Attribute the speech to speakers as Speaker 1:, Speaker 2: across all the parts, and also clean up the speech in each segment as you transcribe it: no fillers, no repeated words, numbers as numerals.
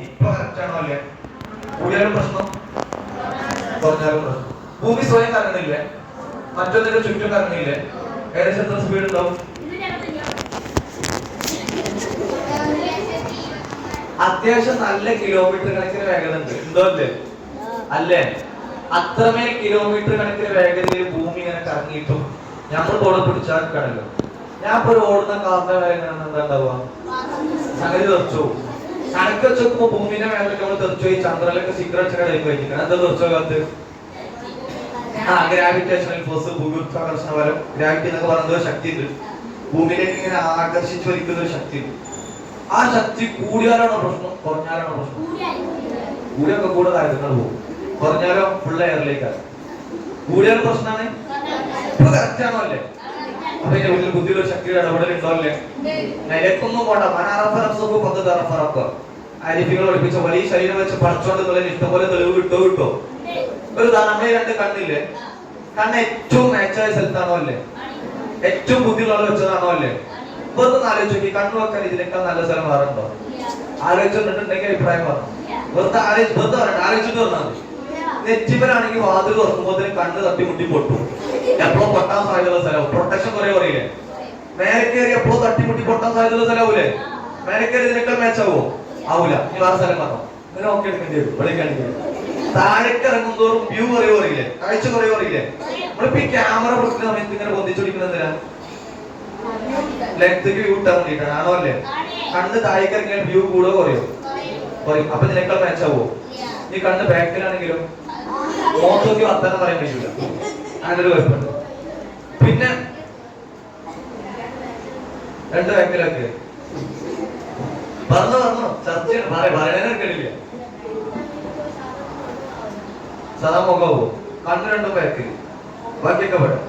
Speaker 1: ഇപ്പൊ കറക്റ്റാണോ അല്ലേ? കൂടിയാലും പ്രശ്നം, കുറഞ്ഞാലും പ്രശ്നം. ഭൂമി സ്വയം കറങ്ങുന്നില്ലേ? മറ്റൊന്നിന്റെ ചുറ്റും കറങ്ങിയില്ലേ? ഏകദേശം എത്ര സ്പീഡ് ഉണ്ടാവും? അത്യാവശ്യം നല്ല കിലോമീറ്റർ കണക്കിന് വേഗത ഉണ്ട്. ഉണ്ടോ അല്ലേ? അല്ലേ? അത്രമേൽ കിലോമീറ്റർ കണക്കിന് വേഗതയിൽ ഭൂമി ഇങ്ങനെ കറങ്ങിയിട്ടും നമ്മൾ തോടെ പിടിച്ചാൽ കാണല്ലോ. ഞാൻ ഇപ്പൊ ഓടുന്ന കാറിന്റെ വേഗം എന്താ ഉണ്ടാവുക? സംഗതി തെറിച്ചു. കണക്ക് വെച്ചോക്കുമ്പോ ഭൂമിന്റെ മേലൊക്കെ നമ്മൾ തെറിച്ചു പോയി. ചന്ദ്രനിലൊക്കെ സിഗരറ്റ് കടയിൽ വെച്ചിരിക്കണം. എന്താ തെറിച്ചോ കാലത്ത്? ഗ്രാവിറ്റേഷണൽ ഫോഴ്സ്, ഭൂഗുരുത്വാകർഷണ ബലം. ഗ്രാവിറ്റി എന്നൊക്കെ പറയുന്ന ഒരു ശക്തി ഉണ്ട്. ഭൂമിയിലേക്ക് ഇങ്ങനെ ആകർഷിച്ചു വലിക്കുന്ന ഒരു ശക്തി ഉണ്ട്. ആ ശക്തി കൂടിയാലാണോ പ്രശ്നം, കുറഞ്ഞാലാണോ പ്രശ്നം? കൂടിയൊക്കെ കൂടെ കാര്യങ്ങൾ പോകും, കുറഞ്ഞാലോ ഫുൾ എയറിലേക്കാണ്. കൂടിയാലും പ്രശ്നമാണ്. ഇപ്പൊ കറക്റ്റാണോ അല്ലേ? അപ്പൊ എന്റെ വീട്ടിൽ ബുദ്ധിയുള്ള ശക്തിയുടെ ഇടപെടൽ ഉണ്ടോ അല്ലേ? നിലക്കൊന്നും പോണ്ട. മനാറഫറപ്പ് പത്ത് തറഫറപ്പ് അരിഫികൾ പഠിപ്പിച്ച വലിയ ശരീരം വെച്ച് പടച്ചോണ്ടെന്നുള്ളതിന് ഇഷ്ടംപോലെ തെളിവ് കിട്ടോ? ഒരു നമ്മുടെ രണ്ട് കണ്ണില്ലേ? കണ്ണ് ഏറ്റവും മാച്ചായ സ്ഥലത്താണോ അല്ലേ? ഏറ്റവും ബുദ്ധിയുള്ള വെച്ചതാണോ അല്ലേ? വെറുതെ ആലോചിച്ച് നോക്കി, കണ്ണു വെക്കാൻ ഇതിനേക്കാൾ നല്ല സ്ഥലം മാറുണ്ടോ? ആലോചിച്ചിട്ടുണ്ടെങ്കിൽ അഭിപ്രായം പറഞ്ഞു. വെറുതെ ആലോചിച്ചിട്ട് വന്നാൽ മതി. നെറ്റിമലാണെങ്കിൽ വാതിൽ തുറക്കുമ്പോൾ കണ്ണ് തട്ടിമുട്ടി പൊട്ടും. എപ്പോഴും പൊട്ടാൻ സാധ്യതയുള്ള സ്ഥലവും പ്രൊട്ടക്ഷൻ കുറെ പറയില്ലേ? മേലക്കേറി എപ്പോഴും തട്ടിമുട്ടി പൊട്ടാൻ സാധ്യതയുള്ള സ്ഥലമാവൂലേ? മേലക്കേറി ഇതിനേക്കാൾ മാച്ചാവോ? ആവൂല. ഇനി വേറെ സ്ഥലം പറഞ്ഞു ഇങ്ങനെ നോക്കി എടുക്കേണ്ടി വരും. വിളിക്കാണെങ്കിൽ താഴേക്ക് ഇറങ്ങും തോറും വ്യൂ പറയില്ലേ? കാഴ്ച പറയില്ലേ? നമ്മളിപ്പോ ഈ ക്യാമറ കൊടുക്കുന്ന സമയത്ത് ഇങ്ങനെ പൊന്തിച്ചോടിക്കുന്നത് എന്തിനാ? ലെങ്ത്ക്ക് വ്യൂ കിട്ടാൻ വേണ്ടിയിട്ടാണ്. ആണോ അല്ലേ? കണ്ണ് താഴേക്ക് ഇറങ്ങിയാൽ വ്യൂ കൂടെ കുറയും. അപ്പൊ ഇതിനേക്കാൾ മാച്ചാവോ? ഈ കണ്ണ് ബാക്കിലാണെങ്കിലും മോത്തൊക്കെ വർത്താനം പറയാൻ പറ്റില്ല. അങ്ങനൊരു കുഴപ്പമുണ്ട്. പിന്നെ രണ്ട് ബാക്കിലൊക്കെ പറഞ്ഞോ ചർച്ച പറയാനൊക്കെ സദാ മുഖാവോ? കണ്ണ് രണ്ടും ബാക്കിൽ, ബാക്കിയൊക്കെ പറയാം.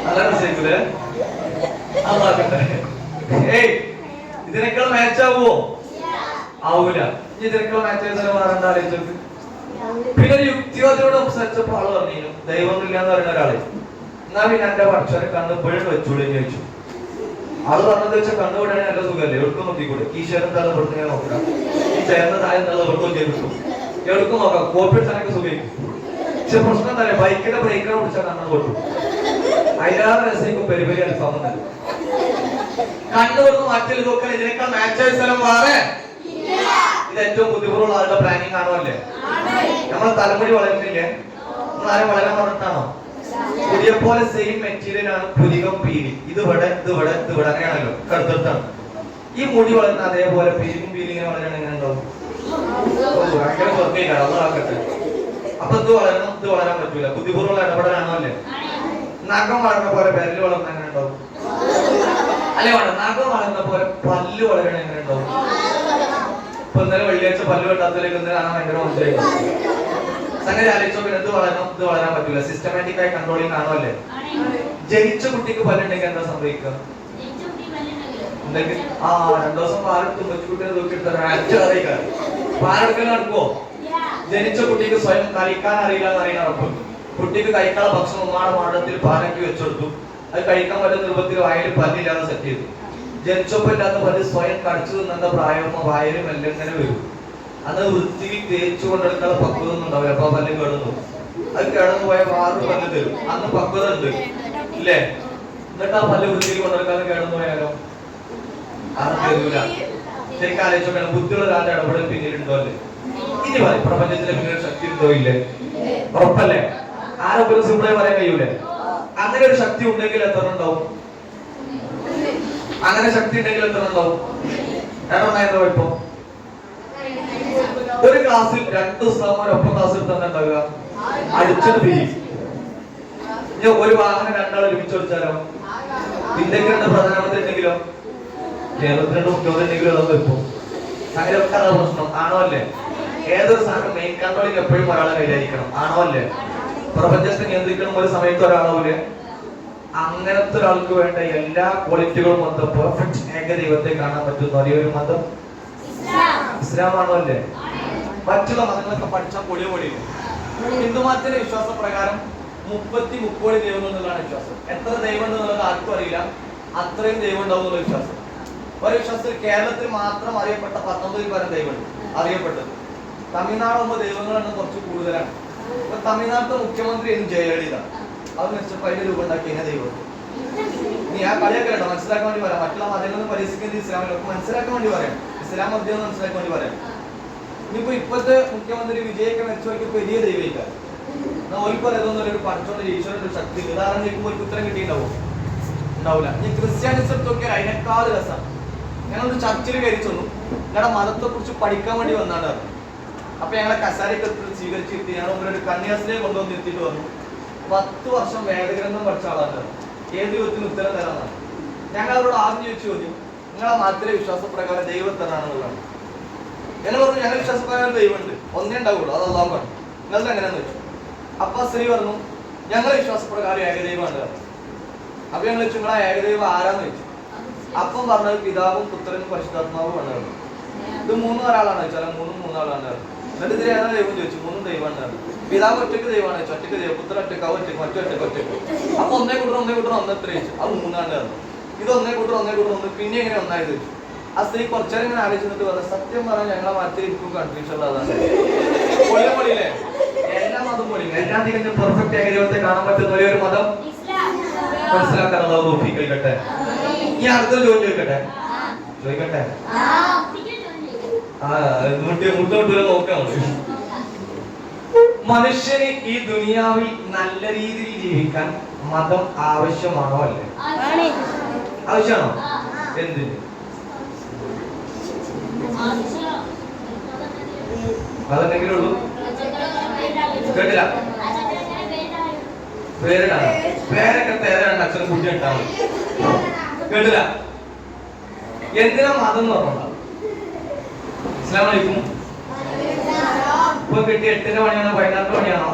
Speaker 1: നല്ല രസിക്കൂലേ? ഇതിനേക്കാൾ മാച്ചാവോ? ആവൂല. ഇതിനേക്കാൾ മാച്ച് ചെയ്താലും വേറെന്താ ആലോചിച്ചത്? പിന്നെ ഒരു യുക്തിവാദിയോട് സംസാരിച്ചപ്പോ ആള് പറഞ്ഞു ദൈവമില്ല എന്ന് പറയുന്ന ഒരാള്. എന്നാ പിന്നെ എന്റെ പക്ഷനെ കണ്ണ് ഇപ്പോഴും വെച്ചൂടെ എന്ന് ചോദിച്ചു. ആള് പറഞ്ഞത് വെച്ചാൽ കണ്ണുവിടാൻ നല്ല സുഖമല്ലേ? എവിടേക്കും നോക്കിക്കൂടെ? ഈ ചേർന്താളെ പെടുന്ന നോക്കാം, ഈ ചേർന്ന താഴെന്താളെ പെടുത്തും ചെയ്തിട്ടും എവിടേക്കും നോക്കാം. കോപ്പി അടിച്ചാനൊക്കെ സുഖമായിരിക്കും. പക്ഷെ പ്രശ്നം എന്താ? ബൈക്കിന്റെ ബ്രേക്കറെ പിടിച്ചാൽ കണ്ണ് പൊട്ടും. അതിലാറ് രസം പെരുപരി അൽഫാമം തന്നെ. കണ്ണു കൊടുത്ത് മാറ്റൽ നോക്കാൻ ഇതിനേക്കാൾ മാച്ചായ സ്ഥലം വേറെ. ഇത് ഏറ്റവും ബുദ്ധിമുട്ടുള്ള ആളുടെ പ്ലാനിങ് ആണോ അല്ലേ? നമ്മളെ തലമുടി വളരുന്നില്ലേ? ആരും വളരാൻ പറഞ്ഞിട്ടാണോ? പുതിയ പോലെ സെയിം മെറ്റീരിയൽ ആണ് പുരികം, പീലി. ഇത് ഇവിടെ അങ്ങനെയാണല്ലോ, കടുത്താണ്. ഈ മുടി വളരുന്ന അതേപോലെ പീലിയും ഇങ്ങനെ വളരാൻ എങ്ങനെ ഉണ്ടാവും? ഭയങ്കര സ്വർഗ്ഗയിലാണ്. അതാക്കട്ടെ. അപ്പൊ ഇത് വളരാൻ പറ്റൂല. ബുദ്ധിപൂർവ്വമുള്ള ഇടപെടലാണോ അല്ലേ? നഖം വളർന്ന പോലെ പല്ല് വളർന്ന എങ്ങനെ ഉണ്ടാവും? അല്ലെ വേണം. നഖം വളർന്ന പോലെ പല്ല് വളരണ എങ്ങനെ ഉണ്ടാവും? ഇപ്പൊ ഇന്നലെ വെള്ളിയാഴ്ച പല്ല് വെട്ടാത്തതിലേക്ക് കാണാൻ ഭയങ്കര മനസ്സിലായി. സംഗതി ആലോചിച്ചോ. ഇത് വളരാൻ പറ്റൂല. സിസ്റ്റമാറ്റിക് ആയി കൺട്രോളിങ് ആണോ അല്ലേ? ജനിച്ച കുട്ടിക്ക് പല്ലുണ്ടെങ്കിൽ എന്താ സംഭവിക്കുക? 2 ദിവസം പാലെടുത്ത് കൊച്ചുകുട്ടിനെ തൂക്കിയെടുത്ത പാലെടുക്കൽ നടക്കുവോ? ജനിച്ച കുട്ടിക്ക് സ്വയം കഴിക്കാൻ അറിയില്ല എന്ന് അറിയുന്ന ഉറപ്പ്. കുട്ടിക്ക് കഴിക്കാനുള്ള ഭക്ഷണം ഒന്നാണ് മാടത്തിൽ പാലാക്കി വെച്ചെടുത്തു. അത് കഴിക്കാൻ പറ്റുന്ന രൂപത്തിൽ വായിൽ പല്ലില്ലാതെ സെറ്റ് ചെയ്തു. ജനിച്ചപ്പോ ഇല്ലാത്ത പല്ല് സ്വയം കടിച്ചു തിന്ന പ്രായമോ വായിലും എല്ലാം ഇങ്ങനെ വരും. അന്ന് വൃത്തിയിൽ തേച്ചു കൊണ്ടെടുക്കാനുള്ള പക്വത ഒന്നും ഉണ്ടാവില്ല. അപ്പൊ പല്ല് കേടുന്നു. അത് കിടന്നു പോയ 6 പല്ല് തരും. അന്ന് പക്വത ഉണ്ട് ഇല്ലേ? എന്നിട്ട് ആ പല്ല് വൃത്തിയിൽ കൊണ്ടെടുക്കാതെ കിടന്നു പോയാലോ? അത് തരൂല. ശരിക്കും ആലോചിച്ചോക്കണം. ബുദ്ധിയുള്ള ഒരാളുടെ ഇടപെടൽ പിന്നീട് ഉണ്ടോ അല്ലേ? ഇനി പറയും പ്രപഞ്ചത്തിന് പിന്നീട് ശക്തി ഉണ്ടോ ഇല്ലേ? ഉറപ്പല്ലേ? ആരൊക്കെ സിമ്പിളായി പറയാൻ കഴിയൂലേ? അങ്ങനെ ഒരു ശക്തി ഉണ്ടെങ്കിൽ എത്ര ഉണ്ടാവും? അങ്ങനെ ശക്തി ഉണ്ടെങ്കിൽ എത്ര ഉണ്ടാവും? എണ്ണ ഇപ്പൊ ഒരു ക്ലാസ്സിൽ 2 ഉസ്താദന്മാരൊപ്പം ക്ലാസ് എടുത്താൽ ഉണ്ടാവുക അടിച്ചത് പിരിയും. ഒരു വാഹനം 2 ആൾ ഒരുമിച്ച് ഓടിച്ചാലോ? ഇന്ത്യക്ക് 2 പ്രധാനമന്ത്രി ഉണ്ടെങ്കിലോ? കേരളത്തിൽ 2 മുഖ്യമന്ത്രി ഉണ്ടെങ്കിലോ? അതൊന്നും ഇപ്പൊ അങ്ങനെയൊക്കെ അതാണ് പ്രശ്നം. ആണോ അല്ലേ? ഏതൊരു സാധനം മെയിൻ കൺട്രോളിങ് എപ്പോഴും ഒരാളെ കയ്യിലായിരിക്കണം. ആണോ അല്ലേ? പ്രപഞ്ചത്തെ നിയന്ത്രിക്കണം ഒരു സമയത്ത് ഒരാളാവൂലേ? അങ്ങനത്തെ ഒരാൾക്ക് വേണ്ട എല്ലാ ക്വാളിറ്റികളും മൊത്തം പെർഫെക്റ്റ് ഏകദൈവത്തെ കാണാൻ പറ്റുന്ന ഒരേ ഒരു മതം ഇസ്ലാമാണോ അല്ലേ? മറ്റുള്ള മതങ്ങളൊക്കെ പഠിച്ചാൽ പൊടിയില്ല. ഹിന്ദു മതത്തിന്റെ വിശ്വാസ പ്രകാരം 30 ദൈവങ്ങൾ എന്നുള്ളതാണ് വിശ്വാസം. എത്ര ദൈവം ഉണ്ടെന്നുള്ളത് ആർക്കും അറിയില്ല. അത്രയും ദൈവം ഉണ്ടാവും എന്നുള്ള വിശ്വാസം. ഒരു വിശ്വാസത്തിൽ കേരളത്തിൽ മാത്രം അറിയപ്പെട്ട 19 പരം ദൈവമുണ്ട് അറിയപ്പെട്ടത്. തമിഴ്നാടാകുമ്പോൾ ദൈവങ്ങളെണ്ണം കുറച്ച് കൂടുതലാണ്. ഇപ്പൊ തമിഴ്നാട്ടിലെ മുഖ്യമന്ത്രി ജയലളിത, അത് വെച്ചപ്പോ അതിന്റെ രൂപം ഉണ്ടാക്കിയ ദൈവം. നീ ആ കളിയൊക്കെ കേട്ടോ, മനസ്സിലാക്കാൻ വേണ്ടി പറയാം. മറ്റുള്ള മതങ്ങളിൽ പരിഹസിക്കുന്നത് ഇസ്ലാമിലൊക്കെ മനസ്സിലാക്കാൻ വേണ്ടി പറയാം, ഇസ്ലാം മദ്യം മനസ്സിലാക്കാൻ വേണ്ടി പറയാം. ഇനിയിപ്പോ ഇപ്പോഴത്തെ മുഖ്യമന്ത്രി വിജയൊക്കെ വെച്ചവർക്ക് വലിയ ദൈവമില്ല, ഒരിക്കലും ഒരു പഠിച്ചോണ്ട് ഈശ്വരന്റെ ഒരു ശക്തി ഉദാഹരണം ചോദിക്കുമ്പോൾ ഒരു ഉത്തരം കിട്ടിയിട്ടുണ്ടാവും, ഉണ്ടാവില്ല. ഇനി ക്രിസ്ത്യാനിസത്തൊക്കെ അതിനേക്കാൾ രസം. ഞങ്ങളൊരു ചർച്ചിൽ കയറി ചെന്നു, ഞങ്ങളുടെ മതത്തെ കുറിച്ച് പഠിക്കാൻ വേണ്ടി വന്നാണ്. അപ്പൊ ഞങ്ങളെ കസാരയൊക്കെ സ്വീകരിച്ചിരുത്തി ഞങ്ങൾ ഒരു കന്യാസിനെ കൊണ്ടുവന്ന് എത്തിയിട്ട് വന്നു. 10 വർഷം വേദഗ്രന്ഥം പഠിച്ച ആളാണ്. ഏത് ചോദ്യത്തിന് ഉത്തരം തരാന്നാണ്. ഞങ്ങൾ അവരോട് ആദ്യം ചോദിച്ചു ചോദ്യം, നിങ്ങളെ മതത്തിലെ വിശ്വാസപ്രകാരം ദൈവത്തനാണെന്നുള്ളതാണ്. എന്നെ പറഞ്ഞു ഞങ്ങളുടെ വിശ്വാസപ്രകാരം ദൈവമുണ്ട്, ഒന്നേ ഉണ്ടാവുള്ളൂ, അത് അള്ളാഹു പറഞ്ഞു. നിങ്ങളുടെ എങ്ങനെയാന്ന് വെച്ചു. അപ്പൊ സ്ത്രീ പറഞ്ഞു ഞങ്ങളുടെ വിശ്വാസപ്രകാരം ഏകദൈവമാണ്. അപ്പൊ ഞങ്ങൾ വെച്ചു നിങ്ങളെ ഏകദൈവം ആരാന്ന് വെച്ചു. അപ്പം പറഞ്ഞത് പിതാവും പുത്രനും പരിശുദ്ധാത്മാവും ആണ്. ഇത് 3 ഒരാളാണ് വെച്ചാൽ 3 എന്നിട്ട് ഇതിൽ ഏതാ ദൈവം ചോദിച്ചു. 3 ദൈവമാണ്. പിതാവ് ഒറ്റയ്ക്ക് ദൈവമാണ് വെച്ചു, ഒറ്റയ്ക്ക് ദൈവം, പുത്രൻ ഒറ്റയ്ക്ക്, ഒറ്റയ്ക്ക്, ഒറ്റയ്ക്ക്. അപ്പൊ ഒന്നേ കൂട്ടർ ഒന്നെത്ര വെച്ചു, അത് 3 ഇത് ഒന്നേ കൂട്ടർ 1. പിന്നെ എങ്ങനെ ഒന്നായത് വെച്ചു. ആ സ്ത്രീ കുറച്ചേരം ഇങ്ങനെ ആലോചിച്ചിട്ട് പറഞ്ഞു സത്യം പറഞ്ഞാൽ ഞങ്ങളെ മറ്റേ എനിക്കും കൺഫ്യൂഷൻ ഉള്ളതാണ്. പൊളിയില്ലേ, എല്ലാ മതം പൊളി, എല്ലാം തികഞ്ഞ പെർഫെക്റ്റ് ഏകദൈവത്തെ കാണാൻ പറ്റുന്ന ഒരേ ഒരു മതം മനസ്സിലാക്കാനുള്ള നോക്കിക്കട്ടെ. ഈ അടുത്തൊരു ചോദിക്കട്ടെ മുട്ടോട്ട് നോക്കാം. മനുഷ്യന് ഈ ദുനിയാവിൽ നല്ല രീതിയിൽ ജീവിക്കാൻ മതം ആവശ്യമാണോ അല്ലേ? ആവശ്യമാണോ? എന്തിന്? അതെന്തെങ്കിലും ഉള്ളൂ. കേട്ടില്ല? പേരിടാണ്. പേരൊക്കെ തേരാണ് അച്ഛൻ കൂട്ടി ഇട്ടാ മതി. കേട്ടില്ല? എന്തിനാ മതം എന്ന് പറഞ്ഞാൽ അസ്സലാമു അലൈക്കും. ഇപ്പൊ കിട്ടിയ 8ന്റെ പണിയാണോ 16ന്റെ പണിയാണോ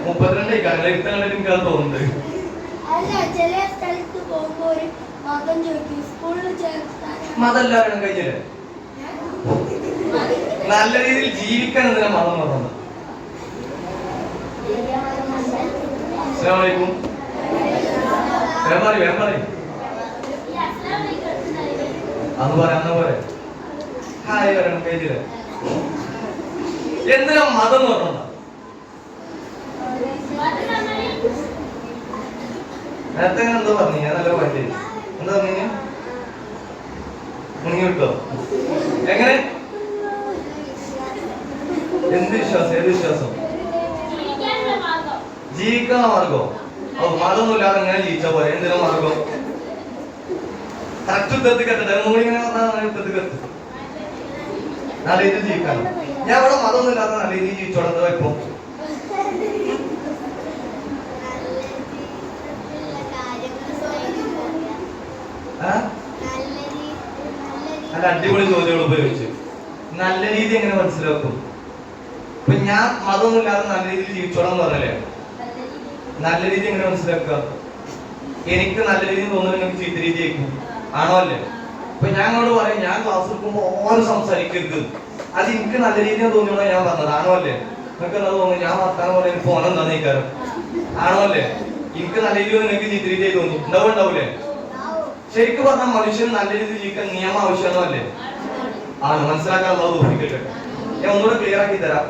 Speaker 1: 32 ഇക്കാണല്ലോ. ഇത്തങ്ങളെ എനിക്ക് അത് തോന്നുന്നത്. മതം എല്ലാവരും കഴിഞ്ഞില്ലേ? നല്ല രീതിയിൽ ജീവിക്കാൻ എന്തിനാ മതം പറഞ്ഞത്? അസ്സലാമു അലൈക്കും. വേഗം പറയും അന്ന് പറയാം. ഹായ് വരണം പേജില്. എന്തിനാ മതം എന്ന് പറഞ്ഞ? നേരത്തെ എന്തോ പറഞ്ഞു, ഞാൻ നല്ല പറ്റി. എന്താ പറഞ്ഞു? മുങ്ങി വിട്ടോ? എങ്ങനെ? എന്ത് വിശ്വാസം? ഏത് വിശ്വാസം? ജീവിക്കാനുള്ള മാർഗം. മതമൊന്നുമില്ലാതെ എങ്ങനെ ജീവിച്ചാ പോലെ? എന്തിനാ മാർഗം? കറക്റ്റ് ഉത്തരത്തിൽ എത്തട്ടെ. നമ്മളിങ്ങനെ ഉത്തരത്തിൽ എത്തും. നല്ല രീതിയിൽ ജീവിക്കാൻ. ഞാൻ ഇവിടെ മതമൊന്നും ഇല്ലാതെ നല്ല രീതിയിൽ ജീവിച്ചോളാം. ഇപ്പൊ നല്ല അടിപൊളി ചോദ്യങ്ങൾ ഉപയോഗിച്ച് നല്ല രീതി എങ്ങനെ മനസ്സിലാക്കും? ഇപ്പൊ ഞാൻ മതമൊന്നും ഇല്ലാതെ നല്ല രീതിയിൽ ജീവിച്ചോളാം എന്ന് പറഞ്ഞല്ലേ? നല്ല രീതി എങ്ങനെ മനസ്സിലാക്കുക? എനിക്ക് നല്ല രീതിയിൽ തോന്നുന്നത് എനിക്ക് ചീത്ത രീതി ആയിരിക്കും, ആണോ അല്ലേ? ഇപ്പൊ ഞാൻ അങ്ങോട്ട് പറയും ഞാൻ ക്ലാസ് എടുക്കുമ്പോ ഓരോ സംസാരിക്കരുത്, അത് എനിക്ക് നല്ല രീതിയിൽ തോന്നിയോളാം ഞാൻ പറഞ്ഞത്, ആണോ അല്ലേ? നിങ്ങൾക്ക് എന്താ തോന്നുന്നു ഞാൻ വർത്താനം പറയാൻ ഫോൺ എന്താ നീക്കാരം, ആണോ അല്ലേ? എനിക്ക് നല്ല രീതിയിൽ നിങ്ങൾക്ക് ചീത്ത രീതിയായി തോന്നി, ഉണ്ടാവില്ലേ? ശരിക്കും പറഞ്ഞാൽ മനുഷ്യന് നല്ല രീതിയിൽ ജീവിക്കാൻ നിയമം ആവശ്യമാണോ അല്ലേ? ആണ്. മനസ്സിലാക്കാനുള്ളത് തോന്നിക്കട്ടെ. ഞാൻ ഒന്നുകൂടെ ക്ലിയർ ആക്കി തരാം.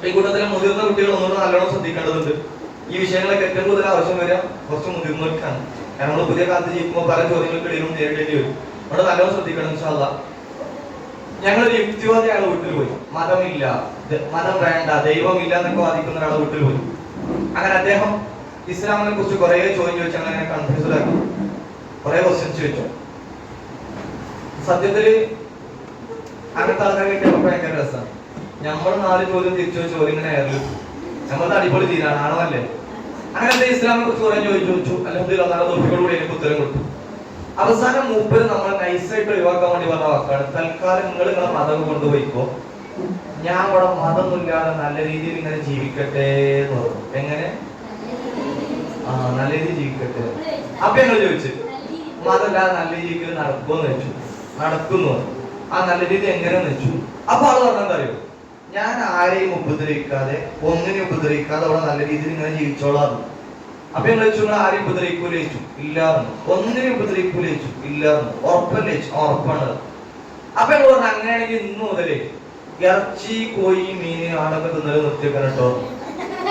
Speaker 1: ഈ കൂട്ടത്തിലെ മുതിർന്ന കുട്ടികൾ ഒന്നുകൂടെ നല്ലോണം ശ്രദ്ധിക്കേണ്ടതുണ്ട്. ഈ വിഷയങ്ങളൊക്കെ ഏറ്റവും കൂടുതൽ ആവശ്യം വരിക കുറച്ച് മുതിർന്നവർക്കാണ്. കാരണം നമ്മൾ പുതിയ കാലത്ത് ജീവിക്കുമ്പോൾ പല ചോദ്യങ്ങൾക്കിടയിലും നേരിടേണ്ടി വരും. അവിടെ നല്ലോണം ശ്രദ്ധിക്കണം. ഇൻഷാ അല്ലാഹ് ഞങ്ങളൊരു യുക്തിവാദി അയാളെ വീട്ടിൽ പോയി, മതമില്ല, മതം വേണ്ട, ദൈവമില്ല എന്നൊക്കെ വാദിക്കുന്ന ഒരാളെ വീട്ടിൽ പോയി. അങ്ങനെ അദ്ദേഹം ഇസ്ലാമിനെ കുറിച്ച് കുറെ ചോദ്യം ചോദിച്ചു. അങ്ങനെ കൺഫ്യൂസ്ഡ് ആക്കി കുറെ ക്വസ്റ്റ്യൻസ് ചോദിച്ചു. സത്യത്തില് അങ്ങനത്തെ ആൾക്കാരെ കിട്ടിയപ്പോൾ ഭയങ്കര രസമാണ്. നമ്മൾ 4 ചോദ്യം തിരിച്ചു ചോദ്യം ഇങ്ങനെ ആയിരുന്നു. നമ്മളത് അടിപൊളി തീരാണ്, ആണോ അല്ലേ? അങ്ങനത്തെ ഇസ്ലാമിനെ കുറിച്ച് കുറെ ചോദിച്ചു. അല്ലെങ്കിൽ അല്ലാതെ തൊപ്പികളൂടെ എനിക്ക് ഉത്തരം കൊടുത്തു. അവസാനം മൂപ്പര് നമ്മളെ നൈസായിട്ട് ഒഴിവാക്കാൻ വേണ്ടി പറഞ്ഞ വാക്കാണ്, തൽക്കാലം നിങ്ങളെ മതം കൊണ്ടുപോയിക്കോ, ഞാൻ ഇവിടെ മതമൊന്നുമില്ലാതെ നല്ല രീതിയിൽ ഇങ്ങനെ ജീവിക്കട്ടെ എന്ന് പറഞ്ഞു. എങ്ങനെ? നല്ല രീതിയിൽ ജീവിക്കട്ടെ. അപ്പൊ ഞങ്ങൾ ചോദിച്ചു മതമില്ലാതെ നല്ല രീതിയിൽ നടക്കുമെന്ന് വെച്ചു. നടക്കുന്നു. ആ നല്ല രീതി എങ്ങനെയെന്ന് വെച്ചു. അപ്പൊ ആള് പറഞ്ഞെന്താ അറിയോ? ഞാൻ ആരെയും ഉപദ്രവിക്കാതെ ഒന്നിനെ ഉപദ്രവിക്കാതെ അവിടെ നല്ല രീതിയിൽ ഇങ്ങനെ ജീവിച്ചോളാം. അപ്പൊ ഞങ്ങൾ വെച്ചു നിങ്ങൾ ആരെയും ഉപദ്രവിക്കൂലേച്ചു ഇല്ലാന്ന്, ഒന്നിനെയും ഉപദ്രവിക്കൂലേച്ചു ഇല്ലാന്ന്, ഉറപ്പല്ലേ? ഉറപ്പാണ്. അപ്പൊ ഞങ്ങൾ പറഞ്ഞു അങ്ങനെയാണെങ്കിൽ ഇന്ന് മുതലേ ഇറച്ചി കോഴി മീന് ആടൊക്കെ തിന്നല് നിർത്തിയേക്കാൻ കേട്ടോ.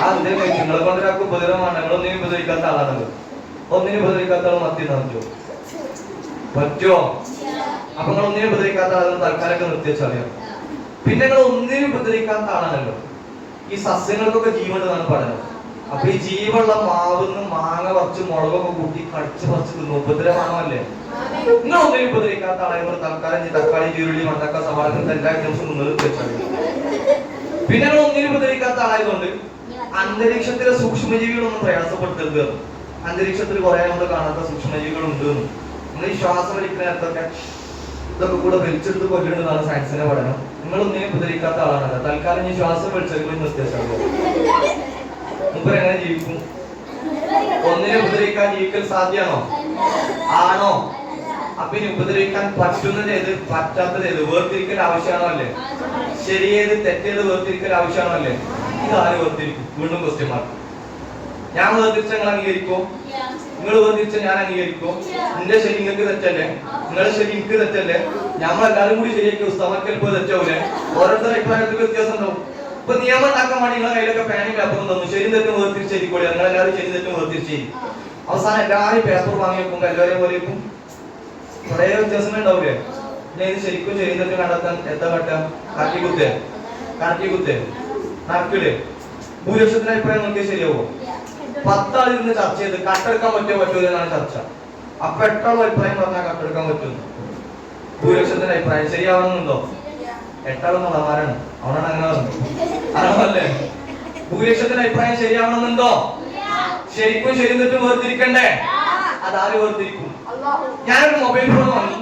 Speaker 1: അതെ നിങ്ങളെ കൊണ്ടൊരാൾക്ക് ഉപദ്രവമാണ്. ഞങ്ങൾ ഒന്നിനും ഉപദ്രവിക്കാത്ത ആളാണല്ലോ. ഒന്നിനും ഉപദ്രവിക്കാത്ത ആൾ മത്തി നിറച്ചോ പറ്റുമോ? അപ്പൊ നിങ്ങൾ ഒന്നിനും ഉപദ്രവിക്കാത്ത ആളാണ് തൽക്കാലൊക്കെ നിർത്തിവെച്ചറിയാം. പിന്നെ നിങ്ങൾ ഒന്നിനും ഉപദ്രവിക്കാത്ത ആളാണല്ലോ. ഈ സസ്യങ്ങൾക്കൊക്കെ ജീവനുണ്ടെന്നാണ് പഠനം. അപ്പൊ ഈ ജീവുള്ള മാവിന്ന് മാങ്ങ പറിച്ച് മുളകൊക്കെ കൂട്ടി കടിച്ച് പറിച്ച് തിന്നു. ഉപദ്രവമാണോ അല്ലേ? നിങ്ങൾ ഒന്നിനും ഉപദ്രവിക്കാത്ത ആളായതുകൊണ്ട് തൽക്കാലം തക്കാളി ചീരുള്ളി മണ്ടക്ക സവാള എല്ലാ ഐറ്റംസും മുന്നിൽ വെച്ചറിയാം. പിന്നെ നിങ്ങൾ ഒന്നിനും ഉപദ്രവിക്കാത്ത ആളായതുകൊണ്ട് അന്തരീക്ഷത്തിലെ സൂക്ഷ്മജീവികളൊന്നും പ്രയാസപ്പെടുത്തരുത്. അന്തരീക്ഷത്തിൽ കുറെ നമ്മൾ കാണാത്ത സൂക്ഷ്മജീവികളുണ്ട്. നിങ്ങൾ ഈ ശ്വാസം വലിക്കുന്ന നേരത്തൊക്കെ ഇതൊക്കെ കൂടെ വലിച്ചെടുത്ത് കൊല്ലുന്നതാണ് സയൻസിന്റെ പഠനം. നിങ്ങൾ ഒന്നിനും ഉപദ്രവിക്കാത്ത ആളാണല്ലോ. തൽക്കാലം ഈ ശ്വാസം വലിച്ചെടുക്കുന്ന നിർദ്ദേശമാണ്. മുമ്പ് എങ്ങനെ ജീവിക്കും? ഒന്നിനെ ഉപദ്രവിക്കാൻ ജീവിക്കൽ സാധ്യമാണോ? ആണോ? അപ്പൊ ഇനി ഉപദ്രവിക്കാൻ പറ്റുന്നത് ഏത് പറ്റാത്തത് ഏത് വേർതിരിക്കൽ ആവശ്യമാണോ അല്ലേ? ശരിയേത് തെറ്റേത് വേർതിരിക്കൽ ആവശ്യമാണോ അല്ലേ? ഇതാര് വേർതിരിക്കും? വീണ്ടും ക്വസ്റ്റ്യൻ മാർക്ക്. ഞാൻ വേർതിരിച്ച നിങ്ങൾ അംഗീകരിക്കോ? നിങ്ങൾ വേർതിരിച്ച ഞാൻ അംഗീകരിക്കോ? നിന്റെ ശരി നിങ്ങൾക്ക് തെറ്റല്ലേ? നിങ്ങളുടെ ശരി എനിക്ക് തെറ്റല്ലേ? ഞമ്മളെല്ലാരും കൂടി ശരിയാക്കി ഉസ്താമാർക്ക് ചിലപ്പോൾ തെറ്റാവൂലേ? ഓരോരുത്തരുടെ അഭിപ്രായത്തിൽ വ്യത്യാസം ഉണ്ടാവും. ഇപ്പൊ നിയമം ഉണ്ടാക്കാൻ വേണ്ടി നിങ്ങളെ കയ്യിലൊക്കെ പാനും പേപ്പറും തന്നു. ശരി തെറ്റും വേർതിരിച്ചിരിക്കോളി. നിങ്ങളെല്ലാവരും ശരി തെറ്റും വേർതിരിച്ചിരി. അവസാനം എല്ലാവരും പേപ്പർ വാങ്ങി വെക്കുമ്പോ എല്ലാവരെയും പോലെ വെക്കും. കുറെ വ്യത്യാസങ്ങൾ ഉണ്ടാവൂലേ? ഞാൻ ഇത് ശരിക്കും ശരി തെറ്റും കണ്ടെത്താൻ എന്താ കാട്ടാ? കറക്കി കുത്തേ നടക്കില്ലേ? ഭൂരിപക്ഷത്തിന്റെ അഭിപ്രായം നോക്കിയാൽ ശരിയാവോ? 10 ആളിരുന്ന് ചർച്ച ചെയ്ത് കട്ടെടുക്കാൻ പറ്റുമോ എന്നാണ് ചർച്ച. അപ്പൊ 8 ആളും അഭിപ്രായം പറഞ്ഞാൽ കട്ടെടുക്കാൻ പറ്റുന്നു. ഭൂരിപക്ഷത്തിന്റെ അഭിപ്രായം ശരിയാവണമെന്നുണ്ടോ? 8 ആളും നടന്മാരാണ്. അവനാണ് അങ്ങനെ പറഞ്ഞു. അല്ലേ? ഭൂരിപക്ഷത്തിന്റെ അഭിപ്രായം ശരിയാവണമെന്നുണ്ടോ? ശരിക്കും ശരി തെറ്റും വേർതിരിക്കണ്ടേ? അതാര് വേർതിരിക്കും? ഞാനൊരു മൊബൈൽ ഫോൺ വാങ്ങി.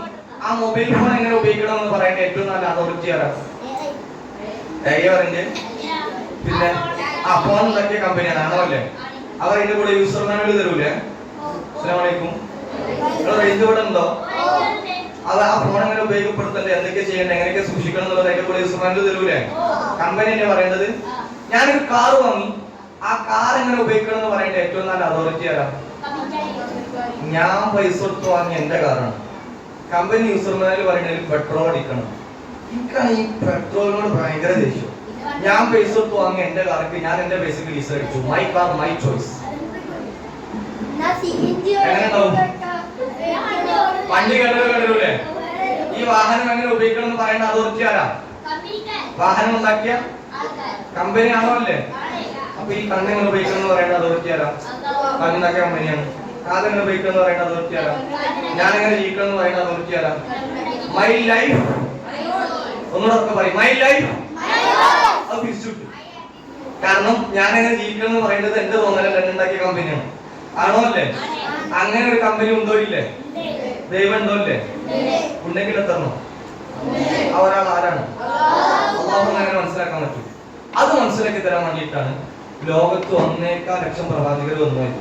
Speaker 1: ആ മൊബൈൽ ഫോൺ എങ്ങനെ ഉപയോഗിക്കണം എന്ന് പറയേണ്ട ഏറ്റവും നല്ല അതോറിറ്റി ആരാണ്? പിന്നെ ആ ഫോൺ ഉണ്ടാക്കിയ കമ്പനിയാണ്. ആണോ അല്ലേ? അവർ അതിന്റെ കൂടെ യൂസർ മാനുവൽ തരൂലേ? അസ്സലാമലൈക്കും. റേഞ്ച് ഇവിടെ ഉണ്ടോ? അത് ആ ഫോൺ എങ്ങനെ ഉപയോഗപ്പെടുത്തണ്ടേ, എന്തൊക്കെ ചെയ്യണ്ടേ, എങ്ങനെയൊക്കെ സൂക്ഷിക്കണം എന്നുള്ളത് അതിന്റെ കൂടെ യൂസർ മാനുവൽ തരൂലേ? കമ്പനി തന്നെ പറയേണ്ടത്. ഞാനൊരു കാർ വാങ്ങി. ആ കാർ എങ്ങനെ ഉപയോഗിക്കണം എന്ന് പറയേണ്ട ഏറ്റവും നല്ല അതോറിറ്റി ആരാ? ഞാൻ പൈസ കൊടുത്ത് വാങ്ങിയ എന്റെ കാറാണ്. കമ്പനി യൂസർ മാനുവൽ പറയണതിൽ പെട്രോൾ അടിക്കണം. എനിക്കാണ് ഈ പെട്രോളിനോട് ഭയങ്കര ദേഷ്യം. ഞാൻ പൈസ കൊടുത്ത് വാങ്ങിയ എന്റെ കാർക്ക് ഞാൻ എന്റെ പൈസക്ക് ലീസ് അടിച്ചു. My car my choice. വണ്ടി കേട്ടൂലേ? ഈ വാഹനം എങ്ങനെ ഉപയോഗിക്കണം എന്ന് പറയേണ്ട അതോറിറ്റി ആരാ? വാഹനം ഉണ്ടാക്കിയ കമ്പനി ആണോ അല്ലേ? അപ്പൊ ഈ കണ്ണെങ്ങനെ ഉപയോഗിക്കണം എന്ന് പറയേണ്ട അതോറിറ്റി ആരാ? കണ്ണുണ്ടാക്കിയ കമ്പനിയാണ്. കാതെങ്ങനെ ഉപയോഗിക്കണം എന്ന് പറയേണ്ട അതോറിറ്റി ആരാ? ഞാൻ എങ്ങനെ ജീവിക്കണം എന്ന് പറയേണ്ട അതോറിറ്റി ആരാ? My life. ഒന്നുകൂടെ പറയും, മൈ ലൈഫ്. അത് തിരിച്ചുവിട്ടു. കാരണം ഞാൻ എങ്ങനെ ജീവിക്കണം എന്ന് പറയുന്നത് എന്റെ തോന്നലല്ല, ഉണ്ടാക്കിയ കമ്പനിയാണ്. ആണോ അല്ലേ? അങ്ങനെ ഒരു കമ്പനി ഉണ്ടോ ഇല്ലേ? ദൈവം ഉണ്ടോ ഇല്ലേ? ഉണ്ടെങ്കിൽ എത്തണോ? ഒരാൾ ആരാണ്? അല്ലാഹു അങ്ങനെ മനസ്സിലാക്കാൻ പറ്റും. അത് മനസ്സിലാക്കി തരാൻ വേണ്ടിയിട്ടാണ് ലോകത്ത് 1.25 ലക്ഷം പ്രവാചകർ വന്നത്.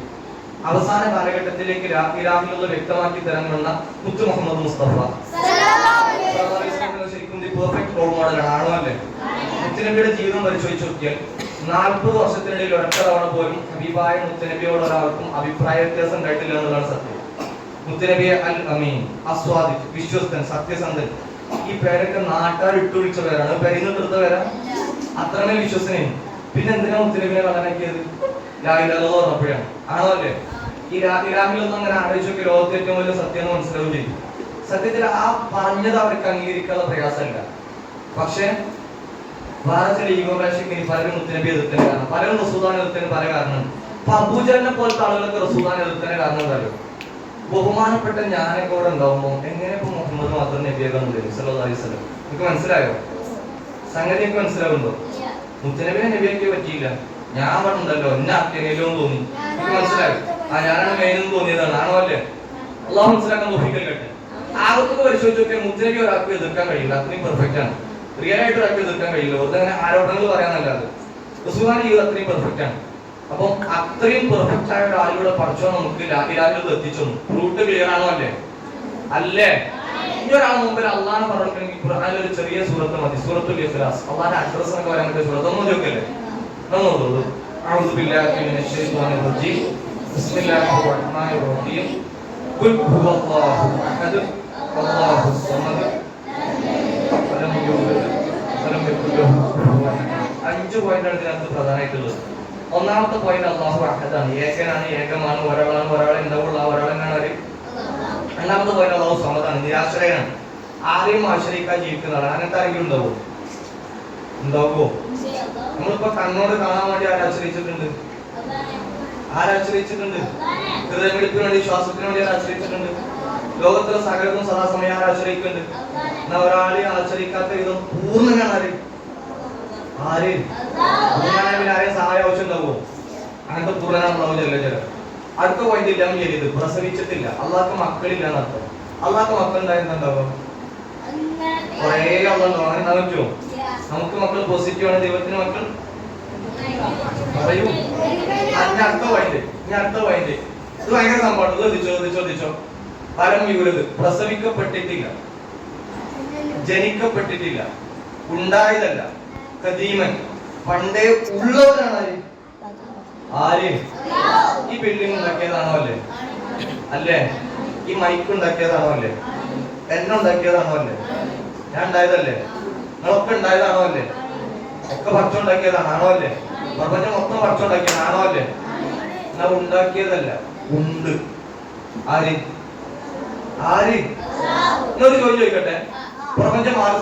Speaker 1: അവസാന കാലഘട്ടത്തിലേക്ക് ഇറാഖിലുള്ള വ്യക്തമാക്കി തരാൻ വന്ന മുത്തു മുഹമ്മദ് മുസ്തഫ ശരിക്കും പെർഫെക്റ്റ് റോൾ മോഡലാണ്. ആണോ അല്ലേ? മുത്തുനബിയുടെ ജീവിതം പരിശോധിച്ച് നോക്കിയാൽ 40 വർഷത്തിനിടയിൽ ഒരൊറ്റ തവണ പോലും ഹബീബായ മുത്തുനബിയോട് ഒരാൾക്കും അഭിപ്രായ വ്യത്യാസം ഉണ്ടായിട്ടില്ല എന്നുള്ളതാണ് സത്യം. മുത്തുനബിയെ അൽ അമീൻ, അസ്വാദിഖ്, വിശ്വസ്തൻ, സത്യസന്ധൻ, ഈ പേരൊക്കെ നാട്ടുകാർ ഇട്ടുവിളിച്ച പേരാണ്. പെരിന്നെടുത്ത പേരാ. അത്രമേൽ വിശ്വസനയും. പിന്നെ എന്തിനാ മുത്തുനബിയെ കള്ളനാക്കിയത്? ലാ ഇലാഹ ഇല്ലല്ലാഹ് പറഞ്ഞപ്പോഴാണ്. ആണോ അല്ലേ? ഈ ഇറാഖിലൊന്നും അങ്ങനെ ആലോചിച്ചൊക്കെ ലോകത്തെ ഏറ്റവും വലിയ സത്യം എന്ന് മനസ്സിലാവും ചെയ്യും. സത്യത്തിൽ ആ പറഞ്ഞത് അവർക്ക് അംഗീകരിക്കാനുള്ള പ്രയാസമല്ല. പക്ഷെ വേറെ ചില ഈഗോറാഷിക്ക് പലരും മുത്തുനബിയെ എതിർത്തതിന് കാരണം, പലരും റസൂലുള്ളാഹിനെ എതിർത്തതിന് പല കാരണമുണ്ട്. അപ്പൊ അബൂജഹലിനെ പോലത്തെ ആളുകളൊക്കെ റസൂലുള്ളാഹിനെ എതിർത്തതിന് കാരണം എന്തായാലും ബഹുമാനപ്പെട്ട ഞാനൊക്കെ ഇവിടെ ഉണ്ടാവുമ്പോ എങ്ങനെ ഇപ്പൊ മുഹമ്മദ് മാത്രം നബിയാക്കാൻ സല്ലല്ലാഹു അലൈഹി വസല്ലം? നിങ്ങൾക്ക് മനസ്സിലായോ? സംഗതിയൊക്കെ മനസ്സിലാവുണ്ടോ? മുത്തുനബിയെ നബിയാക്കിയേ പറ്റിയില്ല. ഞാൻ പറഞ്ഞല്ലോ എന്നെ ആക്കിയതിലും തോന്നി. നിങ്ങൾക്ക് മനസ്സിലായോ? ഞാനാണ് മെയിനും തോന്നിയതാണ്. ആണോ അല്ലേ? അള്ളാഹു മനസ്സിലാക്കാൻ നോക്കിക്കട്ടെ. ആർക്കൊക്കെ പരിശോധിച്ച് നോക്കിയാൽ മുത്തുനബി ഒരാൾക്ക് എതിർക്കാൻ കഴിയില്ല. അത്രയും പെർഫെക്റ്റ് ആണ്. റിയൽ ആയിട്ട് ഒരാൾക്ക് എതിർക്കാൻ കഴിയില്ല. വെറുതെ അങ്ങനെ ആരോപണങ്ങൾ പറയാനല്ലാതെ റസൂലുള്ളാഹിന്റെ ജീവിതം അത്രയും പെർഫെക്റ്റ് ആണ്. അപ്പം അത്രയും പെർഫെക്റ്റ് ആയ ഒരാളിലൂടെ പഠിച്ചോ നമുക്ക് ഇലാഹിലോട്ട് എത്തിച്ചു. റൂട്ട് ക്ലിയർ ആണോ അല്ലേ? അല്ലേ? ഈ ഒരാൾ മുമ്പിൽ അള്ളാഹ് പറഞ്ഞിട്ടുണ്ടെങ്കിൽ ഖുർആനിൽ ഒരു ചെറിയ സൂറത്ത് മതി, സൂറത്തുൽ ഇഖ്ലാസ്. അള്ളാഹുവിന്റെ അഡ്രസ് എന്നൊക്കെ പറയാൻ പറ്റിയ സൂറത്ത് ഒന്ന് നോക്കിയല്ലേ? അഊദു ബില്ലാഹി മിനശ് ശൈത്വാനിർ റജീം ബിസ്മില്ലാഹിർ റഹ്മാനിർ റഹീം. ഖുൽ ഹുവല്ലാഹു അഹദ് അല്ലാഹു സമദ് ലം യലിദ് വലം യകുൽ ലഹു കുഫുവൻ അഹദ്. 5 പോയിന്റാണ് ഇതിനകത്ത് പ്രധാനമായിട്ടുള്ളത്. ഒന്നാമത്തെ പോയിന്റ് അല്ലാഹു അഹദാണ്, ഏകനാണ്, ഏകമാണ്, ഒരാളെ ഉണ്ടാവുള്ളൂ, ആ ഒരാളെന്നാണ് ആര്. രണ്ടാമത്തെ പോയിന്റ് അല്ലാഹു സമദാണ്, നിരാശ്രയനാണ്, ആരെയും ആശ്രയിക്കാൻ ജീവിക്കുന്ന ആളാണ്. അങ്ങനത്തെ ആരെങ്കിലും ഉണ്ടാവുമോ? നമ്മളിപ്പോ കണ്ണോട് കാണാൻ വേണ്ടി ആരാശ്രയിച്ചിട്ടുണ്ട്? ഹൃദയമിടിപ്പിന് വേണ്ടി, ശ്വാസത്തിന് വേണ്ടി ആശ്രയിച്ചിട്ടുണ്ട്. ലോകത്തിലെ സകലതും സദാസമയം ആരാശ്രയിക്കുന്നുണ്ട്. എന്നാ ഒരാളെയും ആശ്രയിക്കാത്ത വിധം പൂർണ്ണനാണ് ആരെയും സഹായം ആവശ്യം ഉണ്ടാവുമോ? അങ്ങനത്തെ പൂർണ്ണനാണുണ്ടാവും ചില. അടുത്ത പോയിന്റ് ഇല്ല, ചെയ്ത് പ്രസവിച്ചിട്ടില്ല, അള്ളാഹ്ക്ക് മക്കളില്ല എന്നർത്ഥം. അള്ളാഹ്ക്ക് മക്കൾ ഉണ്ടായിരുന്നുണ്ടാവും കുറേ ആളുണ്ടാവും. അങ്ങനെ എന്താ പറ്റുമോ? നമുക്ക് മക്കൾ പോസിറ്റീവ് ആണ്, ദൈവത്തിന് മക്കൾ പറയൂ. അടുത്ത പോയിന്റ് ഇത് ഭയങ്കര സംഭവമാണ്. ചോദിച്ചോ. ഫലം യൂലത്, പ്രസവിക്കപ്പെട്ടിട്ടില്ല, ജനിക്കപ്പെട്ടിട്ടില്ല, ഉണ്ടായതല്ല, ഖദീമൻ, പണ്ടേ ഉള്ളവരാണ്. ആര്? ഈ ബിൽഡിംഗ് ഉണ്ടാക്കിയതാണോ അല്ലേ? അല്ലേ? ഈ മൈക്ക് ഉണ്ടാക്കിയതാണോ അല്ലേ? എന്നെ ഉണ്ടാക്കിയതാണോ അല്ലേ? ഞാൻ ഉണ്ടായതല്ലേ? നിങ്ങളൊക്കെ ഉണ്ടായതാണോ അല്ലേ? ഒക്കെ ഭക്ഷണം ഉണ്ടാക്കിയതാണോ അല്ലേ? പ്രപഞ്ചം മൊത്തം ഭക്ഷണം ഉണ്ടാക്കിയതാണോ അല്ലേ? എന്നാ ഉണ്ടാക്കിയതല്ല, ഉണ്ട്. ആര്? എന്നൊരു ചോദ്യം ചോദിക്കട്ടെ. പ്രപഞ്ചം ആര്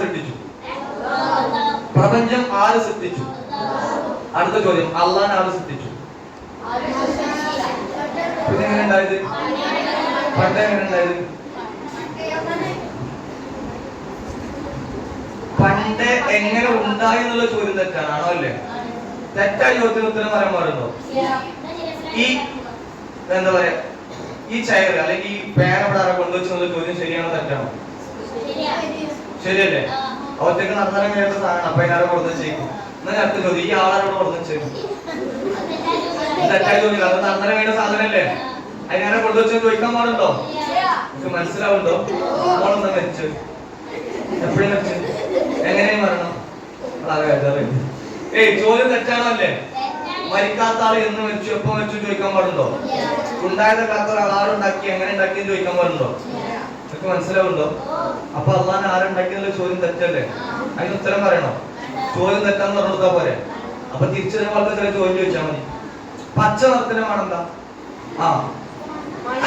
Speaker 1: സൃഷ്ടിച്ചു? അടുത്ത ചോദ്യം, അള്ളാഹ് ആര് സൃഷ്ടിച്ചു? പിന്നെ എങ്ങനെ ഉണ്ടായത്? പണ്ട് എങ്ങനെ ഉണ്ടായത്? പണ്ട് എങ്ങനെ ഉണ്ടായി എന്നുള്ള ചോദ്യം തെറ്റാണ്, ആണോ അല്ലേ? തെറ്റായ ചോദ്യത്തിന് ഉത്തരം പറയാൻ പാടുണ്ടോ? ഈ എന്താ പറയാ, ഈ ചെയർ അല്ലെങ്കിൽ ഈ പേന ഇവിടെ ആരെ കൊണ്ടുവച്ചെന്നുള്ള ചോദ്യം ശരിയാണോ തെറ്റാണോ? ശരിയല്ലേ? ഒറ്റക്ക് നടത്താൻ കഴിയാത്ത സാധനമാണ്, അപ്പൊ അതിനാരെ കൊണ്ടുവച്ചേക്കും. എന്നാൽ അടുത്ത ചോദ്യം, ഈ ആളാരോട് കൊണ്ടുവച്ചേക്കും? തെറ്റായ ചോദ്യം. അത് നടത്താൻ കഴിയുന്ന സാധനല്ലേ, അതിനാരെ കൊണ്ടുവച്ചെന്ന് ചോദിക്കാൻ പാടുണ്ടോ? നിങ്ങൾക്ക് മനസ്സിലാവുണ്ടോ? നമ്മളൊന്ന് വെച്ച് എപ്പോഴും വെച്ച് എങ്ങനെയും വരണം. ചോദ്യം തെറ്റാണോ അല്ലേ? മരിക്കാത്ത ആള് എന്ന് വെച്ചു എപ്പോ വെച്ചു ചോദിക്കാൻ പാടുണ്ടോ? ഉണ്ടായതല്ലാത്ത ഒരാളുണ്ടാക്കി എങ്ങനെ ഉണ്ടാക്കിയെന്ന് ചോദിക്കാൻ പാടുണ്ടോ? നിങ്ങൾക്ക് മനസ്സിലാവുണ്ടോ? അപ്പൊ അള്ളാഹ് ആരുണ്ടാക്കിയെന്നുള്ള ചോദ്യം തെറ്റല്ലേ? അതിന് ഉത്തരം പറയണോ? ചോദ്യം തെറ്റാന്ന് പറഞ്ഞാ പോരെ? അപ്പൊ തിരിച്ചതിനെ പോലത്തെ ചില ചോദ്യം ചോദിച്ചാൽ മതി. പച്ച നിറത്തിന്റെ മണെന്താ?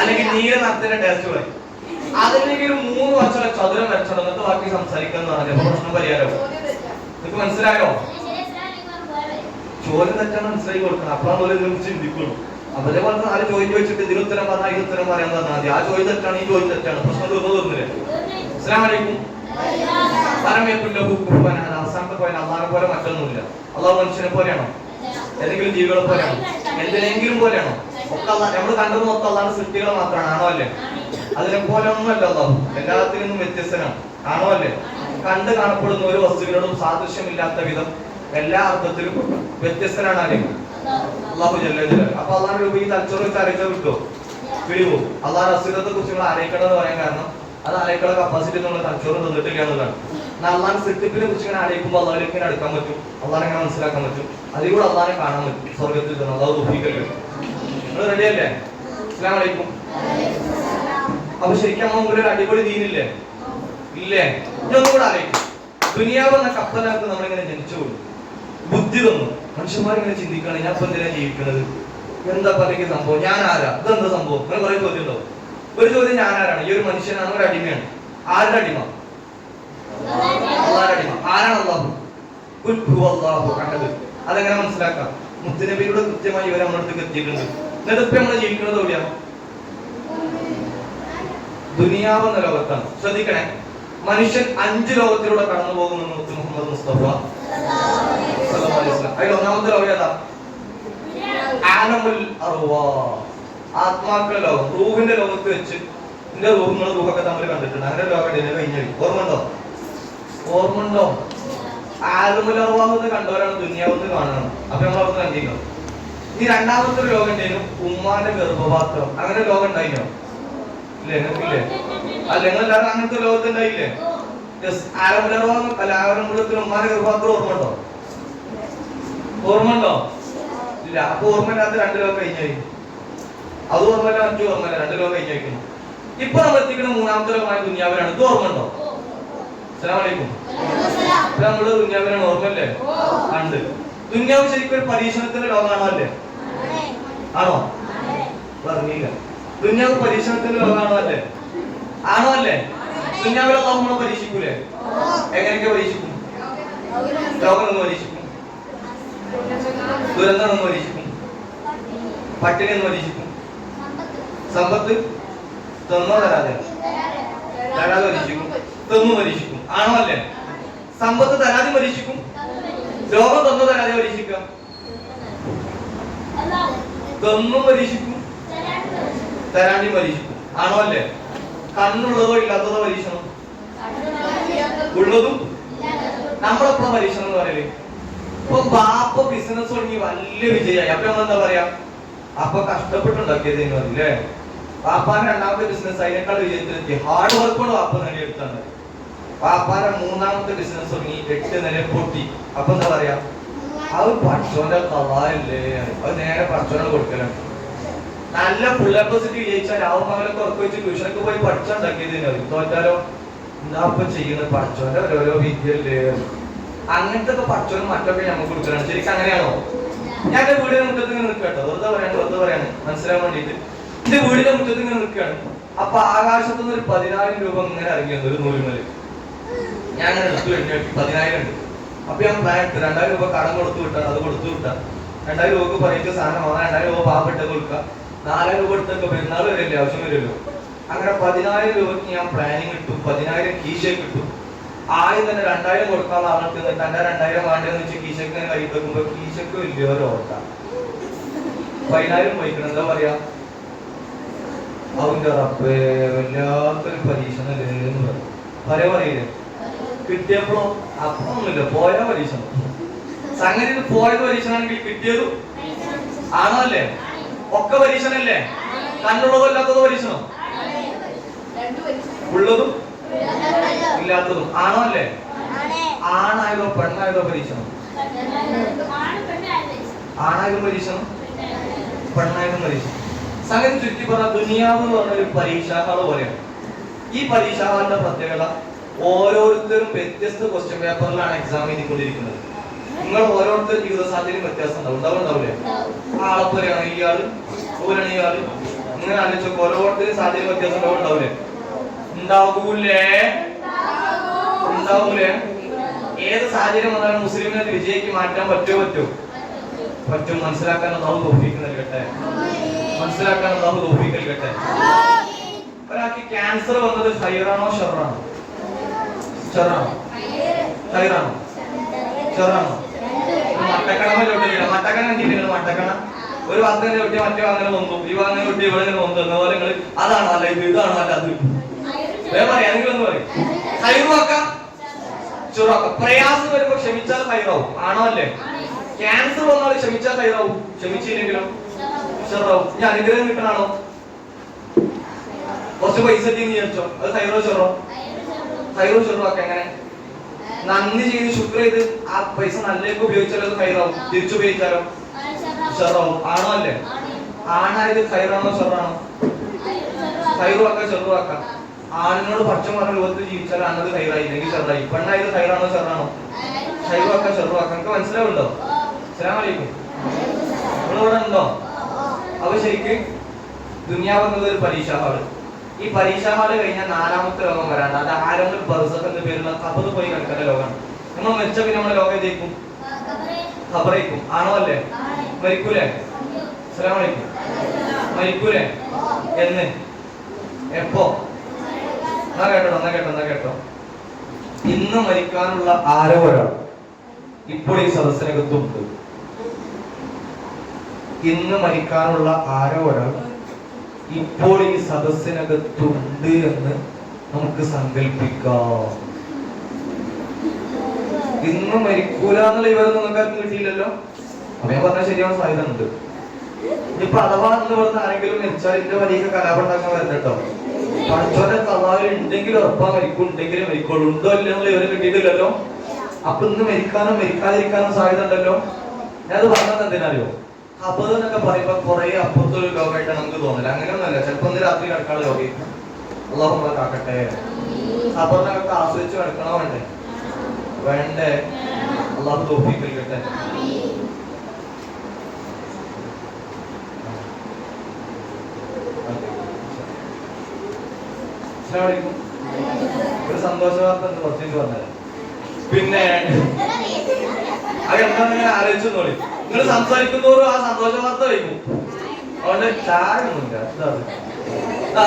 Speaker 1: അല്ലെങ്കിൽ നീല നിറത്തിന്റെ ടേസ്റ്റ് പറയും. അതിലേക്ക് ഒരു 3 വർഷം ചതുരം വെച്ചോ, എന്നിട്ട് ബാക്കി സംസാരിക്കാന്ന് പറഞ്ഞാൽ പ്രശ്നം പരിഹാരം. നിങ്ങൾക്ക് മനസ്സിലായോ? ചോദ്യം തെറ്റാന്ന് മനസ്സിലാക്കി കൊടുക്കണം, അപ്പോഴാണ് ഇതിനെ ചിന്തിക്കുള്ളൂ. അതേപോലെ 4 ചോദ്യം ചോദിച്ചിട്ട് ഇതിന് ഉത്തരം പറഞ്ഞാൽ ഇത് ഉത്തരം പറയാൻ പറഞ്ഞാൽ മതി. ആ ചോദ്യം തെറ്റാണ്, ഈ ചോദ്യം തെറ്റാണ്, പ്രശ്നം തീർന്നില്ലേ? അസ്സലാമു അലൈക്കും. അവസാനത്തെ പോയിന്റ്, അള്ളാഹെ പോലെ മറ്റൊന്നുമില്ല. അള്ളാഹു മനുഷ്യനെ പോലെയാണോ? ഏതെങ്കിലും ജീവികളെ പോലെയാണോ? എന്തിനെങ്കിലും പോലെയാണോ? ഒക്കെ നമ്മൾ കണ്ടത് മൊത്തം അള്ളാഹുടെ സൃഷ്ടികൾ മാത്രമാണ്, ആണോ അല്ലേ? അതിനെ പോലെ ഒന്നുമല്ല അള്ളാഹു, എല്ലാത്തിൽ നിന്നും വ്യത്യസ്തനാണ്, ആണോ അല്ലേ? കണ്ട് കാണപ്പെടുന്ന ഒരു വസ്തുവിനോടും സാദൃശ്യമില്ലാത്ത വിധം എല്ലാ അർത്ഥത്തിലും വ്യത്യസ്തനാണ് ആര്? അള്ളാഹു ജല്ല ജലാൽ. അപ്പൊ അള്ളാഹുടെ രൂപ ഈ തലച്ചോറ് വെച്ച് അറിയിച്ചാൽ കിട്ടോ? പിടിപോകും. അള്ളാഹുടെ അസുഖത്തെ കുറിച്ച് നിങ്ങൾ അറിയിക്കണം എന്ന് പറയാൻ കാരണം അത് അറിയിക്കാനുള്ള കപ്പാസിറ്റി നമ്മൾ തലച്ചോറ് തന്നിട്ടില്ല എന്നതാണ്. എന്നാൽ അള്ളാഹുടെ സൃഷ്ടിപ്പിനെ കുറിച്ച് ഇങ്ങനെ അറിയിക്കുമ്പോൾ അള്ളാഹിലേക്ക് ഇങ്ങനെ അടുക്കാൻ പറ്റും, അള്ളാഹെ ഇങ്ങനെ മനസ്സിലാക്കാൻ പറ്റും, അതിൽ കൂടെ അള്ളാഹെ കാണാൻ പറ്റും. സ്വർഗത്തിൽ തന്നെ അള്ളാഹു തൗഫീഖ്. നിങ്ങൾ റെഡിയല്ലേ? അസ്സലാമു അലൈക്കും. അപ്പൊ ശരിക്കും നമ്മൾ മുമ്പിൽ ഒരു അടിപൊളി ദീനില്ലേ? ഇല്ലേ? ഇതൊന്നും കൂടെ അറിയിക്കും. ദുനിയാവ് എന്ന കപ്പലകത്ത് നമ്മളിങ്ങനെ ജനിച്ചുകൊള്ളു, ബുദ്ധി തന്നു, മനുഷ്യന്മാരിങ്ങനെ ചിന്തിക്കുകയാണ്, ഞാൻ ഇപ്പൊ എന്തിനാ ജീവിക്കുന്നത്, എന്താ പറയുക സംഭവം, ഞാൻ ആരാ, ഇതെന്താ സംഭവം, അങ്ങനെ കുറെ ചോദ്യം ഉണ്ടാവും. ഒരു ചോദ്യം, ഞാൻ ആരാണ്? ഈ ഒരു മനുഷ്യനാണ്, ഒരു അടിമയാണ്. ആരുടെ അടിമ? അള്ളാഹുടെ അടിമ. ആരാണ് അള്ളാഹു? ഖുൽ ഹുവല്ലാഹു അഹദ്. അതെങ്ങനെ മനസ്സിലാക്കാം? മുത്തുനബിയുടെ കൃത്യമായി ഇവരെ നമ്മുടെ അടുത്തേക്ക് എത്തിയിട്ടുണ്ട്. എന്നിട്ട് ഇപ്പൊ നമ്മൾ ജീവിക്കുന്നത് എവിടെയാണ്? ദുനിയാവെന്ന ലോകത്താണ്. ശ്രദ്ധിക്കണേ, മനുഷ്യൻ 5 ലോകത്തിലൂടെ കടന്നു പോകുമെന്ന് മുഹമ്മദ് മുസ്തഫ സല്ലല്ലാഹു അലൈഹി വസല്ലം. അതിൽ ഒന്നാമത്തെ ലോകം ഏതാ? ആലമുൽ അർവാഹ്, ആത്മാക്കളുടെ ലോകം. റൂഹിന്റെ ലോകത്ത് വെച്ച് എന്റെ റൂഹും റൂഹൊക്കെ തമ്മിൽ കണ്ടിട്ടുണ്ട്. അങ്ങനെ ലോകം കഴിഞ്ഞു. ഓർമ്മണ്ടോ? ആലമുൽ അർവാഹ് കണ്ടവരാണ് ദുനിയാവെന്ന് കാണണം. അപ്പൊ നമ്മൾ അവിടുന്ന് കണ്ടില്ലോ. ഈ രണ്ടാമത്തെ ഒരു ലോകം ഉണ്ടായിരുന്നു, ഉമ്മാന്റെ ഗർഭപാത്രം. അങ്ങനെ ലോകം ഉണ്ടായില്ലോ? ഇല്ലേ? നിങ്ങൾക്കില്ലേ? അല്ല, നിങ്ങൾ എല്ലാവരും അങ്ങനത്തെ ലോകത്തുണ്ടായില്ലേ? ആലമുലത്തിൽ ഉമ്മാന്റെ ഗർഭപാത്രം ഓർമ്മണ്ടോ? ഇല്ല. അപ്പൊ ഓർമ്മയില്ലാത്ത 2 ലോകം കഴിഞ്ഞായി. അത് ഓർമ്മല്ല, മറ്റു ഓർമ്മല്ല, 2 ലോകം കഴിഞ്ഞ് വെക്കുന്നു. ഇപ്പൊ നമ്മൾ എത്തിക്കുന്ന 3ാമത്തെ ലോകമായ ദുനിയാവിലാണ്. ഇത് ഓർമ്മ ഉണ്ടോ? അസ്സലാമു അലൈക്കും. നമ്മള് ദുനിയാവിലാണ്, ഓർമ്മല്ലേ? ഉണ്ട്. ദുനിയാവ് ശരിക്കും ഒരു പരീക്ഷണത്തിന്റെ ലോകമാണോ അല്ലേ? ആണോ? പറഞ്ഞില്ല. ദുനിയാവ് പരീക്ഷണത്തിന്റെ ലോകമാണോ അല്ലേ? ആണോ അല്ലേ? ദുനിയാവിലെ നമ്മളെ പരീക്ഷിക്കൂലേ? എങ്ങനെയൊക്കെ പരീക്ഷിക്കും? രോഗം ഒന്ന് പരീക്ഷിക്കും, ദുരന്തം ഒന്ന് പരീക്ഷിക്കും, പട്ടിണി ഒന്ന് പരീക്ഷിക്കും, സമ്പത്ത് തന്നോ തരാതെ പരീക്ഷിക്കും, തന്നു പരീക്ഷിക്കും. ആണോ അല്ലേ? സമ്പത്ത് തരാതെ പരീക്ഷിക്കും, രോഗം തന്നോ തരാതെ പരീക്ഷിക്കാം, തന്നും പരീക്ഷിക്കും, തരാണ്ടി പരീക്ഷിക്കും. ആണോ അല്ലേ? കണ്ണുള്ളതോ ഇല്ലാത്തതോ പരീക്ഷണം? ഉള്ളതും. നമ്മളെപ്പോഴും പരീക്ഷണം എന്ന് പറയല്. ഇപ്പൊ ബാപ്പ ബിസിനസ് തുടങ്ങി വലിയ വിജയമായി. അപ്പൊ എന്താ പറയാ? അപ്പൊ കഷ്ടപ്പെട്ടുണ്ടാക്കിയത് അല്ലേ? പാപ്പാന്റെ 2ാമത്തെ ബിസിനസ് അതിനേക്കാൾ വിജയത്തിലെത്തി. ഹാർഡ് വർക്കോട് പാപ്പ നേടിയെടുത്താണ്. പാപ്പാന്റെ 3ാമത്തെ ബിസിനസ് തുടങ്ങി 8 നില പൊട്ടി. അപ്പൊ എന്താ പറയാ? അത് പഠിച്ചോന്റെ കവാലല്ലേ, അത് നേരെ പഠിച്ചോനെ കൊടുക്കലാണ്. നല്ല ഫുൾ എ പ്ലസ് വിജയിച്ചാൽ രാവുമകലൊക്കെ ഉറപ്പ് വെച്ച് ട്യൂഷനൊക്കെ പോയി പഠിച്ചുണ്ടാക്കിയതിന് തോറ്റാലോ എന്താ ഇപ്പൊ ചെയ്യുന്നത്? പഠിച്ചോന്റെ ഓരോരോ വിദ്യല്ലേ. അങ്ങനത്തെ ഒക്കെ പഠിച്ചോനും മറ്റൊക്കെ നമുക്ക് കൊടുക്കണം. ശരിക്കും അങ്ങനെയാണോ? ഞാൻ എന്റെ വീടിന്റെ മുറ്റത്ത് ഇങ്ങനെ നിൽക്കട്ടോ, വെറുതെ പറയാണ് മനസ്സിലാൻ വേണ്ടിട്ട്. എന്റെ വീടിന്റെ മുറ്റത്ത് ഇങ്ങനെ നിൽക്കുകയാണ്. അപ്പൊ ആകാശത്തുനിന്ന് ഒരു 10,000 രൂപ ഇങ്ങനെ ഇറങ്ങി വന്നു ഒരു നൂലുമല്. ഞാൻ അങ്ങനെ എടുത്തു കഴിഞ്ഞു 10,000 ഉണ്ട്. അപ്പൊ ഞാൻ പ്ലാൻ എടുത്തു 2,000 രൂപ കടം കൊടുത്തു വിട്ടാൽ അത് കൊടുത്തു വിട്ടാൽ 2,000 രൂപക്ക് പറഞ്ഞിട്ട് സാധനം വാങ്ങാൻ 2,000 രൂപ പാവപ്പെട്ടത് കൊടുക്കുക, 4,000 രൂപ എടുത്തൊക്കെ പെരുന്നാൾ വരില്ലേ, ആവശ്യം വരുമല്ലോ. അങ്ങനെ 10,000 രൂപക്ക് ഞാൻ പ്ലാനിങ് ഇട്ടു. 10,000 കീശയ്ക്ക് ഇട്ടു. ആദ്യം തന്നെ 2,000 കൊടുക്കാനുള്ള ആൾക്ക് തന്റെ 2,000 വേണ്ടതെന്ന് വെച്ച് കീശക്ക് കൈ വെക്കുമ്പോ കീശക്ക് വലിയൊരു ഓട്ട 10,000 പോയിക്കണം. എന്താ പറയാ? അവന്റെ റബ്ബേ വല്ലാത്തൊരു പരീക്ഷണല്ലേ എന്ന് പറയില്ലേ? കിട്ടിയപ്പോഴോ അപ്പൊന്നുമില്ല, പോയ പരീക്ഷണം. സംഗതി പോയത് പരീക്ഷണമാണെങ്കിൽ കിട്ടിയതും ആണോ അല്ലേ? ഒക്കെ പരീക്ഷണല്ലേ? കണ്ണുള്ളതോ ഇല്ലാത്തതോ പരീക്ഷണം? ഉള്ളതും ഇല്ലാത്തതും. ആണോ അല്ലേ? ആണായതോ പെണ്ണായതോ പരീക്ഷണം? ആണായതും പരീക്ഷണം, പെണ്ണായതും പരീക്ഷണം. സംഗതി ചുറ്റി പറഞ്ഞ ദുനിയാവ് എന്ന് പറഞ്ഞൊരു പരീക്ഷാഹാള് പോലെയാണ്. ഈ പരീക്ഷാഹാളിന്റെ പ്രത്യേകത ഓരോരുത്തരും വ്യത്യസ്ത ക്വസ്റ്റ്യൻ പേപ്പറിലാണ് എക്സാം എഴുതിക്കൊണ്ടിരിക്കുന്നത്. നിങ്ങൾ ഓരോരുത്തരും ജീവിത സാഹചര്യം വ്യത്യാസം ഉണ്ടാവില്ലേ? ആളെപ്പോലെയാണ് ഇയാള്, പോലെയാണ് ഇയാള്, ഇങ്ങനെ ആലോചിച്ചൊക്കെ ഓരോരുത്തരും സാഹചര്യം വ്യത്യാസം ഉണ്ടാവില്ലേ? ഉണ്ടാവൂലേ? ഏത് സാഹചര്യം വന്നാലും മുസ്ലിമിനെ വിജയിക്ക് മാറ്റാൻ പറ്റും. മനസ്സിലാക്കാൻ അല്ലാഹു തൗഫീഖ് നൽകട്ടെ. ഒരാൾക്ക് ക്യാൻസർ വന്നത് ഖൈറാണോ ഷർറാണോ? ഖൈറാണോ? മട്ടക്കണ കണ്ടില്ല? മട്ടക്കണ ഒരു വാങ്ങനെ തൊട്ടി മറ്റേ വാങ്ങനെ വന്നു, ഈ വാങ്ങനെ തൊട്ടി ഇവിടെ വന്നു എന്ന പോലെ നിങ്ങൾ അതാണോ അല്ല ഇതാണോ അല്ല അത് പറയാം. നിങ്ങളൊന്ന് പറയും ഹൈറാക്കാം, ചുറാക്കാം. പ്രയാസം വരുമ്പോ ക്ഷമിച്ചാൽ ഹൈറാവും. ആണോ അല്ലേ? ക്യാൻസർ വന്നാൽ ക്ഷമിച്ചാൽ ഹൈറാവും, ക്ഷമിച്ചില്ലെങ്കിലോ ഷെറാവും. ഞാൻ അനുഗ്രഹം കിട്ടണാണോ? കുറച്ച് പൈസ കിട്ടിയെന്ന് വിചാരിച്ചോ, അത് ഹൈറോ ഷെറോ? ഹൈറോ ഷെറാക്കാം. എങ്ങനെ? നന്ദി ചെയ്ത് ശുക്ർ ചെയ്ത് ആ പൈസ നല്ലേക്ക് ഉപയോഗിച്ചാലോ അത് ഹൈറാവും, തിരിച്ചുപയോഗിച്ചാലോ ഷെറാവും. ആണോ അല്ലേ? ആണായത് ഹൈറാണോ ഷെറാണോ? ഹൈറുവാക്കാം ഷെറുവാക്കാം. ആണിനോട് പക്ഷം പറഞ്ഞ രൂപത്തിൽ ജീവിച്ചാൽ ആണത് ഹൈറായി, ഇല്ലെങ്കിൽ ഷെറായി. പെണ്ണായത് ഹൈറാണോ ഷെറാണോ? ഹൈറുവാക്കാം ഷെറുവാക്കാം. നിങ്ങൾക്ക് മനസ്സിലാവുണ്ടോ? അസ്സലാമു അലൈക്കും. നിങ്ങളിവിടെ ഉണ്ടോ? അപ്പൊ ശരിക്ക് ദുനിയാവ് എന്നത് ഒരു പരീക്ഷാഹാള്. ഈ പരീക്ഷാഹാള് കഴിഞ്ഞാൽ 4ാമത്തെ ലോകം വരാണ്ട്. അത് ആരെങ്കിലും ബർസഖ് എന്ന പേരുള്ള ഖബറിൽ പോയി കിടക്കുന്ന ലോകമാണ്. നമ്മൾ മരിച്ച പിന്നെ നമ്മുടെ ലോകം ഏതേക്കും? ഖബറേക്കും. ആണോ അല്ലേ? മരിക്കൂലേ? അസ്സലാമു അലൈക്കും. മരിക്കൂലേ? എന്ന്? എപ്പോ? എന്നാ കേട്ടോ. ഇന്ന് മരിക്കാനുള്ള ആരോ ഒരാൾ ഇപ്പോൾ ഈ സദസ്സിനകത്തുണ്ട്. ഇന്ന് മരിക്കാനുള്ള ആരോ ഒരാൾ ഇപ്പോൾ ഈ സദസ്സിനകത്തുണ്ട് എന്ന് നമുക്ക് സങ്കല്പിക്കാം. ഇന്ന് മരിക്കൂല എന്നുള്ള ഇവരെ നിങ്ങൾക്കാർക്കും കിട്ടിയില്ലല്ലോ. അപ്പൊ ഞാൻ പറഞ്ഞാൽ ശരിയാവാൻ സാധ്യത ഉണ്ട്. ഇപ്പൊ അഥവാ എന്ന് പറഞ്ഞ ആരെങ്കിലും മരിച്ചാൽ ഇതിന്റെ വലിയ കലാപം ഉണ്ടാക്കാൻ വരട്ടോ. പഠിച്ചോന്റെ കലാവിൽ ഉണ്ടെങ്കിൽ ഉറപ്പാ മരിക്കും, ഉണ്ടെങ്കിലും മരിക്കോളൂ. ഉണ്ടോ ഇല്ല എന്നുള്ള ഇവരെ കിട്ടിയിട്ടില്ലല്ലോ. അപ്പൊ ഇന്ന് മരിക്കാനോ മരിക്കാതിരിക്കാനോ സാധ്യത ഉണ്ടല്ലോ. ഞാനത് പറഞ്ഞത് എന്തിനറിയോ? ഖബർ എന്നൊക്കെ പറയുമ്പോ കുറെ അപ്പുറത്തൊരു ലോകമായിട്ട് നമുക്ക് തോന്നില്ല. അങ്ങനെയൊന്നുമല്ല. ചിലപ്പോ ഒന്ന് രാത്രി കിടക്കാനുള്ള ലോകം അള്ളാഹു നമ്മളെ കാക്കട്ടെ. ഖബറിനൊക്കെ ആസ്വദിച്ച് കിടക്കണോ വേണ്ടേ? വേണ്ടേ? അള്ളാഹു തൗഫീഖ് നൽകട്ടെ. ഒരു സന്തോഷ വാർത്ത കുറച്ചു പറഞ്ഞത്. പിന്നെ അതെന്താ ആലോചിച്ചു നോളി. നിങ്ങൾ സംസാരിക്കുന്നവരും ആ സന്തോഷ വാർത്ത വയ്ക്കും. അതുകൊണ്ട് ചാരൊന്നുമില്ല. ആ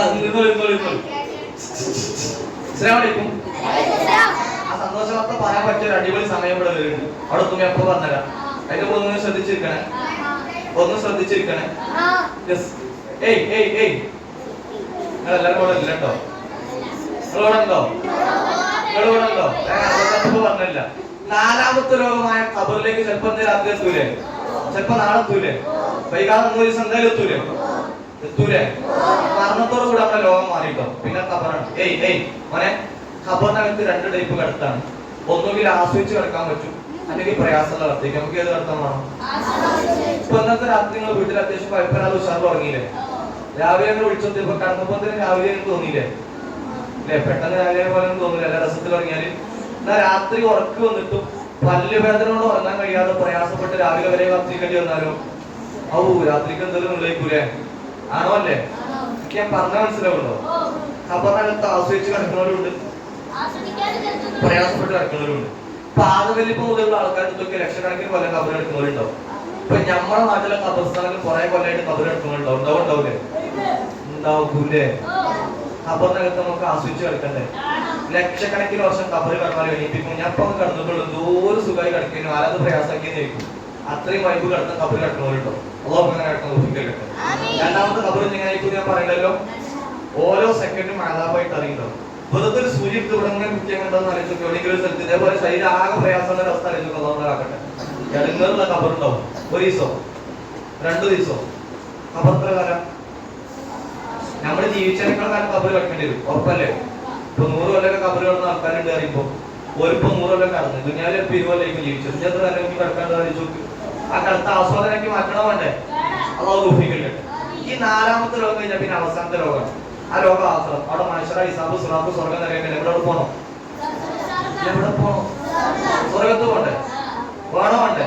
Speaker 1: സന്തോഷ വാർത്ത പറയാൻ പറ്റിയ ഒരു അടിപൊളി സമയം ഇവിടെ വരുന്നുണ്ട്. അവിടെ തുമ്മി എപ്പോ പറഞ്ഞുതരാം. അതിന്റെ കൂടെ ഒന്ന് ശ്രദ്ധിച്ചിരിക്കണേ. ഒന്ന് ശ്രദ്ധിച്ചിരിക്കണേ. ഏയ് ഏയ് ഏയ് നിങ്ങളെല്ലാരും കൂടെ ഇല്ല കേട്ടോ. നിങ്ങളിവിടെ ഉണ്ടോ? പറഞ്ഞില്ല. നാലാമത്തെ ലോകമായ ഖബറിലേക്ക് ചിലപ്പോ രാത്രി എത്തൂലേ? ചിലപ്പോ നാളെ എത്തൂലേ? വൈകാതെ 3 ദിവസം എന്തായാലും എത്തൂലേ? മരണത്തോടു കൂടെ നമ്മുടെ ലോകം മാറിയിട്ടോ. പിന്നെ ഖബറാണ്. ഏയ് മോനെ, ഖബറിനകത്ത് 2 ടൈപ്പ് കിടത്താണ്. ഒന്നുകിൽ ആസ്വദിച്ച് കിടക്കാൻ പറ്റും, അല്ലെങ്കിൽ പ്രയാസമുള്ള കടത്തേക്ക്. നമുക്ക് ഏത് കിടത്താൻ വേണം? ഇപ്പൊ ഇന്നത്തെ രാത്രി നിങ്ങൾ വീട്ടിൽ അത്യാവശ്യം കുഴപ്പമില്ലാതെ ഉഷാറിൽ ഉറങ്ങിയില്ലേ? രാവിലെ വിളിച്ചോത്തി ഇപ്പൊ കടന്നപ്പോ രാവിലെ എനിക്ക് തോന്നിയില്ലേ? അല്ലെ, പെട്ടെന്ന് രാവിലെ പോലെ തോന്നില്ല. എല്ലാ രസത്തിൽ ഉറങ്ങിയാല്. എന്നാ രാത്രി ഉറക്ക് വന്നിട്ടും പല്ലുവേദനയോട് ഉറങ്ങാൻ കഴിയാതെ പ്രയാസപ്പെട്ട് രാവിലെ വരെ കാത്തിരിക്കേണ്ടി വന്നാലോ? രാത്രിക്ക് എന്തെങ്കിലും ഉള്ളേക്കൂലേ? ആണോ അല്ലേ? ഞാൻ പറഞ്ഞ മനസ്സിലാവുണ്ടോ? ഖബറിനകത്ത് ആസ്വദിച്ച് കിടക്കുന്നവരുണ്ട്, പ്രയാസപ്പെട്ട് കിടക്കുന്നവരുണ്ട്. പാതവലിപ്പം മുതലുള്ള ആൾക്കാർക്ക് ലക്ഷക്കണക്കിന് കൊല്ലം ഖബർ എടുക്കുന്നവരുണ്ടാവും. ഇപ്പൊ നമ്മുടെ നാട്ടിലെ ഖബർസ്ഥാനത്തിൽ കുറെ കൊല്ലമായിട്ട് ഖബർ എടുക്കുന്നവരുണ്ടാവും. ഉണ്ടാവൂലേ? ഖബറിനകത്ത് നമുക്ക് ആസ്വദിച്ച് കിടക്കണ്ടേ? ലക്ഷക്കണക്കിന് വർഷം ഖബർ കിടന്നാൽ എണീപ്പിക്കും. ഞാൻ ഇപ്പൊ കിടന്നിട്ടുള്ളൂ, എന്തോരം സുഖമായി കിടക്കുന്നു, ആരത് പ്രയാസാക്കിയെന്നിരിക്കും. അത്രയും വൈബ് കിടന്ന ഖബർ കിടക്കുന്നവരുണ്ടോ? അള്ളാഹു അങ്ങനെ കിടക്കുന്ന നോക്കിക്കട്ടെ. രണ്ടാമത്തെ ഖബർ എങ്ങനെയായിരിക്കും ഞാൻ പറയണ്ടല്ലോ. ഓരോ സെക്കൻഡും ആദാബായിട്ട് അറിയുന്നുണ്ടോ? വെറുതെ ഒരു സൂര്യ ഇവിടെ ഇങ്ങനെ കുറ്റിയെന്നുണ്ടോന്ന് ആലോചിച്ചു. എവിടെയെങ്കിലും ഒരു സ്ഥലത്ത് ഇതേപോലെ ശരീരം ആകെ പ്രയാസമുള്ള അവസ്ഥ ആലോചിച്ചു. അള്ളാഹുക്കാട്ടെ. ഇടങ്ങേറുള്ള ഖബറുണ്ടാവും. 1 ദിവസോ 2 ദിവസോ? ഖബർ എത്ര കാലം? നമ്മൾ ജീവിച്ചതിനേക്കാൾ കാലം ഖബർ കിടക്കേണ്ടി വരും. ഉറപ്പല്ലേ? ഇപ്പൊ 100 കൊല്ലൊക്കെ ഖബർ കിടന്ന ആൾക്കാരുണ്ട് അറിയുമ്പോ ഓരിപ്പോ 100 കൊല്ലം കടന്നു. ദുനിയാവിൽ 20 കൊല്ലം ജീവിച്ചത്. ഇനി എത്ര കാലം കിടക്കാണ്ട് ആലോചിച്ചു. ആ കടത്ത ആസ്വാദനമാക്കി മാറ്റണം വേണ്ടേ? അള്ളാഹു തൗഫീഖ് നൽകട്ടെ. ഈ 4ാമത്തെ ലോകം കഴിഞ്ഞാൽ പിന്നെ അവസാനത്തെ ലോകമാണ്. ആ ലോകം ആഖിറത്ത്. അവിടെ മനുഷ്യരെ ഹിസാബ് സിറാത്ത് സ്വർഗ്ഗം നിറയുന്നില്ല. എവിടെ പോണോ? സ്വർഗത്ത് പോണ്ടേ? വേണ്ടേ?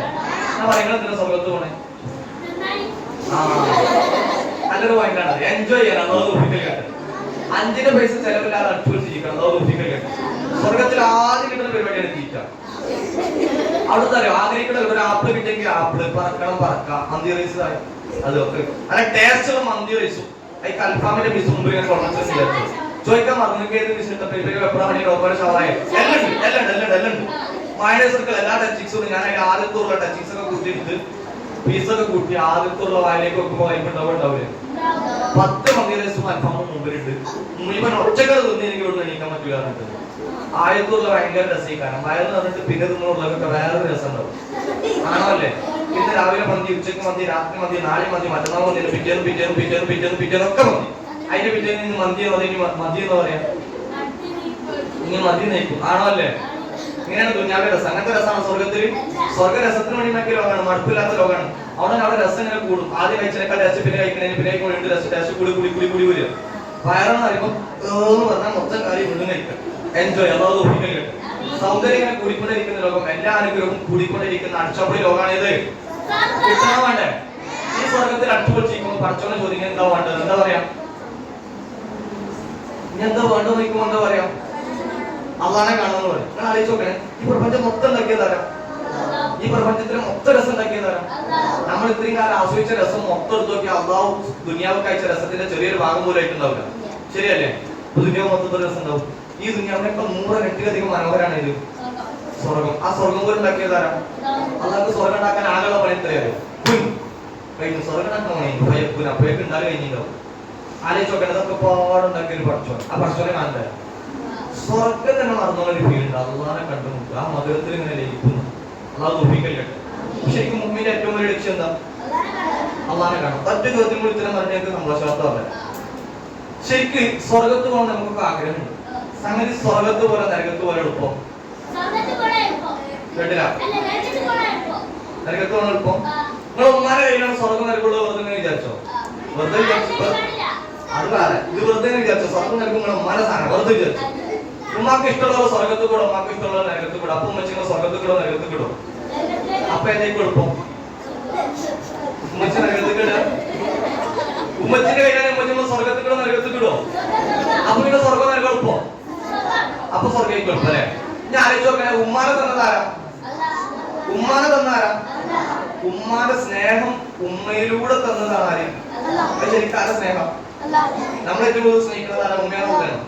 Speaker 1: ഞാൻ പറയുന്നത് എന്തിനാ സ്വർഗത്ത് പോണേ? നല്ലൊരു പോയിന്റാണ്. എൻജോയ് ചെയ്യണം. അള്ളാഹു തൗഫീഖ് നൽകട്ടെ. 5 പൈസ ചെലവില്ലാതെ അടിച്ചുപൊളിച്ച് ജീവിക്കണം. അള്ളാഹു തൗഫീഖ് നൽകട്ടെ. സ്വർഗത്തിൽ ആദ്യം കിട്ടുന്ന പരിപാടിയാണ് ജീവിക്കുക. അവിടുത്തെ അറിയോ? ആഗ്രഹിക്കുന്ന ഒരു ആപ്പിൾ കിട്ടിയെങ്കിൽ ആപ്പിള് പറക്കണം, പറക്കാം. മന്തി റൈസ് അതൊക്കെ നല്ല ടേസ്റ്റുള്ള മന്തി റൈസും അതിക്ക് അൽഫാമിന്റെ പീസ് മുമ്പ് ഇങ്ങനെ കൊണ്ടുവച്ചു ചോദിക്കാൻ മറന്നു. ഏത് പീസ് വെപ്രാണി ഡോക്ടറെ ഷവായ എല്ലാം ഉണ്ട്. മയണൈസ് ഒക്കെ എല്ലാ ടച്ചിക്സും ഞാൻ അതിന്റെ ആദ്യത്തുള്ള ടച്ചിക്സ് ഒക്കെ കൂട്ടിയിട്ട് പീസൊക്കെ കൂട്ടി ആദ്യത്തുള്ള വായിലേക്ക് വെക്കുമ്പോൾ ഉണ്ടാവില്ലേ? 10 മന്തി റൈസും അൽഫാമും മുമ്പിലുണ്ട്. മുഴുവൻ ഒറ്റകൾ തിന്ന് എനിക്ക് ഇവിടെ എണീക്കാൻ പറ്റില്ല. ആദ്യത്തുള്ള ഭയങ്കര രസീകാരം. വയറ് പറഞ്ഞിട്ട് പിന്നെ തിന്നുള്ളതൊക്കെ വേറൊരു രസം ഉണ്ടാവും. ആണോ അല്ലേ? ഇന്ന് രാവിലെ മന്തി, ഉച്ചക്ക് മന്തി, രാത്രി മന്തി, നാളെ മന്തി, മറ്റന്നാൾ മന്തി, പിറ്റേന്ന് ഒക്കെ മന്തി. അതിന്റെ പിറ്റേന്ന് മന്തി എന്ന് പറയാം. ഇങ്ങനെ മന്തി നയിക്കും. ആണോ അല്ലേ? ഇങ്ങനെയാണ് ദുനിയാവിലെ രസം. അങ്ങനത്തെ രസമാണ് സ്വർഗത്തിൽ. സ്വർഗരസത്തിന് വേണ്ടി ഉണ്ടാക്കിയ ലോകമാണ്, മടുപ്പില്ലാത്ത ലോകമാണ്. അവിടെ രസം ഇങ്ങനെ കൂടും. ആദ്യം കഴിച്ചതിനേക്കാൾ ടേസ്റ്റ്, പിന്നെ കഴിക്കുന്നതിന് പിന്നെ വീണ്ടും ടേസ്റ്റ് കൂടി വരിക. വയറെന്ന് പറയുമ്പോൾ പറഞ്ഞാൽ മൊത്തം കാര്യം വീണ്ടും കഴിക്കാം. എൻജോയ്. അല്ലാതെ ഒപ്പിക്കല്. സൗന്ദര്യം ഇങ്ങനെ കൂടിക്കൊണ്ടിരിക്കുന്ന ലോകം, എല്ലാ അനുഗ്രഹവും കൂടിക്കൊണ്ടിരിക്കുന്ന അടിച്ചപ്പൊളി ലോകമാണ് ഇത്. കിട്ടണോ വേണ്ടേ? ഈ സ്വർഗത്തിൽ അടിച്ചുപൊളിച്ചിരിക്കുമ്പോൾ പഠിച്ചോണ്ട് ചോദിക്കാൻ എന്താ വേണ്ടത്? എന്താ പറയാ? ഇനി എന്താ വേണ്ടത് നോക്കുമ്പോ എന്താ പറയാ? അള്ളാനെ കാണുന്ന പറയും. നിങ്ങൾ ആലോചിച്ച് നോക്കണേ, ഈ പ്രപഞ്ചം മൊത്തം ഉണ്ടാക്കിയതാരാ? ഈ പ്രപഞ്ചത്തിന് മൊത്തം രസം ഉണ്ടാക്കിയതാരാ? നമ്മൾ ഇത്രയും കാലം ആസ്വദിച്ച രസം മൊത്തം എടുത്ത് നോക്കിയാൽ അള്ളാഹു ദുനിയാവ് കഴിച്ച രസത്തിന്റെ ചെറിയൊരു ഭാഗം പോലും ആയിട്ടുണ്ടാവില്ല. ശരിയല്ലേ? ദുനിയാവ് മൊത്തത്തിൽ രസം ഉണ്ടാവും. ഈ ദുനിയാവിനൊക്കെ 100 ഇരട്ടിയിലധികം മനോഹരാണ് ഇത് സ്വർഗം. ആ സ്വർഗം പോലും ഉണ്ടാക്കിയതാരാ? അള്ളാഹ്ക്ക് സ്വർഗം ഉണ്ടാക്കാൻ ആകെയുള്ള പണി എത്രയായിരുന്നു? കഴിഞ്ഞു. സ്വർഗം ഉണ്ടാക്കാൻ പണി അപ്പോഴേക്ക് ഉണ്ടാലും കഴിഞ്ഞിട്ടുണ്ടാവും. ആലോചിച്ച് നോക്കണേ, ഇതൊക്കെ പാടുണ്ടാക്കിയ ഒരു പഠിച്ചോ. ആ പഠിച്ചോനെ കാണണ്ടേ? സ്വർഗം തന്നെ മറന്നൊരു ഫീൽ ഉണ്ട്. അള്ളാനെ കണ്ടുമുട്ടുക, ആ മധുരത്തിൽ ഇങ്ങനെ ലയിക്കുന്നു. അള്ളാഹു തൗഫീഖ്. ശരിക്കും മുഅ്മിന്റെ ഏറ്റവും വലിയ ലക്ഷ്യം എന്താ? അള്ളാനെ കാണാം. ഒറ്റ ചോദ്യം കൂടി ഇത്തരം പറഞ്ഞ സന്തോഷവാർത്ത പറഞ്ഞ ശരിക്ക് സ്വർഗത്ത് പോകാൻ നമുക്കൊക്കെ ആഗ്രഹമുണ്ട്. സംഗതി സ്വർഗത്ത് പോലെ നരകത്ത് പോലെ എളുപ്പം കേട്ടില്ല? നരകത്ത് പോകണം എളുപ്പം. നിങ്ങൾ ഉമ്മാരെ കയ്യിലാണ് സ്വർഗം നൽകുള്ളൂ വെറുതെ വിചാരിച്ചോ? വെറുതെ വിചാരിച്ചു അത് വേറെ. ഇത് വെറുതെ വിചാരിച്ചോ? സ്വർഗം നൽകും നിങ്ങളെ ഉമ്മാരെ സാധനം വെറുതെ വിചാരിച്ചു. ഉമ്മാക്ക് ഇഷ്ടമുള്ള സ്വർഗത്തിൽ കൂടെ, ഉമ്മാക്ക് ഇഷ്ടമുള്ള നരകത്തിൽ കൂടെ. അപ്പൊ ഉമ്മച്ചിങ്ങൾ സ്വർഗത്തിൽ കൂടെ നരകത്തിൽ കിടും. അപ്പൊ ഏതേക്കും എളുപ്പം? ഉമ്മച്ചി നരകത്തിൽ കിട. ഉമ്മച്ചിന്റെ കയ്യിലാണ് ഉമ്മച്ചിമ്മ സ്വർഗത്തിൽ കൂടെ നരകത്തിൽ കിടുവോ? അപ്പൊ പിന്നെ സ്വർഗം നരകം എളുപ്പം. അപ്പൊ സ്വർഗം എളുപ്പം അല്ലെ? ഞാൻ ആലോചിച്ച് നോക്കണേ, ഉമ്മാനെ തന്നതാരാ? ഉമ്മാനെ തന്നാരാ? ഉമ്മാന്റെ സ്നേഹം ഉമ്മയിലൂടെ തന്നതാണ് ആര്? ശരിക്കും ആരുടെ സ്നേഹം? നമ്മൾ ഏറ്റവും കൂടുതൽ സ്നേഹിക്കുന്നതാരാ? ഉമ്മയാണ് നോക്കണം.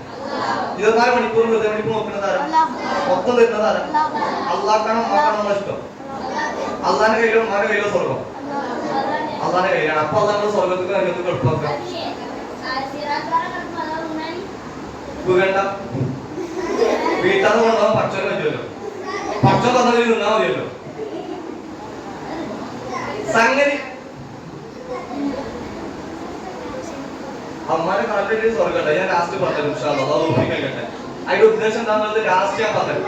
Speaker 1: 24 മണിക്കൂർ ഹൃദയ മണിക്കൂർ നോക്കുന്നതാരാ? മൊത്തം തരുന്നതാരാ? അള്ളാഹ്ക്കാണോ ഉമ്മാക്കാണോ നമ്മളെ ഇഷ്ടം? അള്ളാന്റെ കയ്യിലോ ഉമ്മാന്റെ കയ്യിലോ സ്വർഗം? അള്ളാന്റെ കയ്യിലാണ്. അപ്പൊ അത് നമ്മൾ സ്വർഗത്തിൽ നരകത്തിൽ എളുപ്പമാക്കാം. വേണ്ട, വീട്ടാന്ന് കൊണ്ടുപോകാൻ ഭക്ഷണം പറ്റുമല്ലോ. ഭക്ഷണം തന്നതിൽ നിന്നാ മതിയല്ലോ. സംഗതി അമ്മാരെ കാലിന്റെ സ്വർഗം. ഞാൻ ലാസ്റ്റ് പറഞ്ഞു കഴിക്കട്ടെ. അതിന്റെ ഉദ്ദേശം എന്താണെന്നുള്ളത് ലാസ്റ്റ് ഞാൻ പറഞ്ഞു.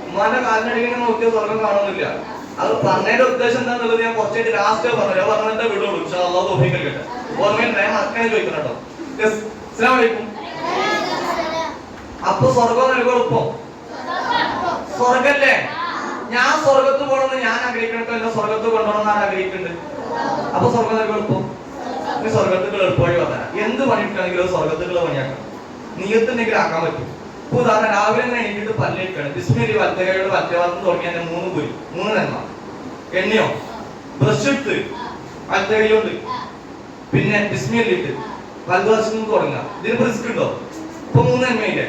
Speaker 1: ഉമ്മാന്റെ കാലിനടിങ്ങനെ നോക്കിയ സ്വർഗം കാണുന്നില്ല. അത് പറഞ്ഞതിന്റെ ഉദ്ദേശം എന്താണെന്നുള്ളത് ഞാൻ കുറച്ചായിട്ട് ലാസ്റ്റ് പറഞ്ഞു. ഞാൻ പറഞ്ഞിട്ട് വിടുള്ളൂ. കഴിക്കട്ടെ. ഓർമ്മയിൽ ഞാൻ മറക്കാൻ ചോദിക്കണം കേട്ടോ. അസ്സലാമു അലൈക്കും. അപ്പൊ സ്വർഗം നൽകും എളുപ്പം സ്വർഗല്ലേ? ഞാൻ സ്വർഗത്ത് പോകണമെന്ന് ഞാൻ ആഗ്രഹിക്കണോ? എന്നെ സ്വർഗത്ത് കൊണ്ടുപോകണം ഞാൻ ആഗ്രഹിക്കുന്നുണ്ട്. അപ്പൊ സ്വർഗം നൽകും എളുപ്പം. സ്വർഗത്തുകൾ എളുപ്പമായി പറഞ്ഞാൽ എന്ത് പണിയെടുക്കുകയാണെങ്കിലും സ്വർഗത്തുകൾ പണിയാക്കാം. നീയത്തുണ്ടെങ്കിൽ ആക്കാൻ പറ്റും. ഇപ്പൊ ഉദാഹരണം രാവിലെ തന്നെ എണീറ്റിട്ട് പല്ലേക്കാണ്. ബിസ്മിലി വലത്തേകൈയോട് വലത്തേഭാഗത്ത് തുടങ്ങിയ 3 നന്മ. എണ്ണയോ ബ്രഷ് ഇട്ട് വലത്തേകൈയോണ്ട്, പിന്നെ ബിസ്മിലിട്ട് വലതുവശത്ത് നിന്ന് തുടങ്ങുക. ഇതിന് റിസ്ക് ഉണ്ടോ? ഇപ്പൊ 3 നന്മയില്ലേ?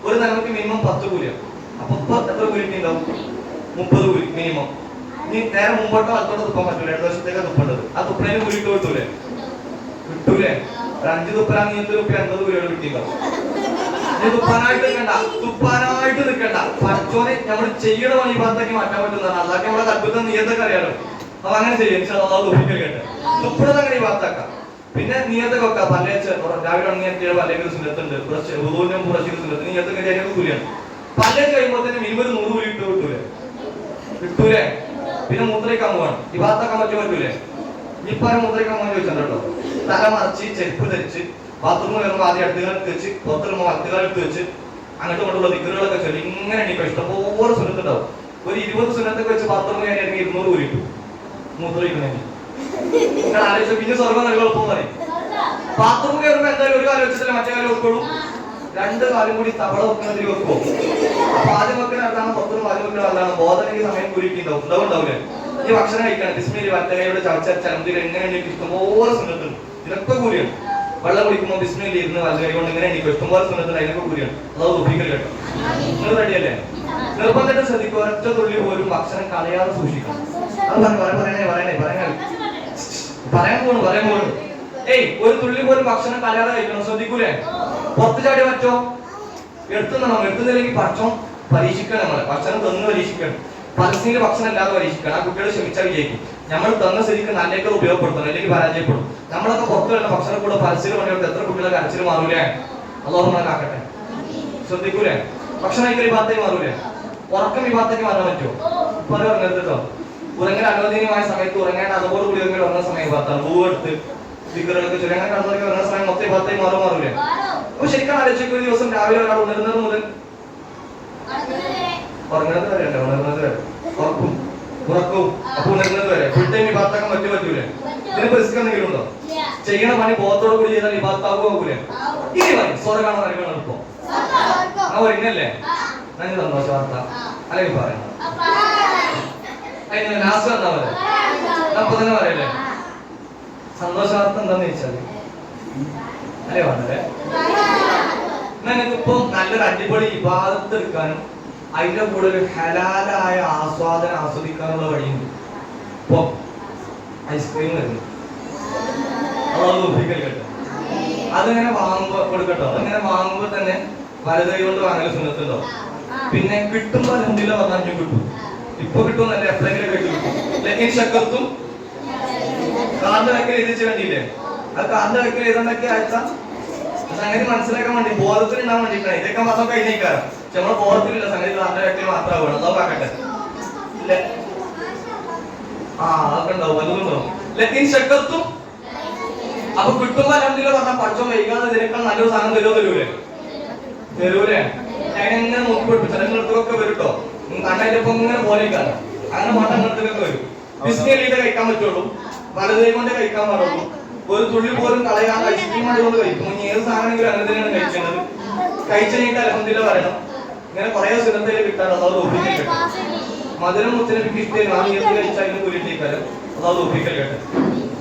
Speaker 1: ഒരു നന്മക്ക് മിനിമം 10 കൂലിയാണ്. അപ്പൊ ഇപ്പൊ എത്ര കൂലി ഉണ്ടാവും? 30 കൂലി മിനിമം. നീ നേരെ മുമ്പോട്ടോ വലത്തോട്ടോ തുപ്പാൻ പറ്റൂല. 2 വർഷത്തേക്ക് തുപ്പേണ്ടത്. ആ തുപ്പണേന് കൂലി കിട്ടൂലേ? കിട്ടൂലേ? 5 തുപ്പലാന്ന് 50 കൂലിയോട് കിട്ടിയിട്ടുണ്ടാവും. തുപ്പാനായിട്ട് നിൽക്കണ്ട. പഠിച്ചോനെ നമ്മൾ ചെയ്യണ പണി ഭാഗത്തേക്ക് മാറ്റാൻ പറ്റുന്നതാണ്. അതൊക്കെ നമ്മളെ കൽപ്പത്തെ നീയത്തൊക്കെ അറിയാലോ. അപ്പൊ അങ്ങനെ ചെയ്യും. തുപ്പിക്കട്ടെ. തുപ്പണത് അങ്ങനെ ഈ ഭാഗത്താക്കാം. പിന്നെ നീയത്തൊക്കെ വെക്കാം. പല്ലേച്ച് രാവിലെ ഉണങ്ങിയ പല്ലേക്ക് സുന്നത്തുണ്ട്. വുദൂനും പുറശ്ശിക്ക് സുന്നത്ത്. നീയത്തൊക്കെ ശരിയാക്കി കൂലിയാണ്. പല്ലേച്ച് കഴിയുമ്പോഴത്തേനും 20-100 കൂലി കിട്ടൂലേ? പിന്നെ മൂത്രയ്ക്കാൻ പോവാണ്. ഈ ഭാഗത്താക്കാൻ പറ്റൂലേ? ഇപ്പൊ മൂത്രയ്ക്കാൻ പോകാൻ ചോദിച്ചിട്ടുണ്ട് കേട്ടോ. തല മറിച്ച് ചെരുപ്പ് ധരിച്ച് ബാത്റൂമിൽ വരുമ്പോൾ ആദ്യം അടുത്തുകാലത്ത് വെച്ച്, പുറത്തിരുമ്പോൾ അടുത്തുകാലത്ത് വെച്ച്, അങ്ങോട്ടും കൊണ്ടുള്ള ദിക്കറുകളൊക്കെ ചൊല്ലി ഇങ്ങനെ എണീക്കും. ഇഷ്ടംപോലെ സുന്നത്തുണ്ടാവും. ഒരു 20 സുന്നത്തൊക്കെ വെച്ച് ബാത്റൂമിൽ കയറിയാണെങ്കിൽ 200 കൂലി കിട്ടും മൂത്രയ്ക്കണമെങ്കിൽ. നിങ്ങൾ ആലോചിച്ച പിന്നെ സ്വർഗം നൽകും എളുപ്പം പറയും. ബാത്റൂമിൽ കയറുമ്പോ എന്തായാലും ഒരു കാലം വെച്ചിട്ടല്ലേ മറ്റേ കാലം വെക്കുള്ളൂ. 2 കാലും കൂടി തവള വെക്കുന്നതിൽ വെക്കുമോ? അപ്പൊ ആദ്യം വെക്കുന്ന ആളാണ്, പുറത്തും ആദ്യം വെക്കുന്ന ആളാണ്. ബോധനെങ്കിൽ സമയം കൂലിക്കുണ്ടാവും. ഉണ്ടാവില്ലേ? ഈ ഭക്ഷണം കഴിക്കണം. ബിസ്മിലി വലത്തേകൈയോട് ചവച്ചരത്തിൽ എങ്ങനെ എണീക്കും? ഇഷ്ടംപോലെ സുന്നത്തുണ്ട്. ഇതിനൊക്കെ കൂലിയാണ്. വെള്ളം കുടിക്കുമ്പോൾ ബിസ്മിൽ ഇരുന്ന് വലതുകൈ കൊണ്ട് ഇങ്ങനെ എണീക്കും. ഇഷ്ടംപോലെ സുന്നത്തുണ്ട്. അതിനൊക്കെ കൂലിയാണ്. അതായത് ഒപ്പിക്കൽ കേട്ടോ. നിങ്ങൾ റെഡിയല്ലേ? നിർബന്ധമായിട്ട് ശ്രദ്ധിക്കുക. ഒറ്റ തുള്ളി പോലും ഭക്ഷണം കളയാതെ സൂക്ഷിക്കണം. അത് പറയാൻ പോണു. ഒരു തുള്ളി പോലും ഭക്ഷണം കളയാതെ കഴിക്കണം. ശ്രദ്ധിക്കൂലേ? പുറത്ത് ചാടി പറ്റോ? എടുത്തുന്നില്ലെങ്കിൽ ഭക്ഷണം പരീക്ഷിക്കണം. നമ്മളെ ഭക്ഷണം തന്ന് പരീക്ഷിക്കണം. പരസ്യയിൽ ഭക്ഷണം ഇല്ലാതെ പരീക്ഷിക്കണം. ആ കുട്ടികൾ ക്ഷമിച്ചാൽ വിജയിക്കും. നമ്മൾ തന്ന സ്ഥിതിക്ക് നല്ലേക്കത് ഉപയോഗപ്പെടുത്തണം, അല്ലെങ്കിൽ പരാജയപ്പെടും. നമ്മളൊക്കെ പുറത്തു വരുന്ന ഭക്ഷണം കൂടെ പരസ്യം പണിയെടുത്ത് എത്ര കുട്ടികളെ കരച്ചിൽ മാറൂലേ? അല്ലാഹു നമ്മളെ കാക്കട്ടെ. ശ്രദ്ധിക്കൂലേ? ഭക്ഷണം കഴിക്കൽ വിഭാഗത്തേക്ക് മാറൂലേ? ഉറക്കം വിഭാഗത്തേക്ക് മാറാൻ പറ്റുമോ? ഇപ്പൊ അത് പറഞ്ഞത് കേട്ടോ. ഉറങ്ങൽ അനുവദനീയമായ സമയത്ത് ഉറങ്ങാൻ അതുപോലെ കൂടി ഉറങ്ങുന്ന സമയം വിഭാഗത്താണ്. പൂവെടുത്ത് സ്പീക്കറുകളൊക്കെ ചൊല്ലി അങ്ങനെ കടന്നൊക്കെ വരുന്ന സമയം മൊത്തം വിഭാഗത്തേക്ക് മാറൂലേ? അപ്പൊ ശരിക്കും ആലോചിക്കുക. ഒരു ദിവസം രാവിലെ ഒരാൾ ഉണരുന്നത് മുതൽ ഉറങ്ങുന്നത് വരെയല്ലേ? ഉണരുന്നത് വരെ ഉറക്കവും അപ്പൊ ഉണരുന്നത് വരെ ഫുൾ ടൈം വിഭാഗത്താക്കാൻ പറ്റൂലേ? ഇതിന് റിസ്ക് എന്തെങ്കിലും ഉണ്ടോ? ചെയ്യണ പണി ബോധത്തോടു കൂടി ചെയ്താൽ വിഭാഗത്താകൂലേ? ഇനി മതി സ്വർഗാണോ നരകമാണോ എളുപ്പം? ആ ഒരുങ്ങല്ലേ? നല്ല സന്തോഷ വാർത്ത അല്ലെങ്കിൽ പറയണം. അതിന് ലാസ്റ്റ് വന്നാ മതി. അപ്പൊ തന്നെ പറയല്ലേ? സന്തോഷ വാർത്ത എന്താന്ന് ചോദിച്ചാല് അല്ലേ വേണ്ടല്ലേ? നിങ്ങൾക്കിപ്പോ നല്ലൊരു അടിപൊളി വിവാദത്ത് എടുക്കാനും അതിന്റെ കൂടെ ഒരു ഹലാലായ ആസ്വാദനം ആസ്വദിക്കാനുള്ള വഴിയുണ്ട്. ഇപ്പൊ ഐസ്ക്രീം വരുന്നു. കേട്ടോ. അതിങ്ങനെ വാങ്ങുമ്പോ കൊടുക്കട്ടോ. അതിങ്ങനെ വാങ്ങുമ്പോ തന്നെ വലതുകൈ കൊണ്ട് വാങ്ങല് സുന്നത്തുണ്ടോ? പിന്നെ കിട്ടുമ്പോ എന്തിലോ പറഞ്ഞാൽ കിട്ടും. ഇപ്പൊ കിട്ടുമെന്നല്ല, എപ്പോഴെങ്കിലും കിട്ടും. ലക്കിൻ ശക്കർത്തും കാറിന്റെ വെക്കൽ എഴുതിച്ച് കണ്ടില്ലേ? അത് കാറിന്റെ വെക്കൽ എഴുതാണ്ടൊക്കെ അയച്ച സംഗതി മനസ്സിലാക്കാൻ വേണ്ടി ബോധത്തിൽ ഉണ്ടാവാൻ വേണ്ടിയിട്ടാണ്. ഇതൊക്കെ മാത്രം കഴിഞ്ഞേക്കാരം. പക്ഷെ നമ്മളെ ബോധത്തിലില്ല. സംഗതി കാറിന്റെ വെക്കൽ മാത്രമാവുകയാണ്. അതോ കാക്കട്ടെ. അതൊക്കെ ഉണ്ടാവും, വല്ലതും ഉണ്ടാവും. ലത്തിൻ ശക്കത്തും അപ്പൊ കിട്ടുമ്പോ അൽഹംദുലില്ലാഹ് പറഞ്ഞാൽ പഠിച്ചോ വൈകാതെ ഇതിനേക്കാൾ നല്ലൊരു സാധനം തരൂലേ? ഞാനിങ്ങനെ നോക്കി പഠിപ്പിച്ചു നിങ്ങളടുത്തൊക്കെ വരും കേട്ടോ. കണ്ണായിട്ടിപ്പോ ഇങ്ങനെ പോലേക്കാണ് അങ്ങനെ മട്ടം നിങ്ങളടുത്തൊക്കെ വരും. ബിസ്മില്ലാതെ കഴിക്കാൻ പറ്റുള്ളൂ, വലതേ കൊണ്ട് കഴിക്കാൻ പാടുള്ളൂ, ഒരു തുള്ളി പോലും കളയാൻ ഐസ്ക്രീം ആയതുകൊണ്ട് കഴിക്കും. ഇനി ഏത് സാധനമെങ്കിലും അങ്ങനെ തന്നെയാണ് കഴിക്കേണ്ടത്. കഴിച്ചു കഴിഞ്ഞിട്ട് അൽഹംദുലില്ലാഹ് പറയണം. ഇങ്ങനെ കുറെ സുഗന്ധയിൽ കിട്ടാൻ അതായത് ഒപ്പിക്കൽ കേട്ടോ. മധുരം മുത്തനബിക്ക് ഇഷ്ടം ആ നീർത്തി കഴിച്ചാൽ അതിന് കൂലിട്ടേക്കാരം അതായത് ഒപ്പിക്കൽ കേട്ടെ.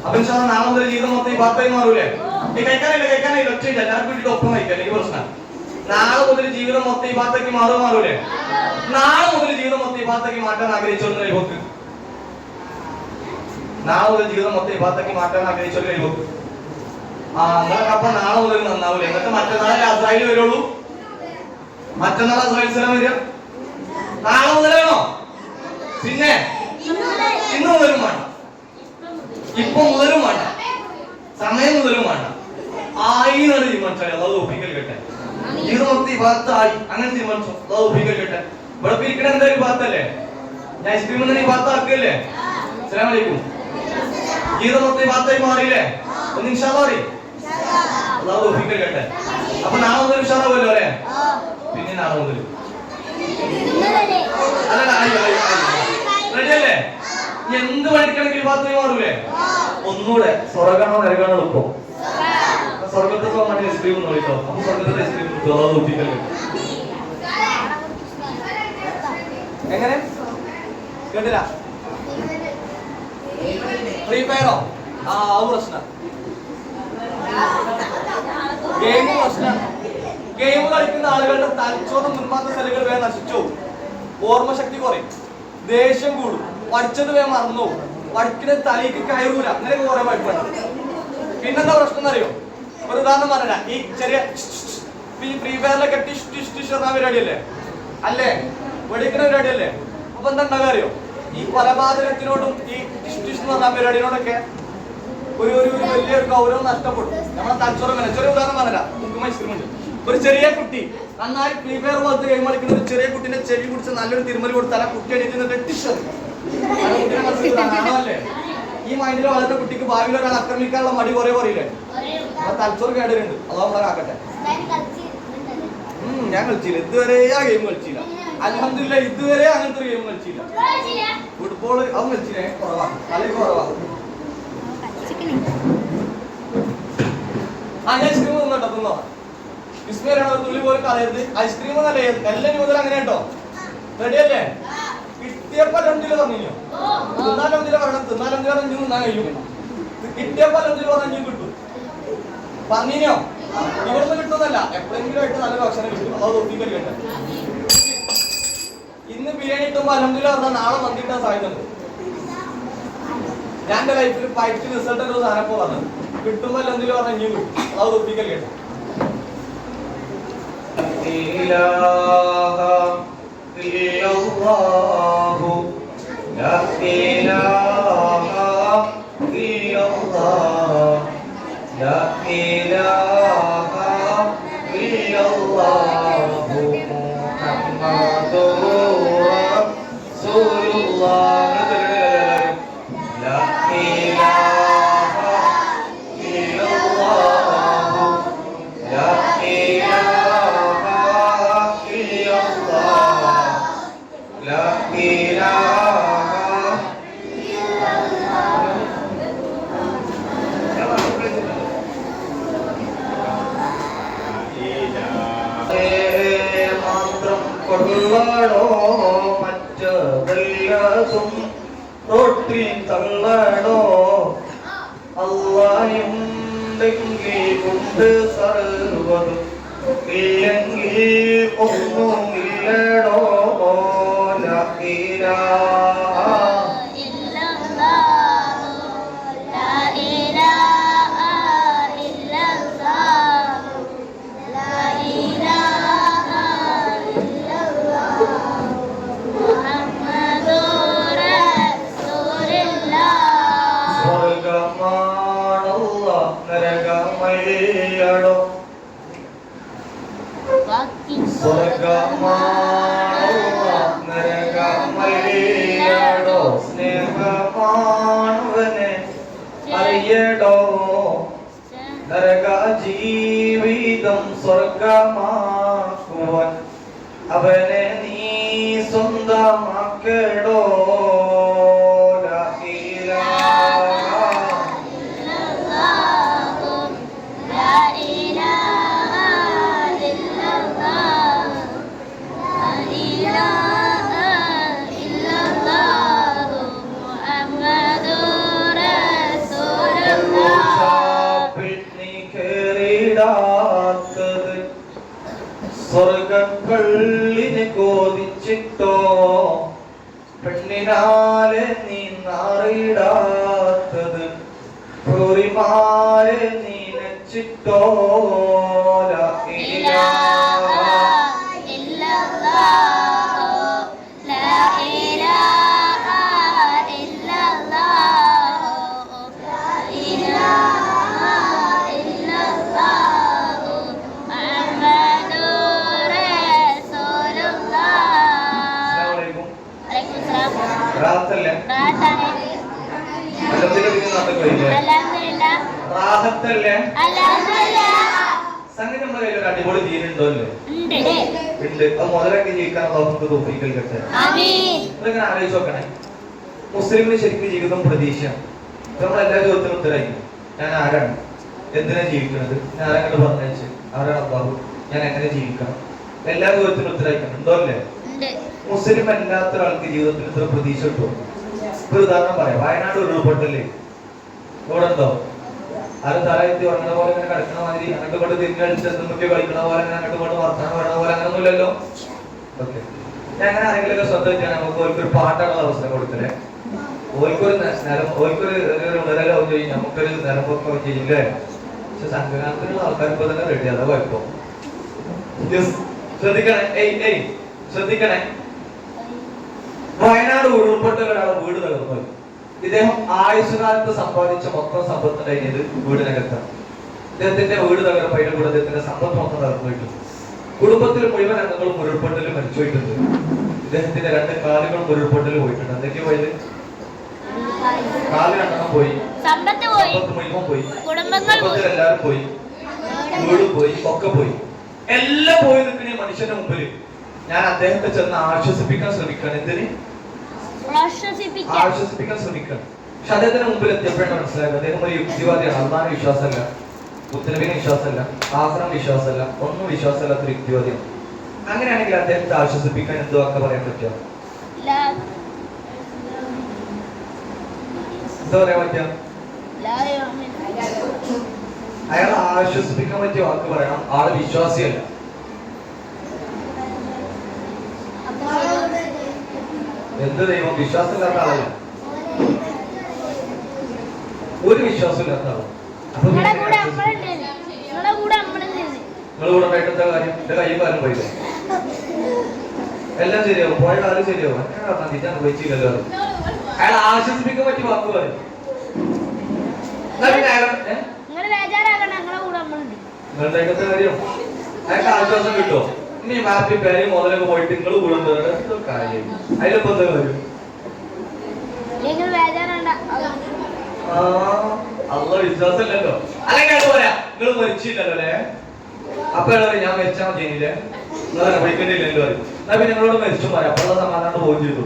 Speaker 1: അപ്പൊ നാളെ മുതൽ ജീവിതം മൊത്തം ഈ ബാപ്പായി മാറൂലേ? ഈ കഴിക്കാനായില്ല ഒറ്റയില്ല, എല്ലാവർക്കും വേണ്ടിട്ട് ഒപ്പം കഴിക്കാം, എനിക്ക് പ്രശ്നം. നാളെ മുതൽ ജീവിതം മൊത്തം ഈ ഭാഗത്തേക്ക് മാറൂലേ? നാളെ മുതൽ ജീവിതം മൊത്തം ഈ ഭാഗത്തേക്ക് മാറ്റാൻ ആഗ്രഹിച്ചോണ്ട് കൈപോക്ക്. നാളെ മുതൽ ജീവിതം മൊത്തം ഈ ഭാഗത്തേക്ക് മാറ്റാൻ ആഗ്രഹിച്ചോണ്ട് കൈപോക്ക്. നിങ്ങൾക്ക് അപ്പൊ നാളെ മുതൽ നന്നാവൂലേ? എന്നിട്ട് മറ്റന്നാളെ അസ്രായേൽ വരുള്ളൂ. മറ്റന്നാൾ അസ്രായേൽ സ്ഥലം വരിക നാളെ മുതലാണോ? പിന്നെ ഇന്ന് മുതലും വേണ്ട, ഇപ്പൊ മുതലും വേണ്ട, സമയം മുതലും വേണ്ട. ആയി എന്നാണ് തീരുമാനിച്ചാൽ അതായത് ഒപ്പിക്കൽ കേട്ടെ. ജീവിതം മൊത്തം ഈ ഭാഗത്തായി അങ്ങനെ തീരുമാനിച്ചോ അതായത് ഒപ്പിക്കൽ കേട്ടെ. ഇവിടെ പിരിക്കണ എന്തായാലും ഈ ഭാഗത്തല്ലേ? ഞാൻ ഐസ്ക്രീം തന്നെ ഈ ഭാഗത്താക്കല്ലേ? അസ്സലാമു അലൈക്കും. ജീവിതം മൊത്തം ഈ ഭാഗത്തായി മാറിയില്ലേ? ഒന്ന് ഇൻഷാ അല്ലാഹ് പറയ് അതായത് ഒപ്പിക്കൽ കേട്ടെ. അപ്പൊ നാളെ മുതൽ ഉഷാറാവുമല്ലോ അല്ലേ? പിന്നെ നാളെ മുതൽ റെഡിയല്ലേ? എന്ത് പഠിക്കണമെങ്കിൽ ഭാഗത്തേക്ക് മാറൂലേ? ഒന്നുകൂടെ സ്വർഗാണോ നരകാണോ എളുപ്പം? സ്വർഗത്തെ പോകാൻ ഐസ്ക്രീം ഒന്ന് വിളിക്കോ. അപ്പൊ സ്വർഗത്തെ ഐസ്ക്രീം കിട്ടും അതായത് ഒപ്പിക്കൽ കേട്ടോ. എങ്ങനെ കേട്ടില്ല? ഫ്രീ ഫയറോ? പ്രശ്നം ഗെയിം പ്രശ്നമാണ്. ഗെയിം കളിക്കുന്ന ആളുകളുടെ തലച്ചോറും മുൻപാത്ത സെല്ലുകൾ വേഗം നശിച്ചു, ഓർമ്മശക്തി കുറയും, ദേഷ്യം കൂടും, പഠിച്ചത് വേഗം മറന്നു, പഠിക്കുന്ന തലയ്ക്ക് കയറൂല, അങ്ങനെയൊക്കെ കുറെ പഠിപ്പുണ്ട്. പിന്നെന്താ പ്രശ്നം എന്നറിയോ? ഒരു ഉദാഹരണം പറഞ്ഞ ഈ ചെറിയ ഈ ഫ്രീ ഫയറിലൊക്കെ ടിഷ് ടിഷ് ടിഷ് എന്ന പരിപാടിയല്ലേ അല്ലേ? വെടിക്കുന്ന പരിപാടിയല്ലേ? അപ്പൊ എന്താ ഉണ്ടാകുക അറിയോ? ഈ കൊലപാതകത്തിനോടും ഈ ടിഷ് ടിഷ് എന്ന് പറഞ്ഞ പരിപാടിനോടൊക്കെ ഒരു വലിയൊരു ഗൗരവം നഷ്ടപ്പെടും. നമ്മളെ തലച്ചോറ് അങ്ങനെ. ചെറിയ ഉദാഹരണം പറഞ്ഞ മുക്കും ഐസ്ക്രീമുണ്ട്. ഒരു ചെറിയ കുട്ടി നന്നായി ഫ്രീ ഫയർ പോലത്തെ ഗെയിം കളിക്കുന്ന ഒരു ചെറിയ കുട്ടിന്റെ ചെവി പിടിച്ച് നല്ലൊരു തിരുമൽ കൊടുത്താൽ ആ കുട്ടി എണീറ്റ് ടിഷ് അല്ലേ? ഈ മൈൻഡിൽ വളർന്ന കുട്ടിക്ക് ഭാവിയിൽ ഒരാൾ ആക്രമിക്കാനുള്ള മടി കുറെ പറയില്ലേ? അപ്പൊ തലച്ചോറ് കേടരുണ്ട്. അതോ നമ്മളെ കാക്കട്ടെ. ഞാൻ കളിച്ചില്ല ഇതുവരെ, ആ ഗെയിം കളിച്ചില്ല അൽഹംദുലില്ലാഹ്, ഇതുവരെ അങ്ങനത്തെ ഒരു ഗെയിം കളിച്ചില്ല. ഫുട്ബോൾ അതും കളിച്ചില്ലേ? കുറവാ, കളി കുറവാ. ഐസ്ക്രീം തിന്നോട്ടോ, തിന്നോ. ബിസ്മില്ലാഹ് ഒരു തുള്ളി പോലും കളയരുത്. ഐസ്ക്രീം എന്നല്ലേ എല്ലാം മുതൽ അങ്ങനെ കേട്ടോ. റെഡിയല്ലേ? കിട്ടിയപ്പോ അൽഹംദുലില്ലാഹ് പറഞ്ഞോ. തിന്നാലംദില്ല പറയണം, തിന്നാലംദില്ല പറഞ്ഞു തിന്നാൻ കഴിയും. കിട്ടിയപ്പോ അൽഹംദുലില്ലാഹ് പറഞ്ഞു കിട്ടും. പറഞ്ഞോ ഇവിടുന്ന് കിട്ടുന്നല്ല, എപ്പോഴെങ്കിലും ആയിട്ട് നല്ല ഭക്ഷണം കിട്ടും. അത് ഒപ്പിക്കൽ കേട്ടെ. ഇന്ന് ബിരിയാണി കിട്ടുമ്പോ അൽഹംദുലില്ലാഹ് പറഞ്ഞാൽ നാളെ മന്തി കിട്ടാൻ സാധ്യതയുണ്ട്. ഞാൻ എന്റെ ലൈഫിൽ ഫൈറ്റ് റിസൾട്ട് ഒരു സാധനം വന്നത് കിട്ടുമ്പോ അൽഹംദുലില്ലാഹ് പറഞ്ഞാൽ ഇനിയും കിട്ടും. അത് ഒപ്പിക്കൽ കേട്ടെ. കൊള്ളണോ മറ്റതെല്ലതും റോട്ടിൽ തള്ളണോ? അല്ലാഹുണ്ടെങ്കിൽ കൊണ്ട് സർവ്വതും, ഇല്ലെങ്കിൽ ഒന്നുമില്ലടോ. ലാ ഇലാഹ ഇല്ലല്ലാഹ്, ലാ ഇലാഹ ഇല്ലല്ലാഹ്, ലാ ഇലാഹ ഇല്ലല്ലാഹ്, മുഹമ്മദുർ റസൂലുള്ളാഹ്. സ്വർഗ്ഗമാണല്ലാഹ് നരകമല്ലടോ. സ്വർഗ്ഗമാണല്ലാഹ് നരകമല്ലടോ. സ്നേഹമാ കാണുവനെ അറിയടോ നരക ജീവിതം സ്വർഗമാക്കുവാൻ അവനെ നീ സ്വന്തമാക്കടോ. ലാ ഇലാഹ ഇല്ലല്ലാഹു ലാ ഇലാഹ ഇല്ലല്ലാഹു ലാ ഇലാഹ ഇല്ലല്ലാഹു മുഹമ്മദുർ റസൂലുള്ളാഹ്. സ്വർഗക്കള്ളിനെ കോതിച്ചിട്ടോ പെണ്ണിനാലെ നീ നാറിടാത്തത് ഹൂറിമാരെ നീ നച്ചിട്ടോ. ലാ ഇലാഹ ഇല്ലല്ലാഹു ലാ ഇലാഹ ഇല്ലല്ലാഹു ലാ ഇലാഹ ഇല്ലല്ലാഹു മുഹമ്മദുർ റസൂലുള്ളാഹ്. അസ്സലാമു അലൈക്കും. വഅലൈക്കും സലാം. റാഹത്തല്ലേ? റാഹത്താണ്. അൽഹംദുലില്ലാഹ്. റാഹത്തല്ലേ? അൽഹംദുലില്ലാഹ്. സംഗതി നമ്മുടെ കയ്യിൽ ഒരു അടിപൊളി ദീനുണ്ടോ അല്ലേ? ഉണ്ട്. അത് മുതലാക്കി ജീവിക്കാൻ നമുക്ക് തൗഫീഖ് കിട്ടട്ടെ. ആമീൻ. നിങ്ങളിങ്ങനെ ആലോചിച്ച് നോക്കണേ, മുസ്ലിമിന് ശരിക്കും ജീവിതം പ്രതീക്ഷയാണ്. നമ്മളെല്ലാ ചോദ്യത്തിനും ഉത്തരവായിരിക്കും. ഞാൻ ആരാണ്, എന്തിനാ ജീവിക്കുന്നത്, ഞാൻ ആരെങ്കിലും പറഞ്ഞു, ആരാണ് അല്ലാഹു, ഞാൻ എങ്ങനെ ജീവിക്കണം, എല്ലാ ചോദ്യത്തിനും ഉത്തരവായിരിക്കണം. ഉണ്ടോ അല്ലേ? മുസ്ലിം അല്ലാത്ത ഒരാൾക്ക് ജീവിതത്തിൽ ഇത്ര പ്രതീക്ഷ കിട്ടും. ഒരു ഉദാഹരണം പറയാം. വയനാട് ഉരുൾപൊട്ടല് ഇവിടെ ഉണ്ടോ? ആരും തലയെത്തി ഉറങ്ങണ പോലെ ഇങ്ങനെ കിടക്കണ മാതിരി അങ്ങോട്ട് കൊണ്ട് തിരിഞ്ഞടിച്ചെന്തൊക്കെ കളിക്കണ പോലെ അങ്ങോട്ട് കൊണ്ട് വർത്തമാനം പറയണ പോലെ അങ്ങനൊന്നുമില്ലല്ലോ. ഓക്കെ, ഞാൻ അങ്ങനെ ആരെങ്കിലുമൊക്കെ ശ്രദ്ധ വെച്ചാൽ നമുക്ക് ഓർക്കൊരു പാട്ടാനുള്ള അവസരം കൊടുക്കലേ, ഓർക്കൊരു ഓർക്കൊരു ഉണരലോ ചെയ്യും, നമുക്കൊരു നിലപ്പൊക്കെ ചെയ്യില്ലേ. പക്ഷെ സംഘകാലത്തിലുള്ള ആൾക്കാർ ഇപ്പൊ തന്നെ റെഡി, അതാ കുഴപ്പം. ശ്രദ്ധിക്കണേ, ശ്രദ്ധിക്കണേ. വയനാട് ഉരുൾപൊട്ടൽ ഒരാളെ വീട് തകർന്നു. ഇദ്ദേഹം ആയുഷ്കാലത്ത് സമ്പാദിച്ച മൊത്തം സമ്പത്ത് കഴിഞ്ഞത് വീടിനകത്താണ്. ഇദ്ദേഹത്തിന്റെ വീട് തകർപ്പ്, അതിന്റെ കൂടെ അദ്ദേഹത്തിന്റെ സമ്പത്ത് മൊത്തം തകർന്നു പോയിട്ടുണ്ട്. കുടുംബത്തിൽ മുഴുവൻ അംഗങ്ങളും ഉരുൾപൊട്ടലിൽ മരിച്ചു പോയിട്ടുണ്ട്. ഇദ്ദേഹത്തിന്റെ 2 കാലുകളും ഉരുൾപൊട്ടൽ പോയിട്ടുണ്ട്. എന്തൊക്കെയാ പോയത്? കാല് 2 പോയി, സമ്പത്ത് മുഴുവൻ പോയി, കുടുംബത്തിൽ എല്ലാവരും പോയി, വീട് പോയി, ഒക്കെ പോയി. എല്ലാം പോയി നിൽക്കുന്ന മനുഷ്യന്റെ മുമ്പിൽ ഞാൻ അദ്ദേഹത്തെ ചെന്ന് ആശ്വസിപ്പിക്കാൻ ശ്രമിക്കണം. എന്തിന് ആശ്വസിപ്പിക്കാൻ ശ്രമിക്കണം. പക്ഷെ അദ്ദേഹത്തിന്റെ മുമ്പിൽ എത്തിയപ്പോഴാണ് മനസ്സിലായത് അദ്ദേഹം ഒരു യുക്തിവാദിയാണ്. അള്ളാഹുവിനെ വിശ്വാസമല്ല, മുത്തനബിനെ വിശ്വാസമല്ല, ആഖിറം വിശ്വാസമല്ല, ഒന്നും വിശ്വാസമല്ലാത്തൊരു യുക്തിവാദിയാണ്. അങ്ങനെയാണെങ്കിൽ അദ്ദേഹത്തെ ആശ്വസിപ്പിക്കാൻ എന്ത് വാക്ക് പറയാൻ പറ്റുക? എന്താ പറയാൻ പറ്റുക? അയാൾ ആശ്വസിപ്പിക്കാൻ പറ്റിയ വാക്ക് പറയണം. ആള് വിശ്വാസിയല്ല. എന്ത് ദൈവം? വിശ്വാസമില്ലാത്ത ആളല്ല, ഒരു വിശ്വാസമില്ലാത്ത ആളാണ്. അപ്പൊ നിങ്ങളുടെ കൂടെ എന്താ കാര്യം? എന്റെ കൈ കാലം പോയില്ലേ? എല്ലാം ശരിയാവും, പോയ കാലം ശരിയാവും. അങ്ങനെ ഉപയോഗിച്ചില്ലല്ലോ. അയാൾ ആശ്വസിപ്പിക്കാൻ പറ്റിയ വാക്ക് പറയും. നിങ്ങളുടെ കാര്യം അയാൾക്ക് ആശ്വാസം കിട്ടുമോ? ഇനി മാപ്പി പേര് മുതലൊക്കെ പോയിട്ട് നിങ്ങൾ കൂടുന്നത് കാര്യം അതിലിപ്പോ എന്താ കാര്യം? അള്ള വിശ്വാസമില്ലല്ലോ. അല്ലെങ്കിൽ അത് പറയാ നിങ്ങൾ മരിച്ചില്ലല്ലോ അല്ലേ? അപ്പൊ ഞാൻ മരിച്ചാൽ മതിയില്ലേ, നിങ്ങൾ വിളിക്കണ്ടില്ലല്ലോ പറയും. എന്നാ പിന്നെ നിങ്ങളോട് മരിച്ചു പറയാം. അപ്പോഴുള്ള സമാധാനം പോവുകയും ചെയ്തു.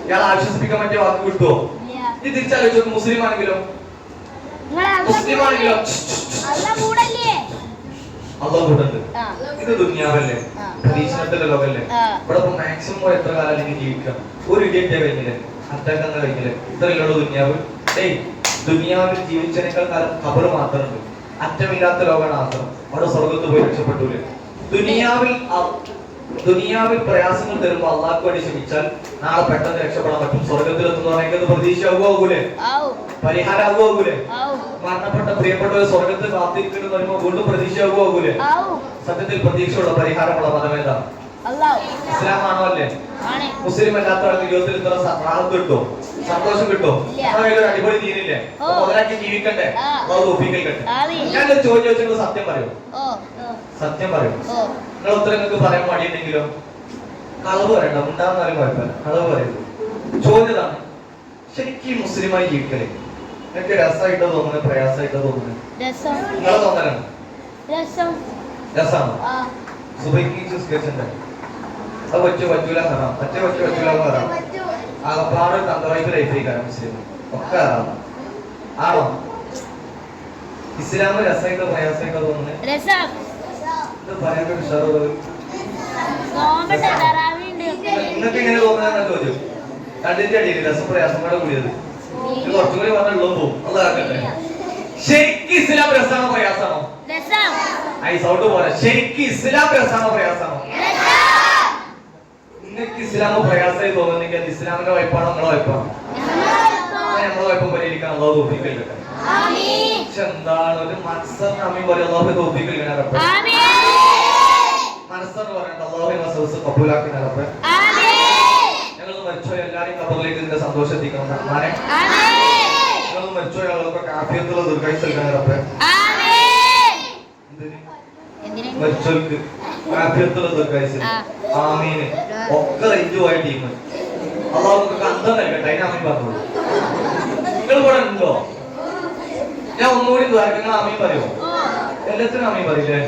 Speaker 1: ഇയാൾ ആശ്വസിപ്പിക്കാൻ പറ്റിയ വാക്ക് കിട്ടുമോ? ഇത് തിരിച്ചാലോചിച്ചു. മുസ്ലിം ആണെങ്കിലോ അള്ളാഹ് കൂടെ ഉണ്ട്. ഇത് ദുനിയാവല്ലേ, പരീക്ഷണത്തിന്റെ ലോകല്ലേ. ഇവിടെ ഇപ്പൊ മാക്സിമം എത്ര കാലം അല്ലെങ്കിൽ ജീവിക്കാം? ഒരു ഇടിയറ്റ കഴിഞ്ഞില്ലേ, അറ്റാക്ക് അങ്ങനെ കഴിഞ്ഞില്ലേ, ഇത്രയല്ലോ ദുനിയാവ്. ദുനിയാവിൽ ജീവിച്ചതിനേക്കാൾ കാലം ഖബർ മാത്രമുണ്ട്. അറ്റമില്ലാത്ത ലോകമാണ് ആഖിറം. അവിടെ സ്വർഗത്ത് പോയി രക്ഷപ്പെട്ടൂലേ. ദുനിയാവിൽ പ്രയാസങ്ങൾ തരുമ്പോ അള്ളാഹ്ക്ക് വേണ്ടി ക്ഷമിച്ചാൽ നാളെ പെട്ടെന്ന് രക്ഷപ്പെടാൻ പറ്റും. സ്വർഗത്തിലെത്തുന്ന പറയുന്നത് പ്രതീക്ഷ ആകുമോകൂലേ, പരിഹാരം ആകുമോകൂലേ? മരണപ്പെട്ട പ്രിയപ്പെട്ടവർ സ്വർഗത്തിൽ കാത്തിരിക്കുന്നു പറയുമ്പോൾ വീണ്ടും പ്രതീക്ഷ ആകുമോകൂലേ? സത്യത്തിൽ പ്രതീക്ഷയുള്ള പരിഹാരമുള്ള മതമേതാ? ഇസ്ലാമാണോ അല്ലേ? മുസ്ലിം അല്ലാത്തവർക്ക് ജീവിതത്തിൽ ഇത്ര റാഹത്ത് കിട്ടോ, സന്തോഷം കിട്ടോ? ഒരു അടിപൊളി ദീനില്ലേ, മുതലാക്കി ജീവിക്കട്ടെ, ഒപ്പിക്കട്ടെ. ഞാനൊരു ചോദ്യം ചോദിച്ചത് സത്യം പറയൂ, സത്യം പറയൂ. നിങ്ങൾ ഉത്തരം നിങ്ങൾക്ക് പറയാൻ മടിയുണ്ടെങ്കിലോ കളവ് പറയണ്ട, ഉണ്ടാകുന്നാലും കുഴപ്പമില്ല, കളവ് പറയരുത്. ചോദ്യതാണ് ശരിക്കും മുസ്ലിമായി ജീവിക്കലേ എനിക്ക് രസമായിട്ടോ തോന്നുന്നത് പ്രയാസമായിട്ടോ തോന്നുന്നത്? നിങ്ങളെ തോന്നലാണ് രസമാണോ? സുബൈക്ക് നിസ്കരിച്ചിട്ടുണ്ട് അത് പറ്റൂല ഹറാം പറ്റൂല ഹറാം ആകപ്പാട് തന്ത്രമായിട്ട് ലൈഫിക്കാണ് മുസ്ലിം ഒക്കെ ഹറാം ആണോ? ഇസ്ലാം രസമായിട്ടോ പ്രയാസമായിട്ടോ തോന്നുന്നത്? ഇത് പറയാൻ ഉഷാറുള്ളത് നിങ്ങൾക്ക് എങ്ങനെ തോന്നുന്ന ചോദ്യം രണ്ടിന്റെ അടിയിൽ രസം പ്രയാസം കൂടെ കൂടിയത് കുറച്ചും കൂടി പറഞ്ഞുള്ളൂ പോകും അതാകട്ടെ. ശരിക്കും ഇസ്ലാം രസമാണോ പ്രയാസമാണോ? ഐ സൗണ്ട് പോലെ ശരിക്കും ഇസ്ലാം രസമാണോ പ്രയാസമാണോ? നിങ്ങൾക്ക് ഇസ്ലാം പ്രയാസമായി തോന്നുന്നെങ്കിൽ അത് ഇസ്ലാമിന്റെ വായ്പാണോ നിങ്ങളെ വായ്പാണോ? നമ്മളെ വായ്പ പരിഹരിക്കാൻ അള്ളാഹു തൗഫീഖ് നൽകട്ടെ. എന്താണ് ഒരു മനസ്സെന്ന് അമ്മയും പോലെ അള്ളാഹു തൗഫീഖ് നൽകണേ. മനസ്സെന്ന് പറയണ്ട അള്ളാഹുവിനെ വസവസ് കബൂലാക്കണേ റബ്ബേ. ഞങ്ങൾ മരിച്ചോ എല്ലാരെയും ഖബറിലേക്ക് ഇതിന്റെ സന്തോഷം എത്തിക്കണം റഹ്മാനെ. ഞങ്ങൾ മരിച്ചോ ആളുകൾക്ക് ആഫിയത്തുള്ള ദീർഘായുസ്സ് നൽകണേ റബ്ബേ. മരിച്ചോർക്ക് ആഫിയത്തുള്ള ദീർഘായുസ്സ് ആമീൻ. ഒക്കെ റേഞ്ചുമായ ടീം അള്ളാഹു നിങ്ങൾക്ക് അന്തം നൽകട്ടെ. അതിന് ആമീൻ പറഞ്ഞോളൂ. നിങ്ങൾ കൂടെ ഉണ്ടോ? ഞാൻ ഒന്നുകൂടി നിങ്ങൾ ആമീൻ പറയുമോ? എല്ലാത്തിനും ആമീൻ പറയില്ലേ?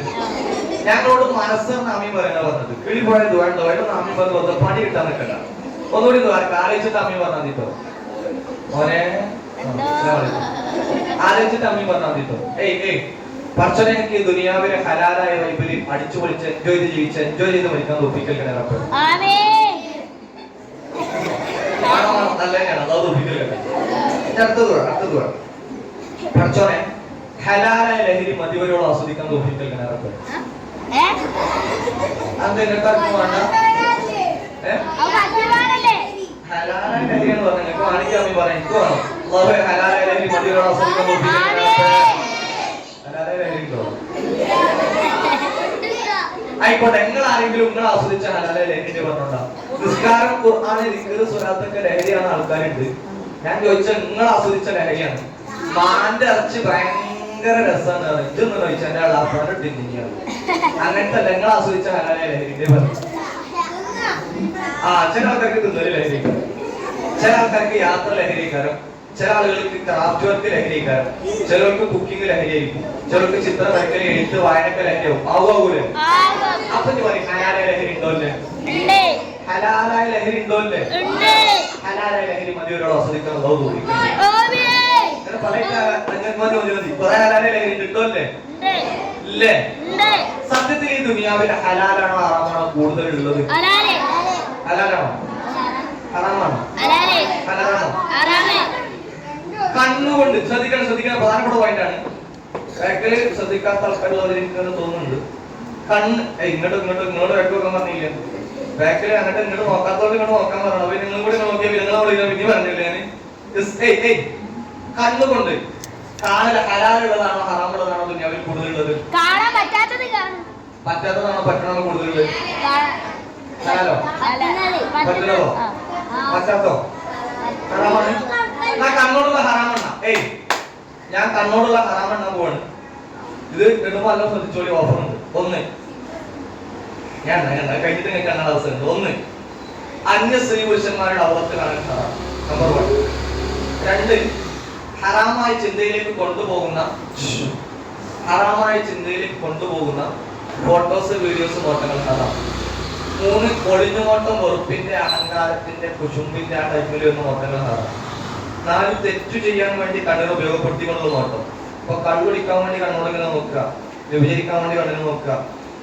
Speaker 1: ഞങ്ങളോട് മനസ്സെന്ന് ആമീൻ പറയാനാ പറഞ്ഞത്. കിളി പോയ വേണ്ടോ വേണ്ട ആമീൻ പറഞ്ഞു പണി കിട്ടാൻ നിൽക്കണ്ട. ഒന്നുകൂടി ആലോചിച്ചിട്ട് ആമീൻ പറഞ്ഞാൽ മതിട്ടോ മോനെ. ആലോചിച്ചിട്ട് ആമീൻ പറഞ്ഞാൽ മതിട്ടോ. പടച്ചോനെ എനിക്ക് ദുനിയാവിലെ ഹലാലായ വൈബില് അടിച്ചു പൊളിച്ച് എൻജോയ് ചെയ്ത് മരിക്കാൻ തോപ്പിക്കൽക്കണേ റബ്ബേ. പടച്ചോനെ ഹലാലായ ലഹരി മതിവരോട് ആസ്വദിക്കാൻ തോപ്പിക്കൽക്കണേ റബ്ബേ. ഹലാലായ ലഹരി എന്ന് പറഞ്ഞാൽ എനിക്ക് വാണിജ്യ അമ്മ പറയാം എനിക്ക് വേണം ഹലാലായ ലഹരി മതിവരോട് ആസ്വദിക്കാൻ തോപ്പിക്കൽക്കണേ റബ്ബേ. ഹലാലായ ലഹരി ഉണ്ടോ? ആയിക്കോട്ടെ. നിങ്ങൾ ആരെങ്കിലും നിങ്ങൾ ആസ്വദിച്ച ഹലാലായ ലഹരി പറഞ്ഞോണ്ടാ? നിസ്കാരം ഖുർആൻ ദിക്ർ സ്വലാത്തൊക്കെ ലഹരിയാണ് ആൾക്കാരുണ്ട്. ഞാൻ ചോദിച്ചാൽ നിങ്ങൾ ആസ്വദിച്ച ലഹരിയാണ്. മാന്റെ ഇറച്ചി ഭയങ്കര രസമാണ് ഇതൊന്നും ചോദിച്ചാൽ എന്റെ ആളാപ്പാട് ഇട്ടിരിക്കുകയാണ്. അങ്ങനത്തെ നിങ്ങൾ ആസ്വദിച്ച ഹലാലായ ലഹരിന്റെ പറഞ്ഞു. ചില ആൾക്കാർക്ക് തിന്നൊരു ലഹരിക്കാരം, ചില ആൾക്കാർക്ക് യാത്ര ലഹരിക്കാരം, ചില ആളുകൾക്ക് ക്രാഫ്റ്റ് വർക്ക് ലഹരിക്കാരം, ചിലർക്ക് കുക്കിംഗ് ലഹരിയായിരിക്കും, ചിലർക്ക് ചിത്രം വരക്കൽ എഴുത്ത് വായനക്കെ ലഹരിയാവും. ആവൂലേ? അപ്പൊ ഹലാലായ ലഹരി ഉണ്ടോല്ലേ? ഹലാലായ ലഹരി ഉണ്ടോല്ലേ? ഹലാലായ ലഹരി മതിയോരോട് ആസ്വദിക്കാൻ തോന്നി. കുറെ ഹലാലായ ലഹരി ഉണ്ടോല്ലേ? ഇല്ലേ? സത്യത്തിൽ ഈ ദുനിയാവിൽ ഹലാലാണോ ഹറാമാണോ കൂടുതൽ ഉള്ളത്? ഹലാലാണോ ഹറാമാണോ? ഹലാലാണോ? കണ്ണുകൊണ്ട് ശ്രദ്ധിക്കണം പ്രധാനപ്പെട്ട പോയിന്റാണ്. ബാക്കില് ശ്രദ്ധിക്കാത്ത ആൾക്കാരുള്ളവർ എനിക്ക് തോന്നുന്നുണ്ട്. കണ്ണ് ഇങ്ങോട്ട് വെക്കൊക്കെ പറഞ്ഞില്ല. ബാക്കില് അങ്ങോട്ട് ഇങ്ങോട്ട് നോക്കാത്തോണ്ട് ഇങ്ങോട്ട് നോക്കാൻ പറയണം. അപ്പൊ നിങ്ങളും കൂടി നോക്കിയാൽ പിന്നെ പറഞ്ഞില്ലേ ഞാന്? കണ്ണുകൊണ്ട് കാണൽ ഹലാലുള്ളതാണോ ഹറാമുള്ളതാണോ ദുനിയാവിൽ കൂടുതലുള്ളത്? പറ്റാത്തതാണോ പറ്റണോ കൂടുതലുള്ളത്? ഹലാലോ പറ്റുന്നതോ പറ്റാത്തോ ഹറാമാണ്? ഞാൻ കണ്ണോടുള്ള ഹറാമെണ്ണ ഞാൻ കണ്ണോടുള്ള ഹറാമെണ്ണ പോവാണ്. ഇത് കിട്ടുമ്പോ എല്ലാം ശ്രദ്ധിച്ചോളി. ഓഫറുണ്ട്. ഒന്ന് ഞാൻ കഴിഞ്ഞിട്ട് നിങ്ങൾക്ക് കാണാൻ അവസരമുണ്ട്. ഒന്ന് അന്യ സ്ത്രീ പുരുഷന്മാരുടെ അവസ്ഥ കാണാൻ ഹറാം. നമ്പർ 1. 2 ഹറാമായ ചിന്തയിലേക്ക് കൊണ്ടുപോകുന്ന ഫോട്ടോസ് വീഡിയോസ് നോട്ടങ്ങൾ ഹറാം. 3 ഒളിഞ്ഞുനോട്ടം വെറുപ്പിന്റെ അഹങ്കാരത്തിന്റെ കുശുമ്പിന്റെ ആ ടൈപ്പിൽ വരുന്ന നോട്ടങ്ങൾ ഹറാം. 4 തെറ്റു ചെയ്യാൻ വേണ്ടി കണ്ണിനെ ഉപയോഗപ്പെടുത്തിക്കൊണ്ടുള്ള നോട്ടം. ഇപ്പൊ കണ്ണുപിടിക്കാൻ വേണ്ടി കണ്ണോട് ഇങ്ങനെ നോക്കുക, വ്യഭിചരിക്കാൻ വേണ്ടി കണ്ണിനെ നോക്കുക,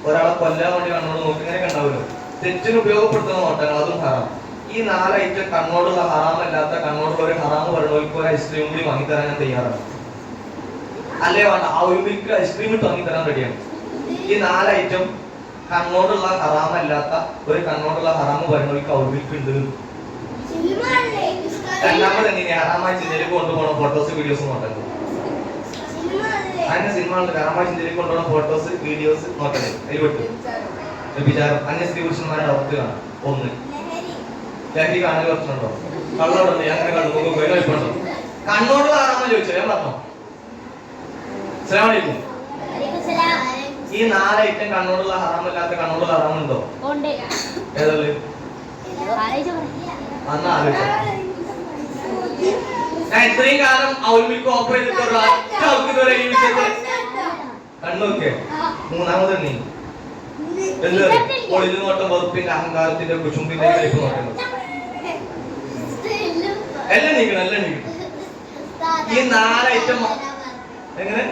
Speaker 1: ഒരാളെ കൊല്ലാൻ വേണ്ടി കണ്ണോട് നോക്കുക, ഇങ്ങനെയൊക്കെ ഉണ്ടാവുമല്ലോ. തെറ്റിന് ഉപയോഗപ്പെടുത്തുന്ന നോട്ടങ്ങൾ അതും ഹറാം. ഈ 4 ഐറ്റം കണ്ണോടുള്ള ഹറാമല്ലാത്ത കണ്ണോടുള്ള ഒരു ഹറാമ് പറയണവർക്ക് ഒരു ഐസ്ക്രീം കൂടി വാങ്ങിത്തരാൻ ഞാൻ തയ്യാറാണ്. അല്ലേ വേണ്ട, ആ ഒരു മിൽക്ക് ഐസ്ക്രീം ഇട്ട് വാങ്ങിത്തരാൻ റെഡിയാണ്. ഈ 4 ഐറ്റം കണ്ണോടുള്ള ഹറാമല്ലാത്ത ഒരു കണ്ണോടുള്ള ഹറാമ് പറയണവർക്ക് ആ ഒരു മിൽക്ക് ഉണ്ട്. രണ്ടാമത് എങ്ങനെയാ ഹറാമായ ചിന്തയിലേക്ക് കൊണ്ടുപോകണം ഫോട്ടോസ് വീഡിയോസ് നോട്ടങ്ങൾ. അതിന്റെ സിനിമകളുടെ ഹറാമായ ചിന്തയിലേക്ക് കൊണ്ടുപോകണം ഫോട്ടോസ് വീഡിയോസ് നോട്ടങ്ങൾ. അതിൽ വിട്ടു വിചാരം അന്യ സ്ത്രീ പുരുഷന്മാരുടെ അവസ്ഥ കാണാം. 1 ലഹരി കാണൽ പ്രശ്നമുണ്ടോ? കള്ളോടുണ്ട്. അങ്ങനെ കണ്ടുണ്ടോ? കണ്ണോടുള്ള ഹറാമ ചോദിച്ചോ? ഞാൻ പറഞ്ഞോ? അസ്സലാമു അലൈക്കും. ഈ 4 ഐറ്റം കണ്ണോടുള്ള ഹറാമല്ലാത്ത കണ്ണോടുള്ള ഹറാമുണ്ടോ? ഏതല്ലേ? അന്ന് ആലോചിച്ചോ. ഞാൻ ഇത്രയും കാലം അവൽമിൽക്ക് ഓഫർ ചെയ്തിട്ടുള്ള ആൾക്ക് ഇതുവരെ ഈ വിഷയത്തിൽ കണ്ണൊക്കെ മൂന്നാമത് നീ എന്ത് ഒളിഞ്ഞു നോട്ടം വെറുപ്പിന്റെ അഹങ്കാരത്തിന്റെ കുശുമ്പിന്റെ കഴിപ്പ് നോക്കുന്നത് എല്ലാം നീക്കണം എല്ലാം നീക്കണം. ഈ 4 ഐറ്റം എങ്ങനെ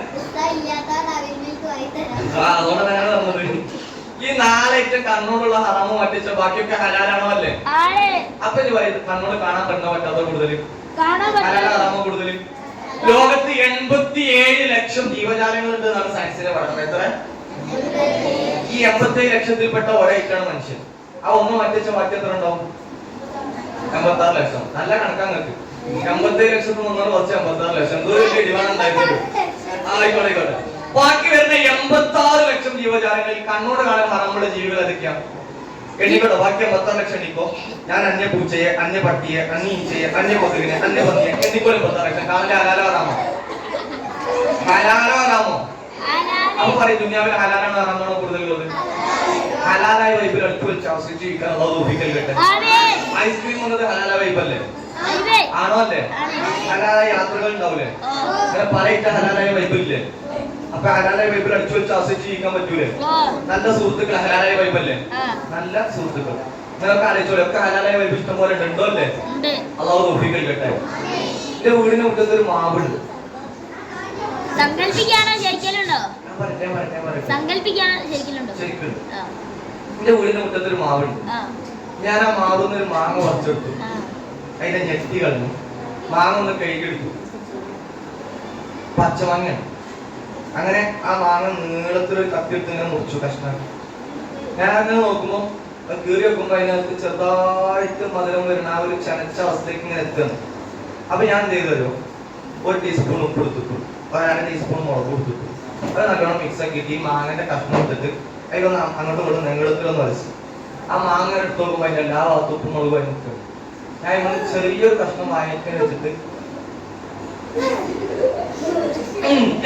Speaker 1: അതുകൊണ്ട് ഞാൻ പറഞ്ഞത് ഈ 4 ഐറ്റം കണ്ണോടുള്ള ഹറാമോ മറ്റിച്ച ബാക്കിയൊക്കെ ഹലാലാണോ അല്ലേ? അപ്പൊ കണ്ണോട് കാണാൻ പറ്റുന്ന പറ്റാത്ത കൂടുതൽ ഹലാല ഹറാമോ കൂടുതൽ? ലോകത്ത് 87 ലക്ഷം ജീവജാലങ്ങൾ ഉണ്ട് എന്നാണ് സയൻസിന്റെ പഠനം. എത്ര? ഈ 87 ലക്ഷത്തിൽപ്പെട്ട ഒരൈറ്റാണ് മനുഷ്യൻ. ആ ഒന്ന് മറ്റിച്ച ബാക്കി എത്ര ഉണ്ടാവും? 86 ലക്ഷം. നല്ല കണക്കാൻ നിൽക്കും. 87 ലക്ഷത്തിൽ നിന്നാണ് കുറച്ച് 86 ലക്ഷം. എന്തോ ഇടിവാണ് ഉണ്ടായിട്ടുള്ളൂ. ആയിക്കോട്ടെ. ബാക്കി വരുന്ന 86 ലക്ഷം ജീവജാലങ്ങളിൽ കണ്ണോട് കാണാൻ ഹറാമുള്ള ജീവികൾ ഏതൊക്കെയാ? എണ്ണിക്കോട്ടെ. ബാക്കി 86 ലക്ഷം എണ്ണിക്കോ. ഞാൻ അന്യ പൂച്ചയെ, അന്യ പട്ടിയെ, അന്യ ഈച്ചയെ, അന്യ കൊതുകിനെ, അന്യ പന്നിയെ എണ്ണിക്കോലും 86 ലക്ഷം. കാലിലെ ഹലാലോ ഹറാമോ? ഹലാലോ ഹറാമോ? അപ്പൊ പറയും ദുനിയാവിൽ ഹലാലാണോ ഹറാമാണോ കൂടുതലുള്ളത്? ഹലാലായ വൈബിൽ അടുത്ത് വെച്ച് ആസ്വദിച്ച് ജീവിക്കാൻ അല്ലാഹു തൗഫീഖ് നൽകട്ടെ. ഐസ്ക്രീം എന്നത് ഹലാലായ വൈബല്ലേ? ആണോ അല്ലേ? ഹലാലായ യാത്രകൾ ഉണ്ടാവൂലേ? അങ്ങനെ പറയിട്ട ഹലാലായ വൈബില്ലേ? അപ്പൊ ഹലാലായ വൈബിൽ അടിച്ചു വെച്ച് ആസ്വദിച്ച് ജീവിക്കാൻ പറ്റൂലേ? നല്ല സുഹൃത്തുക്കൾ ഹലാലായ വൈബല്ലേ? നല്ല സുഹൃത്തുക്കൾ നിങ്ങൾക്ക് ആലോചിച്ചോളൂ. ഒക്കെ ഹലാലായ വൈബ് ഇഷ്ടം പോലെ ഉണ്ടോ അല്ലേ? അല്ലാഹു തൗഫീഖ് നൽകട്ടെ. എന്റെ വീടിന് മുറ്റത്ത് ഒരു മാവുണ്ട്.
Speaker 2: സങ്കൽപ്പിക്കാണോ ശരിക്കലുണ്ടോ? സങ്കൽപ്പിക്കാണോ ശരിക്കലുണ്ടോ?
Speaker 1: ശരിക്കും എന്റെ വീടിന് മുറ്റത്ത് ഒരു മാവുണ്ട്. ഞാൻ ആ മാവുന്ന് ഒരു മാങ്ങ പറിച്ചെടുത്തു. അതിന്റെ ഞെട്ടി കളഞ്ഞു. മാങ്ങ ഒന്ന് കഴുകിയെടുത്തു. പച്ചമാങ്ങയാണ്. അങ്ങനെ ആ മാങ്ങ നീളത്തിലൊരു കത്തിയെടുത്ത് ഇങ്ങനെ മുറിച്ചു കഷ്ണാക്കി. ഞാൻ അങ്ങനെ നോക്കുമ്പോ കീറി വെക്കുമ്പോ അതിനകത്ത് ചെറുതായിട്ട് മധുരം വരുന്ന ആ ഒരു ചനച്ച അവസ്ഥയ്ക്ക് ഇങ്ങനെ എത്തുന്നു. അപ്പൊ ഞാൻ എന്ത് ചെയ്തു? 1 ടീസ്പൂൺ ഉപ്പ് എടുത്തിട്ടു, 1/2 ടീസ്പൂൺ മുളക് കൊടുത്തിട്ടു. അത് നല്ലോണം മിക്സ് ആക്കിയിട്ട് ഈ മാങ്ങന്റെ കഷ്ണം എടുത്തിട്ട് അതിലൊന്ന് അങ്ങോട്ടും ഇങ്ങോട്ടും നീളത്തിലൊന്ന് വരച്ചു. ആ മാങ്ങ എടുത്ത് നോക്കുമ്പോ അതിന്റെ എല്ലാ ഭാഗത്തും ഉപ്പും മുളക് അതിന് നിൽക്കും. ഞാൻ ഇങ്ങനെ ചെറിയൊരു കഷ്ണം വാങ്ങിക്കാൻ വെച്ചിട്ട്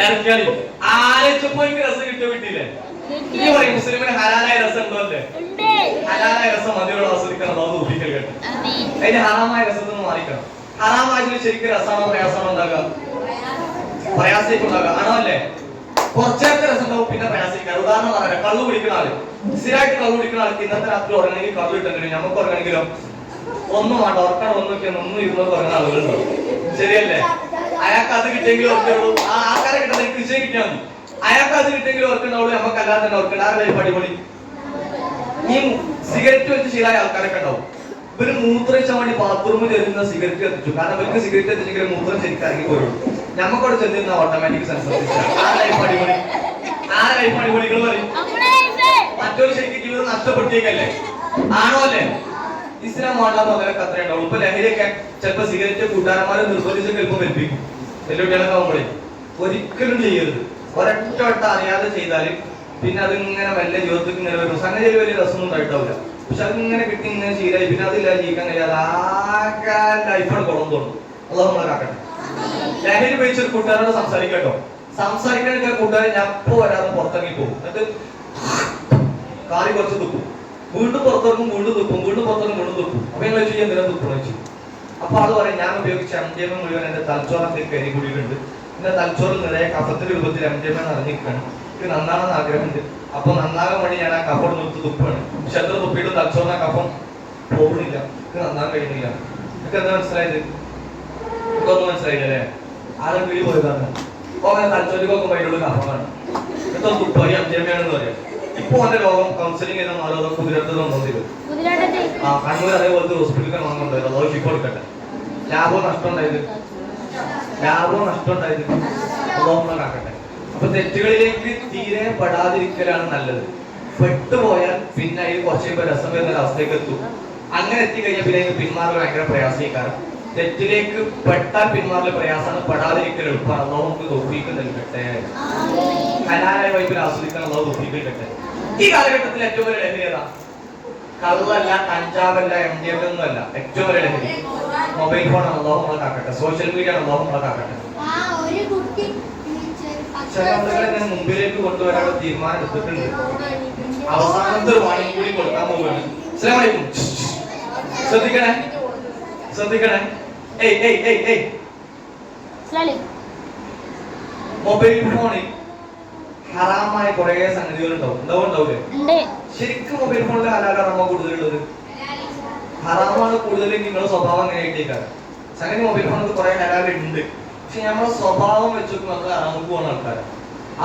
Speaker 1: ഇറക്കിയാലി ആലോചിച്ചപ്പോ എനിക്ക് രസം കിട്ടിയോ കിട്ടിയില്ലേ? ഈ പറയും മുസ്ലിമിന് ഹലാലായ രസം ഉണ്ടോ അല്ലേ? ഹലാലായ രസം മതിയോട് ആസ്വദിക്കണം. അല്ലാഹു തൗഫീഖ് നൽകട്ടെ. അതിന്റെ ഹറാമായ രസത്തിൽ നിന്ന് മാറിക്കണം. ഹറാമായതിൽ ശരിക്കും രസമാണോ പ്രയാസമാണോ ഉണ്ടാകുക? പ്രയാസമായിട്ടുണ്ടാകുക ആണോ അല്ലേ? കുറച്ചേരത്തെ രസം ഉണ്ടാവും, പിന്നെ പ്രയാസിക്കാറ്. ഉദാഹരണം പറയാം. കള്ളു കുടിക്കുന്ന ആള്, സ്ഥിരമായിട്ട് കള്ളു കുടിക്കുന്ന ആൾക്ക് ഇന്നത്തെ രാത്രി ഉറങ്ങണമെങ്കിൽ കള്ളു കിട്ടുന്നില്ല. നമുക്ക് ഉറങ്ങണമെങ്കിലോ ഒന്നും വേണ്ട, ഉറക്കാൻ ഒന്നും ഇരുന്നത് ഉറങ്ങുന്ന ആളുകളുണ്ടാവും. ശരിയല്ലേ? അയാൾക്ക് അത് കിട്ടിയെങ്കിലും ഓർക്കുള്ളൂ. ആ ആൾക്കാരെ കിട്ടാൻ എനിക്ക് വിഷയം കിട്ടിയാൽ മതി. അയാൾക്ക് അത് കിട്ടിയെങ്കിലും ഓർക്കുണ്ടാവുള്ളൂ. നമുക്ക് അല്ലാതെ തന്നെ ഓർക്കണ്ട. ആ ലൈഫ് അടിപൊളി. ഈ സിഗരറ്റ് വെച്ച് ശീലമായ ആൾക്കാരൊക്കെ ഉണ്ടാവും. ഇവര് മൂത്രയിച്ചാൻ വേണ്ടി ബാത്റൂമിൽ എറിയുന്ന സിഗരറ്റ് കത്തിച്ചു. കാരണം ഇവർക്ക് സിഗരറ്റ് എത്തിച്ചെങ്കിലും മൂത്രം ശരിക്കും ഇറങ്ങി പോരുള്ളൂ. ഞമ്മക്കോടെ ചെന്നിരുന്ന ഓട്ടോമാറ്റിക് സെൻസർ. ആ ലൈഫ് അടിപൊളി. ആ ലൈഫ് അടിപൊളികൾ പറയും. മറ്റൊരു ശരിക്കും ജീവിതം നഷ്ടപ്പെട്ടേക്കല്ലേ? ആണോ അല്ലേ? ഇസ്ലാം വേണ്ടാന്ന് പറഞ്ഞാൽ അത്രേ ഉണ്ടാവുള്ളൂ. ഇപ്പൊ ലഹരിയൊക്കെ ചിലപ്പോ സിഗരറ്റ് കൂട്ടുകാരന്മാരെ നിർബന്ധിച്ച് ചിലപ്പോൾ വലിപ്പിക്കും. വെല്ലുവിളികളൊക്കെ ആവുമ്പോഴേ ഒരിക്കലും ചെയ്യരുത്. ഒരൊറ്റ വട്ടം അറിയാതെ ചെയ്താല് പിന്നെ അതിങ്ങനെ വല്ല ജീവിതത്തിൽ ഇങ്ങനെ വരും. സംഗതി വലിയ രസമൊന്നും ഉണ്ടായിട്ടാവില്ല. പക്ഷെ അതിങ്ങനെ കിട്ടി ഇങ്ങനെ ശീലമായി പിന്നെ അതില്ല ജീവിക്കാൻ കഴിയാതെ ആകെ ലൈഫാണ് കുളം തോന്നും. അല്ലാഹു നമ്മളെ കാക്കട്ടെ. ലഹരി ഉപയോഗിച്ചൊരു കൂട്ടുകാരോട് സംസാരിക്കട്ടോ. സംസാരിക്കാൻ കൂട്ടുകാരെ ഞാൻ ഇപ്പൊ വരാതെ പുറത്തിറങ്ങി പോകും. എന്നിട്ട് കാറി കുറച്ച് തുപ്പും, വീണ്ടും പുറത്തിറങ്ങും, വീണ്ടും തുപ്പും, വീണ്ടും പുറത്തിറങ്ങും, വീണ്ടും തുപ്പും. അപ്പൊ ഞങ്ങൾ വെച്ച് എന്തിനാ തുപ്പുന്നു വെച്ചു. അപ്പൊ ആള് പറയും ഞാൻ ഉപയോഗിച്ച MDMA മുഴുവൻ എന്റെ തലച്ചോറത്തിൽ കരി കൂടിയിട്ടുണ്ട്. എന്റെ തലച്ചോറിൽ നിറയെ കഫത്തിന്റെ രൂപത്തിൽ MDMA നിറഞ്ഞിരിക്കുകയാണ്. എനിക്ക് നന്നാണെന്ന് ആഗ്രഹമുണ്ട്. അപ്പൊ നന്നാകാൻ വേണ്ടി ഞാൻ ആ കഫോട് നിർത്തി തുപ്പാണ്. പക്ഷെ എത്ര തുപ്പിയിട്ട് തലച്ചോറിന് ആ കഫം പോകുന്നില്ല. എനിക്ക് നന്നാൻ കഴിയുന്നില്ല. എനിക്ക് എന്താ മനസ്സിലായത്? എനിക്കൊന്നും മനസ്സിലായില്ലേ? ആളെ വീട് പോയതാണ്. അപ്പൊ അങ്ങനെ തലച്ചോറിൽ നോക്കുമ്പോൾ അതിനുള്ള കഫമാണ്. എത്ര തുപ്പായി MDMA ആണെന്ന് പറയാം. ഇപ്പൊ എന്റെ രോഗം കൗൺസിലിംഗ് ചെയ്ത നാലോ കുതിരത്തത് വന്നില്ല. ആ കണ്ണൂർ അതേപോലത്തെ ഹോസ്പിറ്റലിൽ വാങ്ങുന്നുണ്ടായിരുന്നു. അതോ ഷിപ്പ് കൊടുക്കട്ടെ. ലാഭവും നഷ്ടം ഉണ്ടായത്, ലാഭവും നഷ്ടം ഉണ്ടായത് കാക്കട്ടെ. അപ്പൊ തെറ്റുകളിലേക്ക് തീരെ പെടാതിരിക്കലാണ് നല്ലത്. പെട്ടുപോയാൽ പിന്നെ അതിൽ കുറച്ച് രസം വരുന്ന ഒരവസ്ഥയ്ക്ക് എത്തും. അങ്ങനെ എത്തിക്കഴിഞ്ഞാൽ പിന്നെ അതിന് പിന്മാറൽ ഭയങ്കര പ്രയാസീകാരം. തെറ്റിലേക്ക് പെട്ടാൽ പിന്മാറൽ പ്രയാസമാണ്, പെടാതിരിക്കൽ എളുപ്പമാണ്. അല്ലാഹു നമുക്ക് തൗഫീഖ് നൽകട്ടെ. ഹലാലായ വൈബിൽ ആസ്വദിക്കാൻ അല്ലാഹു തൗഫീഖ് നൽകട്ടെ. ഈ കാലഘട്ടത്തിൽ ഏറ്റവും വലിയ ലഹരി ഏതാ? കള്ളല്ല, കഞ്ചാവല്ല, MDMA ഒന്നുമല്ല. ഏറ്റവും വലിയ ലഹരി മൊബൈൽ ഫോണാണ്. അല്ലാഹു നമ്മളെ കാക്കട്ടെ. സോഷ്യൽ മീഡിയ ആണ്. അല്ലാഹു നമ്മളെ കാക്കട്ടെ. ചില ആളുകളെ മുമ്പിലേക്ക് കൊണ്ടുവരാനുള്ള തീരുമാനം എടുത്തിട്ടുണ്ട്. അവസാനത്തെ ഒരു വാണിംഗ് കൂടി കൊടുക്കാൻ പോവുകയാണ്. അസ്സലാമു അലൈക്കും. ശ്രദ്ധിക്കണേ, ശ്രദ്ധിക്കണേ. മൊബൈൽ ഫോണിൽ ഹറാമായ കുറെ സംഗതികൾ ഉണ്ടാവും. ഉണ്ടാവില്ലേ? ശരിക്കും മൊബൈൽ ഫോണിൽ ഹലാൽ ഹറാമോ കൂടുതലുള്ളത്? ഹറാമാണ് കൂടുതൽ. നിങ്ങളുടെ സ്വഭാവം എങ്ങനെയായിട്ടേക്കാണ് സംഗതി. മൊബൈൽ ഫോണിൽ കുറെ ഹലാൽ ഉണ്ട്, പക്ഷെ നമ്മുടെ സ്വഭാവം വെച്ച് നമ്മൾ ഹറാമുക്ക് പോകുന്ന ആൾക്കാരാണ്.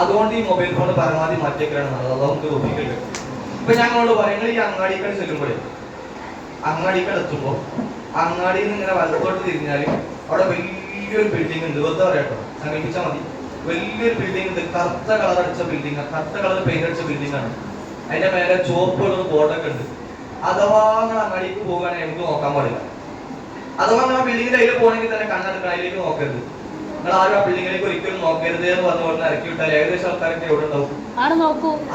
Speaker 1: അതുകൊണ്ട് ഈ മൊബൈൽ ഫോൺ പരമാവധി മാറ്റിയേക്കാണ് നല്ലത്. അത് നമുക്ക് തോന്നിക്കില്ല. ഇപ്പൊ ഞങ്ങളോട് പറയുന്നത്, ഈ അങ്ങാടിക്കട ചെല്ലുമ്പോഴേ, അങ്ങാടിക്കട എത്തുമ്പോ അങ്ങാടിയിൽ നിന്ന് ഇങ്ങനെ വലത്തോട്ട് തിരിഞ്ഞാല് അവിടെ വലിയൊരു ബിൽഡിംഗ് ഉണ്ട്. വെറുതെ പറയാട്ടോ, സങ്കല്പിച്ചാൽ മതി. വലിയൊരു ബിൽഡിംഗ് ഉണ്ട്, കറുത്ത കളർ അടിച്ച ബിൽഡിംഗ്, കറുത്ത കളർ പെയിന്റ് അടിച്ച ബിൽഡിംഗ് ആണ്. അതിന്റെ മേലെ ചുവപ്പ് കളർ ബോർഡൊക്കെ ഉണ്ട്. അഥവാ നിങ്ങൾ അങ്ങാടിക്ക് പോകുകയാണെങ്കിൽ നമുക്ക് നോക്കാൻ പാടില്ല. അഥവാ നിങ്ങൾ ബിൽഡിങ്ങിന്റെ അതിൽ പോകണമെങ്കിൽ തന്നെ കണ്ണെടുക്കണം, അതിലേക്ക് നോക്കരുത്. നിങ്ങൾ ആരും ആ ബിൽഡിങ്ങിലേക്ക് ഒരിക്കലും നോക്കരുത് എന്ന് പറഞ്ഞ പോലെ ഇറക്കി വിട്ടാൽ ഏകദേശം ആൾക്കാരൊക്കെ എവിടെ ഉണ്ടാവും?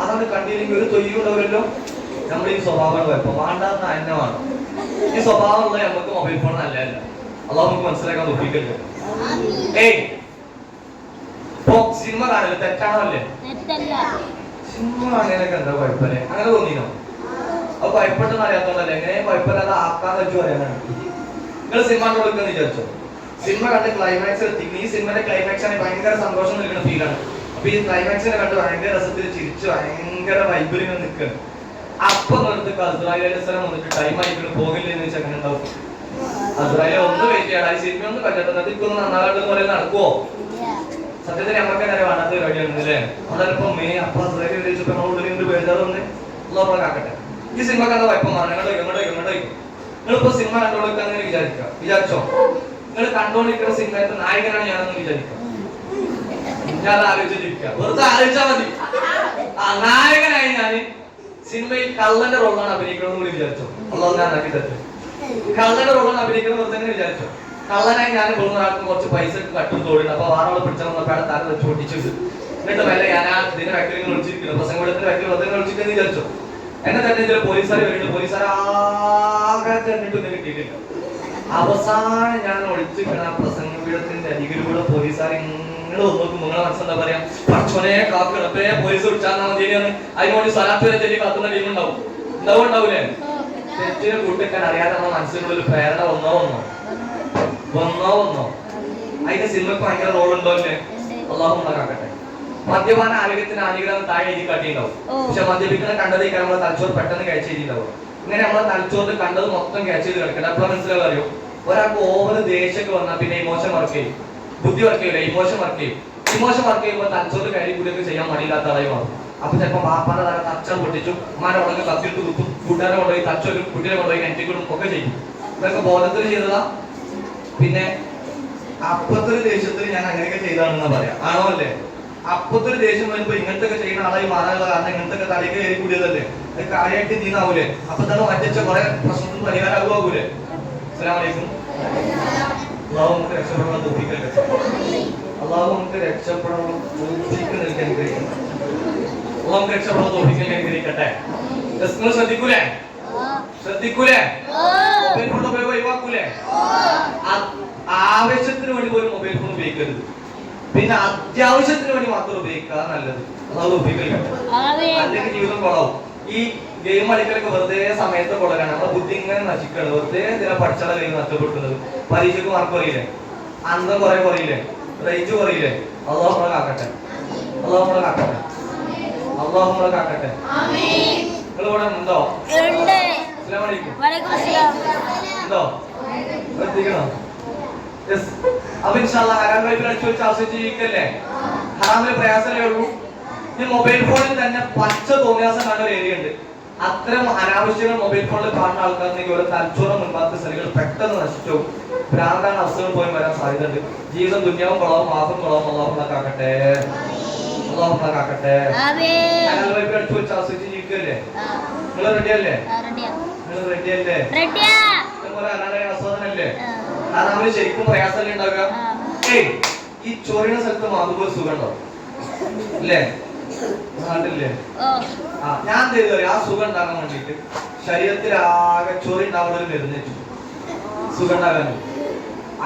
Speaker 1: അതാണ് കണ്ടില്ലെങ്കിൽ ഒരു തൊയ്യും ഉണ്ടാവില്ലല്ലോ. നമ്മൾ ഈ സ്വഭാവം കുഴപ്പം വേണ്ടാന്ന് അന്നമാണ്. ഈ സ്വഭാവം ഉള്ള നമുക്ക് മൊബൈൽ ഫോൺ നല്ലതല്ല. അള്ളാഹു നമുക്ക് മനസ്സിലാക്കാൻ നോക്കിയിട്ടുണ്ട്. സിനിമ കാണല് തെറ്റാണോ അല്ലേ? സിനിമ കാണുന്നതിനൊക്കെ എന്താ കുഴപ്പമില്ലേ? അങ്ങനെ തോന്നിയോ? അപ്പൊ ഭയപ്പെട്ടെന്ന് അറിയാത്തോണ്ടല്ലേ? എങ്ങനെ കുഴപ്പമില്ലാതെ ആക്കാൻ പറ്റുമോ അറിയാനാണ്. നിങ്ങൾ സിനിമ കണ്ടുകൊടുക്കുന്ന വിചാരിച്ചോ? സിനിമ കണ്ട് ക്ലൈമാക്സ് എത്തിക്കുന്നു. ഈ സിനിമയുടെ ക്ലൈമാക്സ് ആണ് ഭയങ്കര സന്തോഷം നൽകുന്ന ഫീലാണ്. അപ്പൊ ഈ ക്ലൈമാക്സിനെ കണ്ട് ഭയങ്കര രസത്തിൽ ചിരിച്ച് ഭയങ്കര വൈബിൽ ഇങ്ങനെ നിൽക്കുകയാണ്. അപ്പൊ നിർത്തി അസ്രായേൽ വന്നിട്ട് ടൈം ആയിട്ട് പോകില്ല എന്ന് വെച്ചാൽ അങ്ങനെ ഉണ്ടാവും. അസ്രായേൽ ഒന്ന് വെയിറ്റ് ചെയ്യണം. ഈ സിനിമ ഒന്ന് കണ്ടിട്ട് ഇപ്പൊന്ന് നന്നാകട്ടെന്ന് പറയുന്നത് നടക്കുവോ? സത്യത്തിൽ നമുക്ക് തന്നെ വേണ്ടാത്ത പരിപാടിയാണ് അല്ലേ? അതല്ലിപ്പോ അപ്പൊ അസ്രായേൽ ബേജാറൊന്ന് നമ്മളെ കാക്കട്ടെ. ഈ സിനിമ കണ്ട കുഴപ്പമാണ്. നിങ്ങളിപ്പോ സിനിമ കണ്ടോളിക്കാന്ന് വിചാരിച്ചോ? നിങ്ങൾ കണ്ടോണ്ടിരിക്കുന്ന സിനിമയത്തെ നായകനാണ് ഞാനെന്ന് വിചാരിക്കാം. ഞാൻ ആലോചിച്ചിരിക്കുക, വെറുതെ ആലോചിച്ചാൽ മതി. നായകനായി ഞാൻ സിനിമയിൽ കള്ളന്റെ റോളാണ് അഭിനയിക്കണമെന്ന് കൂടി വിചാരിച്ചോ? അല്ലോ ഞാൻ ആക്കി തരും. കള്ളന്റെ റോളാണ് അഭിനയിക്കണം വെറുതെ തന്നെ വിചാരിച്ചോ? കള്ളനായി ഞാൻ പോകുന്ന ആൾക്ക് കുറച്ച് പൈസ കട്ടും തോടുണ്ട്. അപ്പൊ വാറോളെ പിടിച്ചാൽ തല വെച്ച് പൊട്ടിച്ചിട്ട് എന്നിട്ട് വല്ല ഞാൻ ആ ഇതിന്റെ വ്യക്തി വിളിച്ചിരിക്കുന്നു, പ്രസംഗത്തിന്റെ വ്യക്തി വെറുതെ വിളിച്ചിട്ടെന്ന് വിചാരിച്ചോ? എന്നെ തന്നെ ചില പോലീസുകാർ വരുന്നുണ്ട്. പോലീസുകാർ ആകെ തന്നിട്ട് ഒന്നും കിട്ടിയിട്ടില്ല. അവസാനം ഞാൻ ഒളിച്ചിരിക്കണ പ്രസംഗപീഠത്തിന്റെ അരികിലൂടെ പോലീസുകാർ ഇങ്ങനെ നോക്കും. നിങ്ങളെ മനസ്സെന്താ പറയാ? പക്ഷനെ കാക്കണപ്പേ പോലീസ് വിളിച്ചാൽ മതിയാണ്. അതിനുവേണ്ടി സ്ഥലത്ത് വരെ ചെല്ലി കത്തുന്ന ടീമുണ്ടാവും. ഉണ്ടാവൂലേ? തെറ്റിനെ കൂട്ടിക്കാൻ അറിയാതെ നമ്മുടെ മനസ്സിനുള്ളിൽ പ്രേരണ വന്നോ അതിന്റെ സിനിമക്ക് ഭയങ്കര റോൾ ഉണ്ടോ അല്ലേ? അള്ളാഹു കാക്കട്ടെ. മദ്യപാന ആരോഗ്യത്തിന് ഹാനികരം താഴെ എഴുതി കാട്ടിയിട്ടുണ്ടാവും. പക്ഷെ മദ്യപിക്കുന്ന കണ്ടത് ഈ നമ്മളെ തലച്ചോറ് പെട്ടെന്ന് ക്യാച്ച് ചെയ്തിട്ടുണ്ടാവും. ഇങ്ങനെ നമ്മളെ തലച്ചോറിൽ കണ്ടത് മൊത്തം ക്യാച്ച് ചെയ്ത് കിടക്കട്ടെ. അപ്പോഴാണ് മനസ്സിലാവുക അറിയോ? ഒരാൾക്ക് ഓവർ ദേഷ്യമൊക്കെ വന്നാൽ പിന്നെ ഇമോഷൻ വർക്ക് ചെയ്യും. ബുദ്ധി വർക്ക് ചെയ്യില്ല, ഇമോഷൻ വർക്ക് ചെയ്യും. ഇമോഷൻ വർക്ക് ചെയ്യുമ്പോൾ തലച്ചോറ് കയറി കൂടിയൊക്കെ ചെയ്യാൻ മടിയില്ലാത്ത ആളായി മാറും. അപ്പൊ ചിലപ്പോൾ ബാപ്പാന്റെ തല തച്ചം പൊട്ടിച്ചു, ഉമ്മാനെ ഉടനെ കത്തിയിട്ട് കുത്തും, കൂട്ടുകാരെ കൊണ്ടുപോയി തച്ചൊരു കുട്ടിയെ കൊണ്ടുപോയി കിണറ്റിക്കൂടും ഒക്കെ ചെയ്യും. ഇതൊക്കെ ബോധത്തിൽ ചെയ്തതാ. പിന്നെ അപ്പത്തൊരു ദേഷ്യത്തിൽ ഞാൻ അങ്ങനെയൊക്കെ ചെയ്താണെന്നാ പറയാ. ആണോ അല്ലേ? അപ്പത്തൊരു ദേഷ്യം വരുമ്പോ ഇങ്ങനത്തെ ഒക്കെ ചെയ്യുന്ന ആളായി മാറാനുള്ള കാരണം ഇങ്ങനത്തെ തലയ്ക്ക് കയറി കൂടിയതല്ലേ? അത് കാര്യമായിട്ട് നീന്നാവൂലേ? അപ്പൊ തന്നെ മറ്റിച്ച കുറെ പ്രശ്നത്തിന് പരിഹാരമാകൂലേ? അസ്സലാമു അലൈക്കും. അള്ളാഹു നമുക്ക് രക്ഷപ്പെടണം തോന്നിക്കല്ലേ? അള്ളാഹു നമുക്ക് രക്ഷപ്പെടണം തോന്നിക്ക് നിൽക്കാൻ കഴിയും. അള്ളാഹു നമുക്ക് രക്ഷപ്പെടണം തോന്നിക്കാൻ കഴിക്കട്ടെ. നിങ്ങൾ ശ്രദ്ധിക്കൂലേ? മൊബൈൽ ഫോൺ ഉപയോഗം ഒഴിവാക്കൂലേ? ആവശ്യത്തിന് വേണ്ടി പോലും മൊബൈൽ ഫോൺ ഉപയോഗിക്കരുത്. പിന്നെ അത്യാവശ്യത്തിന് വേണ്ടി മാത്രം ഉപയോഗിക്കുക നല്ലത്. അതായത് ഉപയോഗിക്കരുത്, അല്ലെങ്കിൽ ജീവിതം കൊള്ളാവും. ഈ ഗെയിം കളിക്കലൊക്കെ വെറുതെ സമയത്ത് കൊള്ളലാണ്. നമ്മുടെ ബുദ്ധി ഇങ്ങനെ നശിക്കുകയാണ്. വെറുതെ എന്തിനാ പഠിച്ചാൽ കയ്യിൽ നഷ്ടപ്പെടുന്നത്? പരീക്ഷയ്ക്ക് മാർക്ക് കുറയില്ലേ? അന്തം കുറെ കുറയില്ലേ? റേഞ്ച് കുറയില്ലേ? അള്ളാഹു നമ്മളെ കാക്കട്ടെ. അള്ളാഹു നമ്മളെ കാക്കട്ടെ. അള്ളാഹു നമ്മളെ കാക്കട്ടെ. നിങ്ങൾ ഇവിടെ ഉണ്ടോ? ഉണ്ടോ? എത്തിക്കണോ? അപ്പൊ ഇൻഷാല്ലാഹ് ഹലാൽ വൈബിൽ അടിച്ചു വെച്ച് ആസ്വദിച്ച് ജീവിക്കല്ലേ? ഹറാമിന് പ്രയാസമല്ലേ ഉള്ളൂ. ഈ മൊബൈൽ ഫോണിൽ തന്നെ പച്ച തോന്നിയാസം കാണുന്ന ഒരു ഏരിയ ഉണ്ട്. അത്തരം അനാവശ്യങ്ങൾ മൊബൈൽ ഫോണിൽ കാണുന്ന ആൾക്കാർക്ക് ഒരു തലച്ചോറ് മുൻപാത്ത സ്ഥലങ്ങൾ പെട്ടെന്ന് നശിച്ചു ഭ്രാന്താന അവസ്ഥകൾ പോയി വരാൻ സാധ്യതയുണ്ട്. ജീവിതം ദുന്യാവും കൊള്ളാവും മാസം കൊള്ളാവും. അള്ളാഹു കാക്കട്ടെ. അള്ളാഹു കാക്കട്ടെ. ഹലാൽ വൈബിൽ അടിച്ചു വെച്ച് ആസ്വദിച്ച് ജീവിക്കല്ലേ? നിങ്ങൾ റെഡിയല്ലേ? നിങ്ങൾ റെഡിയല്ലേ? ആസ്വാദനല്ലേ? ഹറാമിന് ശരിക്കും പ്രയാസമല്ലേ ഉണ്ടാവുക? ഈ ചൊറിയുന്ന സ്ഥലത്ത് മാതുപോലെ സുഖം ഉണ്ടാവും അല്ലേ? നാട്ടില്ലേ? ഞാൻ ചെയ്തു ആ സുഖം ഉണ്ടാകാൻ വേണ്ടിട്ട് ശരീരത്തിലാകെ ചൊറി ഉണ്ടാവുന്ന ഒരു മരുന്ന് സുഖം ഉണ്ടാകാൻ.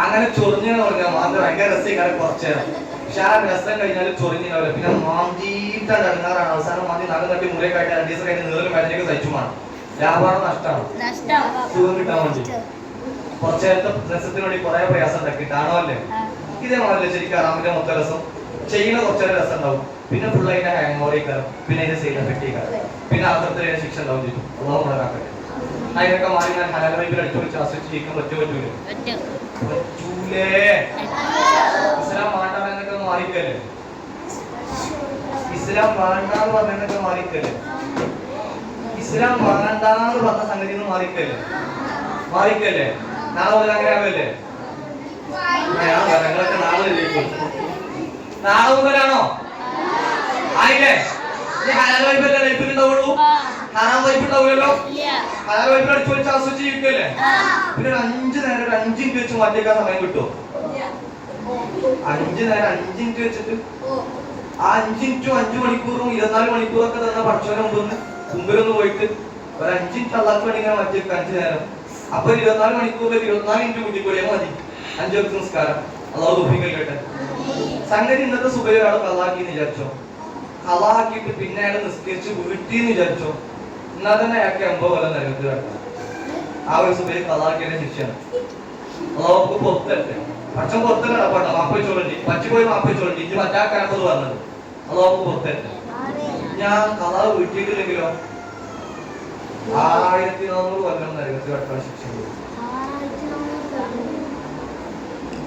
Speaker 1: അങ്ങനെ ചൊറിഞ്ഞെന്ന് പറഞ്ഞാൽ മാത്രം ഭയങ്കര രസം കുറച്ചേരം. പക്ഷെ ആ രസം കഴിഞ്ഞാൽ ചൊറിഞ്ഞിണ്ടാവില്ല. പിന്നെ മാന്തിയിട്ടാണ് ഇറങ്ങാറാണ്. അവസാനം മാന്തി നഖം തട്ടി മുറിയൊക്കെ 2 ദിവസം കഴിഞ്ഞ് നീളും വേദനയൊക്കെ സഹിച്ചുമാണ്. വ്യാപാരം നഷ്ടമാണ്. സുഖം കിട്ടാൻ വേണ്ടി കുറച്ചേരത്തെ രസത്തിന് വേണ്ടി കുറെ പ്രയാസം ഉണ്ടാക്കിയിട്ടാണോ അല്ലേ? ഇതേമാതിരി ശരിക്കും ഹറാമിന്റെ മൊത്തം രസം ചെയ്യുന്ന കുറച്ചൊരു രസം ഉണ്ടാവും. പിന്നെ ഫുൾ അതിന്റെ ഹാങ് ഓവർ ചെയ്യിക്കാരം, പിന്നെ അതിന്റെ സൈഡ് എഫക്ട് ചെയ്യിക്കാരം, പിന്നെ അകത്തത്തിൽ ശിക്ഷ ഉണ്ടാവും ചെയ്യും. അള്ളാഹു നമ്മളാക്കട്ടെ. അതിനൊക്കെ മാറി ഞാൻ ഹലാൽ വൈബിൽ അടിച്ചു വിളിച്ച് ആസ്വദിച്ച് ജീവിക്കാൻ പറ്റൂലേ? ഇസ്ലാം വേണ്ടെന്നൊക്കെ മാറിക്കല്ലേ? ഇസ്ലാം വേണ്ടാന്ന് പറഞ്ഞതൊക്കെ മാറിക്കല്ലേ? ഇസ്ലാം വേണ്ടാന്ന് പറഞ്ഞ സംഗതി മാറിക്കല്ലേ? മാറിക്കല്ലേ? നാളെ മുതൽ അങ്ങനെ ആവല്ലേ? ഞങ്ങളൊക്കെ നാളെ മുതലാണോ ആയില്ലേ? ഹലാൽ വൈബല്ലേ ലൈഫിൽ ഉണ്ടാവുള്ളൂ, ഹറാം വൈബ് ഉണ്ടാവില്ലല്ലോ. ഹലാൽ വൈബിൽ അടിച്ചു വെച്ച് ആസ്വദിച്ച് ജീവിക്കല്ലേ? പിന്നെ ഒരു 5 നേരം ഒരു 5 മിനിറ്റ് വെച്ച് മാറ്റിയേക്കാൻ സമയം കിട്ടുമോ? 5 നേരം 5 മിനിറ്റ് വെച്ചിട്ട് ആ 5 മിനിറ്റും 5 മണിക്കൂറും 24 മണിക്കൂറൊക്കെ തന്ന പഠിച്ചവനെ മുമ്പിലൊന്ന് പോയിട്ട് ഒരു 5 മിനിറ്റ് അള്ളാഹ്ക്ക് വേണ്ടി ഇങ്ങനെ മാറ്റിയേക്കാം 5 നേരം. അപ്പൊ 24 മണിക്കൂറിൽ 24 മിനിറ്റ് കൂട്ടിക്കൂടിയാൽ മതി 5 വക്ത് നിസ്കാരം. അള്ളാഹു തൗഫീഖ് കേട്ടെ. സംഗതി ഇന്നത്തെ സുബഹി ഒരാൾ ഖളാക്കി വിചാരിച്ചോ, ഖളാക്കിയിട്ട് പിന്നെ അയാൾ നിസ്കരിച്ച് വീട്ടിൽ വിചാരിച്ചോ, എന്നാൽ തന്നെ അയാൾക്ക് 80 കൊല്ലം നരകത്തിൽ കിടക്കണം. ആ ഒരു സുബഹി ഖളാക്കിയുടെ ശിക്ഷയാണ്. അള്ളാഹു പുറത്തല്ലേ, അച്ഛൻ പുറത്തല്ല കേട്ടോ, മാപ്പ് വെച്ചോളി, പച്ചു പോയി മാപ്പ് വെച്ചോളി, ഇത് മറ്റാക്കാനപ്പത് പറഞ്ഞത്. അള്ളാഹു പുറത്തല്ലേ. ഞാൻ ഖളാ വീട്ടിയിട്ടില്ലെങ്കിലോ 1400 കൊല്ലം നരകത്തിൽ കിടക്കാൻ ശിക്ഷ.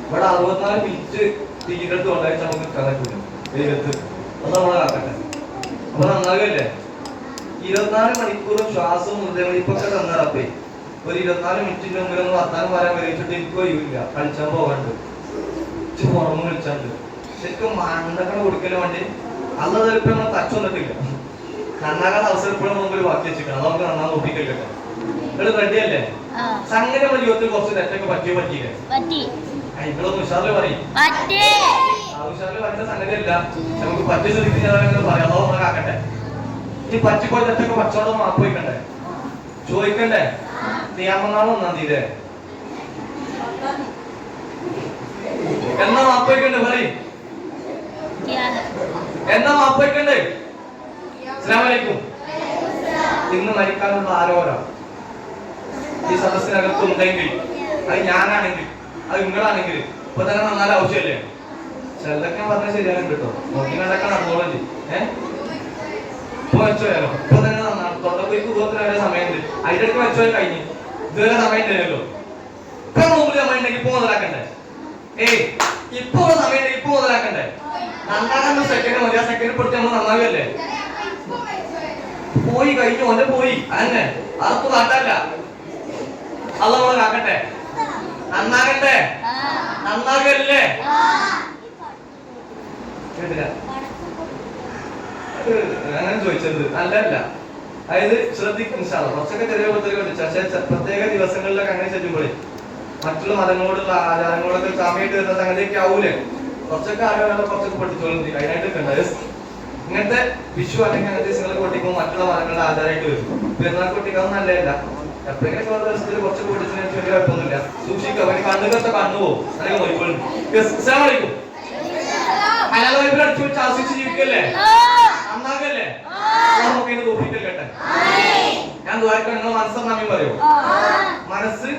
Speaker 1: ഇവിടെ 64 മിനിറ്റ് തീരത്ത് കൊണ്ടായിട്ട് നമുക്ക് നിൽക്കാൻ പറ്റൂല വെയിലത്ത്. അത് നമ്മളെ കാക്കട്ടെ. അപ്പൊ നന്നാകല്ലേ? 24 മണിക്കൂറും ശ്വാസവും ഹൃദയമിടിപ്പൊക്കെ തന്നറപ്പേ ഒരു 24 മിനിറ്റിന്റെ മുമ്പിൽ ഒന്ന് വർത്താനം പറയാൻ വരച്ചിട്ട് എനിക്ക് കഴിയില്ല. കളിച്ചാൻ പോകാണ്ട്, പുറമെ കളിച്ചാണ്ട് ശരിക്കും മണ്ടക്കണ കൊടുക്കല് വേണ്ടി അന്ന് ചിലപ്പോ നമ്മൾ തച്ചു വന്നിട്ടില്ല. നന്നാകാൻ അവസരം ഇപ്പോഴും മുമ്പിൽ ബാക്കി വെച്ചിരിക്കണം. അത് നമുക്ക് നന്നാ നോക്കിക്കല്ലേ? നിങ്ങൾ റെഡിയല്ലേ? സംഗതി നമ്മുടെ ജീവിതത്തിൽ കുറച്ച് തെറ്റൊക്കെ പറ്റിയില്ലേ? നിങ്ങളൊന്ന് ഉഷാറില് പറയും. ഉഷാറില് പറയുന്ന സംഗതിയല്ല, നമുക്ക് പറ്റിയ സ്ഥിതി പറയാം. അതോ നമ്മളെ കാക്കട്ടെ. ഈ പറ്റിപ്പോയി തെറ്റൊക്കെ പച്ചോടെ മാപ്പ് വയ്ക്കണ്ടേ? ചോദിക്കണ്ടേ? ഖിയാമത്ത് 1-ാം തീയതി എന്നാ മാപ്പ് വയ്ക്കണ്ടേ? പറയും എന്നാ മാപ്പ് വയ്ക്കണ്ടേ? അസ്സലാമു അലൈക്കും. ഇന്ന് മരിക്കാനുള്ള ആരോപണം ഈ സദസ്സിനകത്തുണ്ടെങ്കിൽ, അത് ഞാനാണെങ്കിൽ അത് നിങ്ങളാണെങ്കിൽ ഇപ്പൊ തന്നെ നന്നാല ആവശ്യമല്ലേ? ചിലതൊക്കെ ഞാൻ പറഞ്ഞാൽ ശരിയാകും കേട്ടോ. നോക്കി കണ്ടൊക്കെ നടന്നോളല്ലേ? ഇപ്പൊ വെച്ചോയാലോ? ഇപ്പൊ തന്നെ നന്നാണ്. തൊണ്ടപ്പൊയ്ക്ക് ഉപത്തിന് വരെ സമയമുണ്ട്. അതിന്റെ അടുത്ത് വെച്ചോ കഴിഞ്ഞ് ഇതുവരെ സമയം തരുമല്ലോ. ഇപ്പൊ മുമ്പിൽ സമയം ഉണ്ടെങ്കിൽ ഇപ്പൊ മുതലാക്കണ്ടേ? ഇപ്പൊ സമയം ഉണ്ടെങ്കിൽ ഇപ്പൊ മുതലാക്കണ്ടേ? നന്നാകാൻ സെക്കൻഡ് മതി. ആ സെക്കൻഡ് പെടുത്തി നമ്മൾ നന്നാകല്ലേ? പോയി കഴിഞ്ഞു, ഓന്റെ പോയി. അതന്നെ, അതൊക്കെ നാട്ടല്ല. അത് നമ്മളെ കാക്കട്ടെ. നന്നാകണ്ടേ? നന്നാകല്ലേ? കേട്ടില്ല അങ്ങനെ ചോദിച്ചത് അല്ലല്ല. അതായത് ശ്രദ്ധിക്കും, കുറച്ചൊക്കെ ചെറിയ പക്ഷെ പ്രത്യേക ദിവസങ്ങളിലൊക്കെ അങ്ങനെ ചെല്ലുമ്പോഴേ മറ്റുള്ള മതങ്ങളോടുള്ള ആചാരങ്ങളൊക്കെ സാമ്യമായിട്ട് വരുന്ന സംഗതിയൊക്കെ ആവൂലേ? കുറച്ചൊക്കെ ആളുകളെ കുറച്ചൊക്കെ പഠിച്ചോളും. അതിനായിട്ടൊക്കെ ഉണ്ട്. ഇങ്ങനത്തെ വിഷു അല്ലെങ്കിൽ അങ്ങനത്തെ ദിവസങ്ങളൊക്കെ പൊട്ടിക്കുമ്പോൾ മറ്റുള്ള മതങ്ങളുടെ ആചാരമായിട്ട് വരും. പെരുന്നാൾ പൊട്ടിക്കാവുന്ന നല്ലതല്ല. എപ്പോഴെങ്കിലും കുറച്ച് ദിവസത്തിൽ കുറച്ച് പൊട്ടിച്ചതിന് വലിയ കുഴപ്പമൊന്നുമില്ല. സൂക്ഷിക്കുക. അവന് കണ്ണുകൊക്കെ കണ്ണുപോകും. അല്ലെങ്കിൽ നോയിക്കോളും. ഹലാൽ വൈബിൽ അടിച്ചു വെച്ച് ആസ്വദിച്ച് ജീവിക്കല്ലേ? നന്നാകല്ലേ? നമുക്ക് തോപ്പിക്കല്ലേ? ഞാൻ ദ്വാരക്കാൻ നിങ്ങൾ മനസ്സറിഞ്ഞാമീൻ പറയോ? മനസ്സ്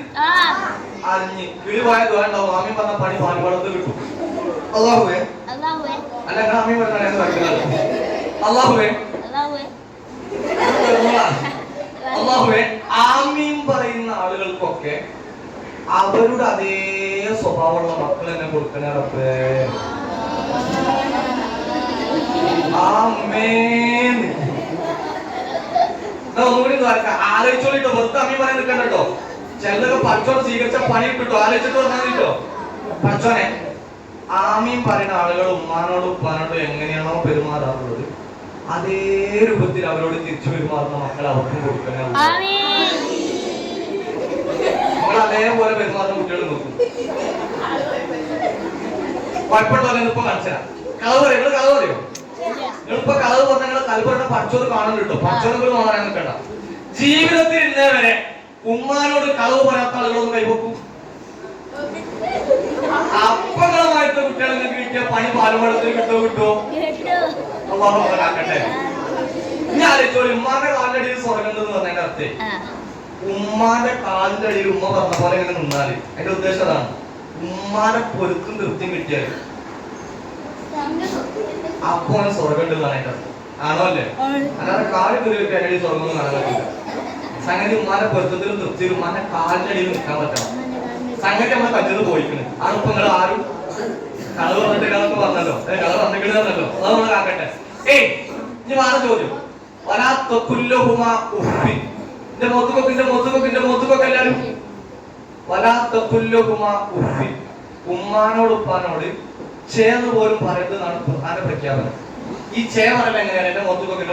Speaker 1: അറിഞ്ഞ് കിളിവായ ദ്വാരുണ്ടാവും. ആമീൻ പറഞ്ഞ പണി പാൽപാടത്ത് കിട്ടും. അല്ലാഹുവേ അല്ല നിങ്ങൾ ആമീൻ പറഞ്ഞാൽ പറയുന്നത്. അല്ലാഹുവേ അല്ലാഹുവേ ആമീൻ പറയുന്ന ആളുകൾക്കൊക്കെ അവരുടെ അതേ സ്വഭാവമുള്ള മക്കൾ എന്നെ കൊടുക്കണേ റബ്ബേ. ആമേൻ. ഒന്നുകൂടി ആലോചിച്ചോളിട്ടോ. വെറുതെ ആമീൻ പറയാൻ നിൽക്കണ്ടോ. ചിലതൊക്കെ പച്ചോടെ സ്വീകരിച്ച പണി കിട്ടോ. ആലോചിച്ചിട്ട് പറഞ്ഞോ. പച്ചോനെ ആമീൻ പറയുന്ന ആളുകൾ ഉമ്മാനോടും ഉപ്പാനോടും എങ്ങനെയാണോ പെരുമാറാറുള്ളത് അതേ രൂപത്തിൽ അവരോട് തിരിച്ചു പെരുമാറുന്ന മക്കൾ അവർക്കും കൊടുക്കണേ. നമ്മൾ അതേപോലെ പെരുമാറുന്ന കുട്ടികൾ നോക്കും. കുഴപ്പമുണ്ടോ? ഇപ്പൊ മനസ്സിലാ കളവ് പറയും. നിങ്ങൾ കളവ് പറയോ? നിങ്ങളിപ്പോ കളവ് പറഞ്ഞാൽ നിങ്ങളെ കൽപ്പന പഠിച്ചോട് കാണാൻ കിട്ടും. പഠിച്ചോട് നോക്കാൻ നിൽക്കണ്ട. ജീവിതത്തിൽ ഇന്നേ വരെ ഉമ്മാനോട് കളവ് പറയാത്ത ആളുകളൊന്നും കൈവക്കും. അപ്പങ്ങളമായിട്ട് കുട്ടികൾ നിങ്ങൾക്ക് കിട്ടിയ പണി പാലുപാടത്തിൽ കിട്ടുമോ? ആക്കട്ടെ. ഞാൻ ആലോചിച്ചോളൂ. ഉമ്മാന്റെ കാലിന്റെ അടിയിൽ സ്വർഗണ്ടെന്ന് പറഞ്ഞതിന്റെ അർത്ഥം ഉമ്മാന്റെ കാലിന്റെ അടിയിൽ ഉമ്മ പറഞ്ഞ പോലെ ഇങ്ങനെ നിന്നാല് അതിന്റെ ഉദ്ദേശം അതാണ്. ഉമ്മാനെ പൊരുത്തും തൃപ്തിയും കിട്ടിയാൽ അപ്പൊ അവന് സ്വർഗം ഉണ്ട് കാണാൻ ആണോ അല്ലേ? അല്ലാതെ കാല് കയറി അടി സ്വർഗം ഒന്നും കാണാൻ പറ്റില്ല. സംഗതി ഉമ്മാനെ പൊരുത്തത്തിലും തൃപ്തിയിലും ഉമ്മാന്റെ കാലിന്റെ അടിയിൽ നിൽക്കാൻ പറ്റണം. സംഗതി നമ്മളെ പറ്റത് പോയിക്കണ്. ആണ് ഇപ്പൊ നിങ്ങൾ ആരും കളവ് വന്നിട്ടില്ലെന്നൊക്കെ പറഞ്ഞല്ലോ, കളവ് വന്നിട്ടില്ലെന്നല്ലോ, അത് നമ്മൾ കാക്കട്ടെ. ഏയ് ഇനി വേറെ ചോദ്യം. എന്റെ മുഖത്തുകൊക്കെ എല്ലാരും ഉമ്മാനോട് ഉപ്പാനോട് ചേർന്ന് പോലും പറയുന്നതാണ് ഖുർആന്റെ പ്രഖ്യാപനം. ഈ ചേർന്നല്ല എങ്ങനെയാണ് എന്റെ മുഖത്തുകൊക്കെ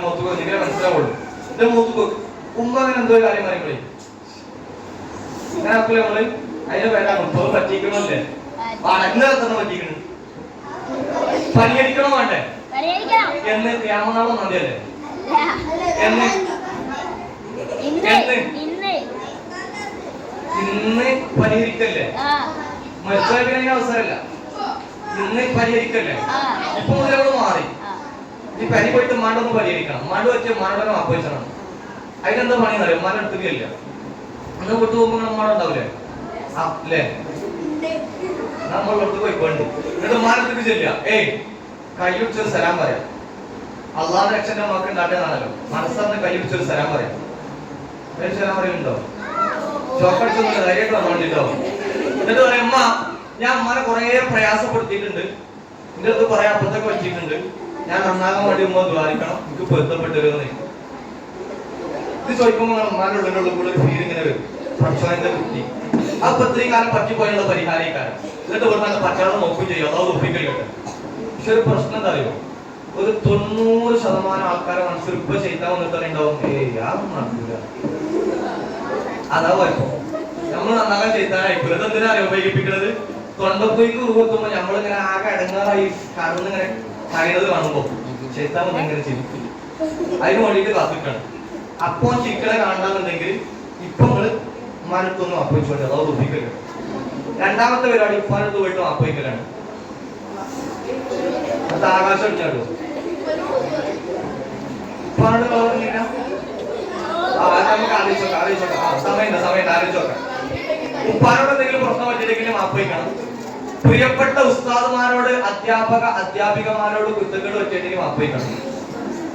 Speaker 1: ഇങ്ങനെ മനസ്സിലാവുള്ളൂ. എന്റെ മുഖത്തുകൊക്കെ ഉമ്മ അങ്ങനെ എന്തോ കാര്യം പറയുമ്പോഴേ അങ്ങനെ ആക്കില്ല നമ്മള് അതിന്റെ പേരാണ് ഇപ്പൊ പറ്റിക്കണല്ലേ, ഇന്നലെ തന്നെ പറ്റിക്കണം. പരിഹരിക്കണം വേണ്ടേ എന്ന് രാമനാളം മതിയല്ലേ? എന്ന് ഇന്ന് പരിഹരിക്കല്ലേ? മരിച്ചതിന് അവസരമല്ല, ഇന്ന് പരിഹരിക്കല്ലേ? ഇപ്പൊ മുതൽ അവള് മാറി. ഈ പനി പോയിട്ട് മാണ്ടൊന്ന് പരിഹരിക്കണം. മാണ്ട് വെച്ച് മാണ്ടനെ ആപ്പോയിച്ചണം. അതിനെന്താ പണിയെന്ന് അറിയാം? മാൻ്റെ അടുത്തില്ല. അന്ന് വിട്ടു പോകുമ്പോ നമ്മടെ ഉണ്ടാവില്ലേ? അല്ലേ നമ്മളടുത്ത് പോയിക്കൊണ്ട് എന്നിട്ട് മാനത്തേക്ക് ചെല്ലുക. ഏയ് കൈയൊടിച്ചൊരു സലാം പറയാം. അള്ളാഹുവിന്റെ രക്ഷന്റെ മക്കൾ ഉണ്ടാക്കിയതാണല്ലോ. മനസ്സറിന് കൈയൊടിച്ചൊരു സലാം പറയാം. സലാം പറയുന്നുണ്ടോ? ചോക്കടിച്ചൊന്നും ധൈര്യമായിട്ട് വന്നോണ്ടിട്ടോ. എന്നിട്ട് പറയാം, അമ്മ ഞാൻ അമ്മനെ കുറെ പ്രയാസപ്പെടുത്തിയിട്ടുണ്ട്, എന്റെ അടുത്ത് കുറെ അബദ്ധമൊക്കെ വെച്ചിട്ടുണ്ട്, ഞാൻ നന്നാകാൻ വേണ്ടി ഉമ്മ ദ്വാരിക്കണം, എനിക്ക് പൊരുത്തപ്പെട്ടു. ഇത് ചോദിക്കുമ്പോൾ അമ്മാന്റെ ഉള്ളിലുള്ള കൂടെ ഒരു ഫീൽ ഇങ്ങനെ വരും, ഭക്ഷണത്തിന്റെ കുട്ടി അപ്പൊ ഇത്രയും കാലം പറ്റിപ്പോയുള്ള പരിഹാരിക്കാരൻ. എന്നിട്ട് പറഞ്ഞാൽ പറ്റാതെ നോക്കുകയും ചെയ്യും, അതായത് ഒപ്പിക്കലിട്ട്. പക്ഷെ ഒരു പ്രശ്നം എന്താ അറിയോ? ഒരു 90% ആൾക്കാരെ മനസ്സിൽ ഇപ്പൊ ചെയ്താൽ വന്നിട്ടുണ്ടാവും, നടക്കില്ല. അതാ കുഴപ്പം. നമ്മൾ നന്നാകാൻ ചെയ്താനായിക്കൂല. ഇതെന്തിനാ ഉപയോഗിപ്പിക്കുന്നത്? തൊണ്ടത്തേക്ക് ഉറുകൊത്തുമ്പോ നമ്മളിങ്ങനെ ആകെ അടങ്ങാറായി കടന്നിങ്ങനെ കഴിയുന്നത് കാണുമ്പോ ചെയ്താൽ മതി ഇങ്ങനെ ചിരിക്കില്ല. അതിന് വേണ്ടിയിട്ട് കാത്തിക്കണം. അപ്പൊ ചിരിക്കണെ കാണണമെന്നുണ്ടെങ്കിൽ ഇപ്പൊ നിങ്ങള് ഉമ്മാനടുത്തൊന്നും അപ്പോയിച്ചോട്ടെ, അതായത് ഒപ്പിക്കല്. രണ്ടാമത്തെ പരിപാടി ഉപ്പാനടുത്ത് പോയിട്ട് അപ്പോയിക്കലാണ്. അത് ആകാശം അടിച്ചാലോ ഉപ്പാനോട് പറഞ്ഞില്ല. നമുക്ക് ആലോചിച്ചോക്കാം, സമയം ആലോചിച്ചോക്കാം. ഉപ്പാനോട് എന്തെങ്കിലും പ്രശ്നം പറ്റിയില്ലെങ്കിലും അപ്പോയിക്കണം. പ്രിയപ്പെട്ട ഉസ്താദുമാരോട് അധ്യാപികമാരോട് കുറ്റങ്ങൾ പറ്റിയിട്ടെങ്കിലും അപ്പോയിക്കണം.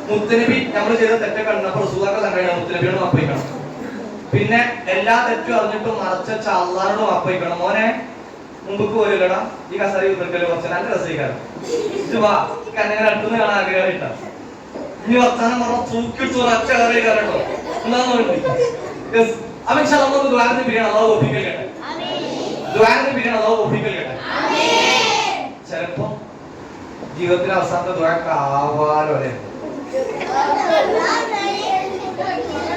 Speaker 1: മുത്തനബി നമ്മൾ ചെയ്ത തെറ്റൊക്കെ കണ്ടപ്പോൾ റസൂലുള്ളാഹിയുടെ സംഘടന മുത്തനബിയോട് അപ്പോയിക്കണം. പിന്നെ എല്ലാ തെറ്റും അറിഞ്ഞിട്ടും മറച്ച അള്ളാഹുനോട് അപ്പോയിക്കണം. മോനെ മുമ്പക്ക് പോലെടാ, ഈ കസറി കുത്തിക്കല് കുറച്ച് നല്ല രസിക്കാരം ഇത് വാ കന്നെങ്ങനെ അടുത്തുനിന്ന് കാണാൻ ആഗ്രഹമില്ല. ഇനി വർത്താനം പറഞ്ഞ തൂക്കിട്ട് ഒരൊറ്റ കറി കയറട്ടോ എന്നാന്ന് അവൻ നമുക്ക് ദ്വാരത്തിന് പിരിയണം, അതാവ് ഒപ്പിക്കൽ കേട്ടെ. ദ്വാരത്തിന് പിരിയണം, അതാവ് ഒപ്പിക്കൽ കേട്ടെ. ചിലപ്പോ ജീവിതത്തിലെ അവസാനത്തെ ദ്വാരക്ക് ആവാലോ അല്ലെ.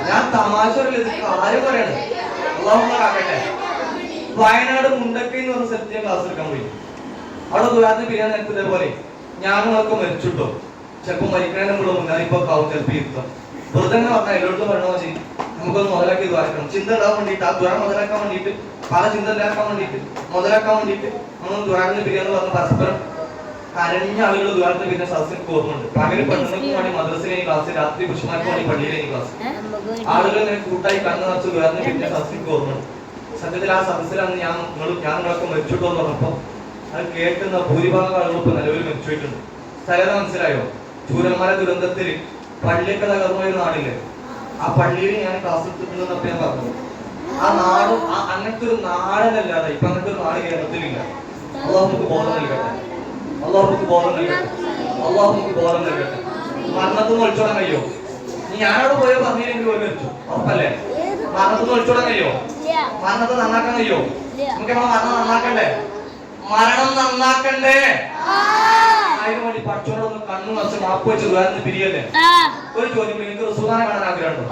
Speaker 1: ഞാൻ തമാശ കാര്യം പറയാണ്. അള്ളാഹുക്കട്ടെ. വയനാട് മുണ്ടക്കൈ എന്ന് പറഞ്ഞ സ്ഥലത്ത് ഞാൻ ക്ലാസ് എടുക്കാൻ പോയി. അവിടെ ദൂരത്തിന് പിരിയാൻ നേരത്തെ ഇതേപോലെ ഞാനൊക്കെ മരിച്ചിട്ടോ. ചിലപ്പോ മരിക്കണേനും കൂടെ മുന്നറിയിപ്പൊക്കെ ആവും ചിലപ്പോൾ ഇരുത്തം. വെറുതെ പറഞ്ഞാൽ എല്ലായിടത്തും പറയണോ ചെയ്യും. നമുക്കൊന്ന് മുതലാക്കി ദ്വാരക്കണം. ചിന്ത ഇടാൻ വേണ്ടിയിട്ട്, ആ ദ്വാരം മുതലാക്കാൻ വേണ്ടിയിട്ട്, പല ചിന്ത ഉണ്ടാക്കാൻ വേണ്ടിയിട്ട്, മുതലാക്കാൻ വേണ്ടിയിട്ട് നമ്മൾ ദ്വാരത്തിന് പിരിയാന്ന് പറഞ്ഞ് പരസ്പരം കരഞ്ഞ ആളുകൾ ദ്വാരത്തിന് പിന്നെ സദസ്സിൽ ഓർമ്മയുണ്ട്. പകല് പെണ്ണുങ്ങൾക്ക് വേണ്ടി മദ്രസയിലെ ക്ലാസ്, രാത്രി പുരുഷന്മാർക്ക് വേണ്ടി പള്ളിയിലെ ക്ലാസ്. ആളുകൾ ഇങ്ങനെ കൂട്ടായി കണ്ണു നിറച്ച് ദ്വാരത്തിന് പിന്നെ സദസ്സിൽ ഓർമ്മയുണ്ട്. സത്യത്തിൽ ആ സദസ്സിലാണ് ഞാൻ നിങ്ങളൊക്കെ മരിച്ചിട്ടോ എന്ന് പറഞ്ഞപ്പോ അത് കേൾക്കുന്ന ഭൂരിഭാഗം ആളുകൾ ഇപ്പൊ നിലവിൽ മരിച്ചിട്ടുണ്ട്. സ്ഥലത മനസ്സിലായോ? ചൂരന്മാരെ ദുരന്തത്തിൽ പള്ളിയൊക്കെ തകർന്നൊരു നാടില്ലേ, ആ പള്ളിയിൽ ഞാൻ ക്ലാസ് എടുത്തിട്ടുണ്ടെന്നൊക്കെ ഞാൻ പറഞ്ഞു. ആ നാടും അങ്ങനത്തെ ഒരു നാടനല്ലാതെ ഇപ്പൊ അങ്ങനത്തെ ഒരു നാട് കേരളത്തിലില്ല. അള്ളാഹു നമുക്ക് ബോധം നൽകട്ടെ. മരണത്തുനിന്ന് ഒളിച്ചോടാൻ കഴിയോ? നീ ഞാനോട് പോയോ പറഞ്ഞില്ലെങ്കിൽ പോയി മരിച്ചു ഉറപ്പല്ലേ? മരണത്തുനിന്ന് ഒളിച്ചോടാൻ കഴിയോ? മരണത്തെ നന്നാക്കാൻ കഴിയോ? നമുക്ക് നമ്മളെ മരണം നന്നാക്കണ്ടേ? അതിനു വേണ്ടി പഠിച്ചോടൊന്ന് കണ്ണു നിറച്ച് മാപ്പ് വെച്ച് ദൂരത്തിന് പിരിയല്ലേ? ഒരു ചോദ്യം, എനിക്ക് റസൂലിനെ കാണാൻ ആഗ്രഹമുണ്ടോ?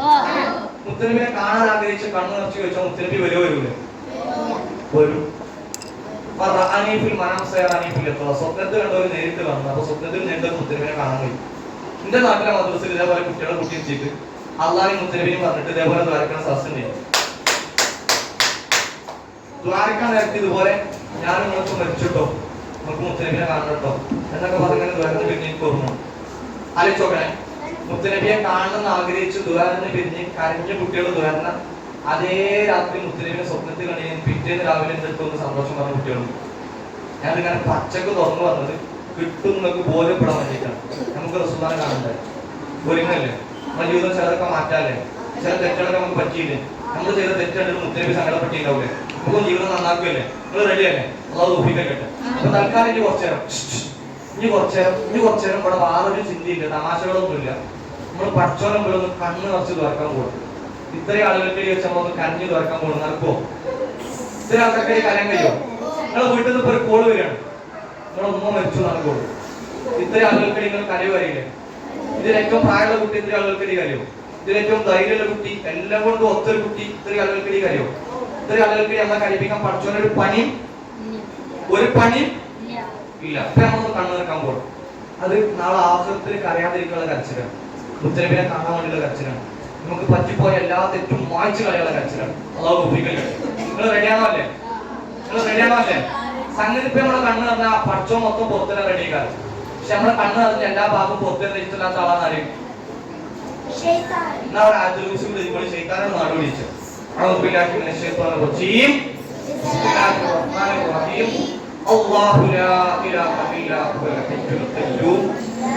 Speaker 1: മുത്തനബിനെ കാണാൻ ആഗ്രഹിച്ച് കണ്ണു നിറച്ച് വെച്ചാൽ മുത്തനബി വരൂലേ? വരും. സ്വപ്നത്തിൽ കണ്ടവര് നേരിട്ട് കാണുന്നു. അപ്പൊ സ്വപ്നത്തിൽ നേരിട്ട് മുത്തനബിനെ കാണാൻ കഴിയും. എന്റെ നാട്ടിലെ മദ്രസയിൽ ഇതേപോലെ കുട്ടികളെ കുട്ടിയെത്തിയിട്ട് അള്ളാഹിനെയും മുത്തനബിനെയും പറഞ്ഞിട്ട് ഇതേപോലെ ദ്വാരക്കാൻ സാധ്യത. ദ്വാരക്കാൻ നേരത്തെ ഇതുപോലെ ഞാൻ നിങ്ങൾക്ക് മരിച്ചിട്ടോ, നമുക്ക് മുത്തനബിനെ കാണട്ടോ എന്നൊക്കെ പറഞ്ഞാൽ ദ്വാരത്തിന് പിരിഞ്ഞ് എനിക്ക് ഓർമ്മ ആലോചിച്ചോക്കണേ. മുത്തനബിയെ കാണണമെന്ന് ആഗ്രഹിച്ച് ദ്വാരത്തിന് പിരിഞ്ഞ് കരഞ്ഞ കുട്ടികൾ ദ്വാരന അതേ രാത്രി മുത്തനബിനെ സ്വപ്നത്തിൽ കണ്ടു പിറ്റേന്ന് രാവിലെ എന്തെടുത്തൊന്ന് സന്തോഷം പറഞ്ഞ കുട്ടികളുണ്ട്. ഞാൻ ഇങ്ങനെ പച്ചക്ക് തുറന്നു വന്നത് കിട്ടും എന്നൊക്കെ ബോധ്യപ്പെടാൻ വേണ്ടിയിട്ടാണ്. നമുക്ക് റസൂലുള്ളാഹിനെ കാണണ്ടേ, ഒരുങ്ങല്ലേ, നമ്മുടെ ജീവിതം ചിലതൊക്കെ മാറ്റാല്ലേ, ചില തെറ്റുകളൊക്കെ നമുക്ക് പറ്റിയില്ലേ, നമ്മൾ ചെയ്ത തെറ്റുകളിൽ മുത്തരവ് സങ്കടപ്പെട്ടിട്ടുണ്ടാവില്ലേ, നമുക്ക് ജീവിതം നന്നാക്കുകയല്ലേ, നിങ്ങൾ റെഡിയല്ലേ, അള്ളാഹു തൗഫീഖ് തരട്ടെ. അപ്പൊ തൽക്കാലം ഇനി കുറച്ചു നേരം ഇവിടെ വേറൊരു ചിന്തയില്ല, തമാശകളൊന്നുമില്ല. നമ്മൾ പഠിച്ചോളം പോലെ ഒന്ന് കണ്ണ് നിറച്ച് തുറക്കാൻ പോകും. ഇത്രയും ആളുകൾക്ക് വെച്ച് നമ്മളൊന്ന് കരഞ്ഞു തുറക്കാൻ പോകും. നടക്കുമോ? ഇത്രയും ആൾക്കാർക്ക് കരയാൻ കഴിയുമോ? നിങ്ങളെ വീട്ടിൽ നിന്ന് ഇപ്പൊ ഒരു കോള് വരികയാണ്, നിങ്ങളെ ഉമ്മ മരിച്ചു നടക്കുള്ളൂ. ഇത്രയും ആളുകൾക്ക് നിങ്ങൾ കരവ് വരില്ലേ? ഇതിൽ ഏറ്റവും പ്രായമുള്ള കുട്ടി ഇത്രയും ആളുകൾക്ക് കരയോ? ഇതിൽ ഏറ്റവും ധൈര്യമുള്ള കുട്ടി, എല്ലാം കൊണ്ടും ഒത്തൊരു കുട്ടി ഇത്രയും ആളുകൾക്ക് കരയോ? ഇത്രയും ആളുകൾക്ക് നമ്മളെ കരയിപ്പിക്കാൻ പഠിച്ചോനൊരു പണി ഇല്ല. അപ്പൊ നമ്മളൊന്ന് കണ്ണു നിറക്കാൻ പോകും. അത് നാളെ ആഹ്റത്തിൽ കരയാതിരിക്കാനുള്ള കരച്ചിലാണ്, മുത്തനബിനെ കാണാൻ വേണ്ടിയുള്ള കരച്ചിലാണ്, നമുക്ക് പറ്റിപ്പോയ എല്ലാ തെറ്റും മായ്ച്ചു കളയാനുള്ള കരച്ചിലാണ്. അള്ളാഹു തൗഫീഖ് തരട്ടെ. നിങ്ങൾ റെഡിയാണോ അല്ലേ? സംഗതി ഇപ്പൊ നമ്മളെ കണ്ണ് പറഞ്ഞാൽ പഠിച്ചോ മൊത്തം പുറത്തുതന്നെ റെഡിയാക്കാറ്. പക്ഷെ നമ്മളെ കണ്ണ് പറഞ്ഞ എല്ലാ ഭാഗവും പുറത്തുതന്നെ രജിച്ചില്ലാത്ത ആളാന്ന് അറിയും. എന്നാ അവിടെ ആദ്യം ഇപ്പോൾ ശൈത്താനെ നാട് വിളിച്ചു. الله لا إله إلا هو الحي القيوم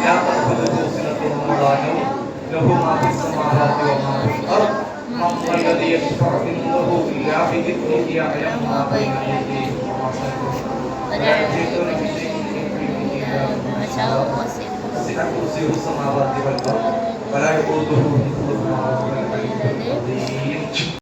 Speaker 1: لا تأخذه سنة ولا نوم له ما في السماوات وما في الأرض من ذا الذي يشفع عنده إلا بإذنه يعلم ما بين أيديهم وما خلفهم ولا يحيطون بشيء من علمه إلا بما شاء وسع كرسيه السماوات والأرض ولا يؤوده حفظهما وهو العلي العظيم.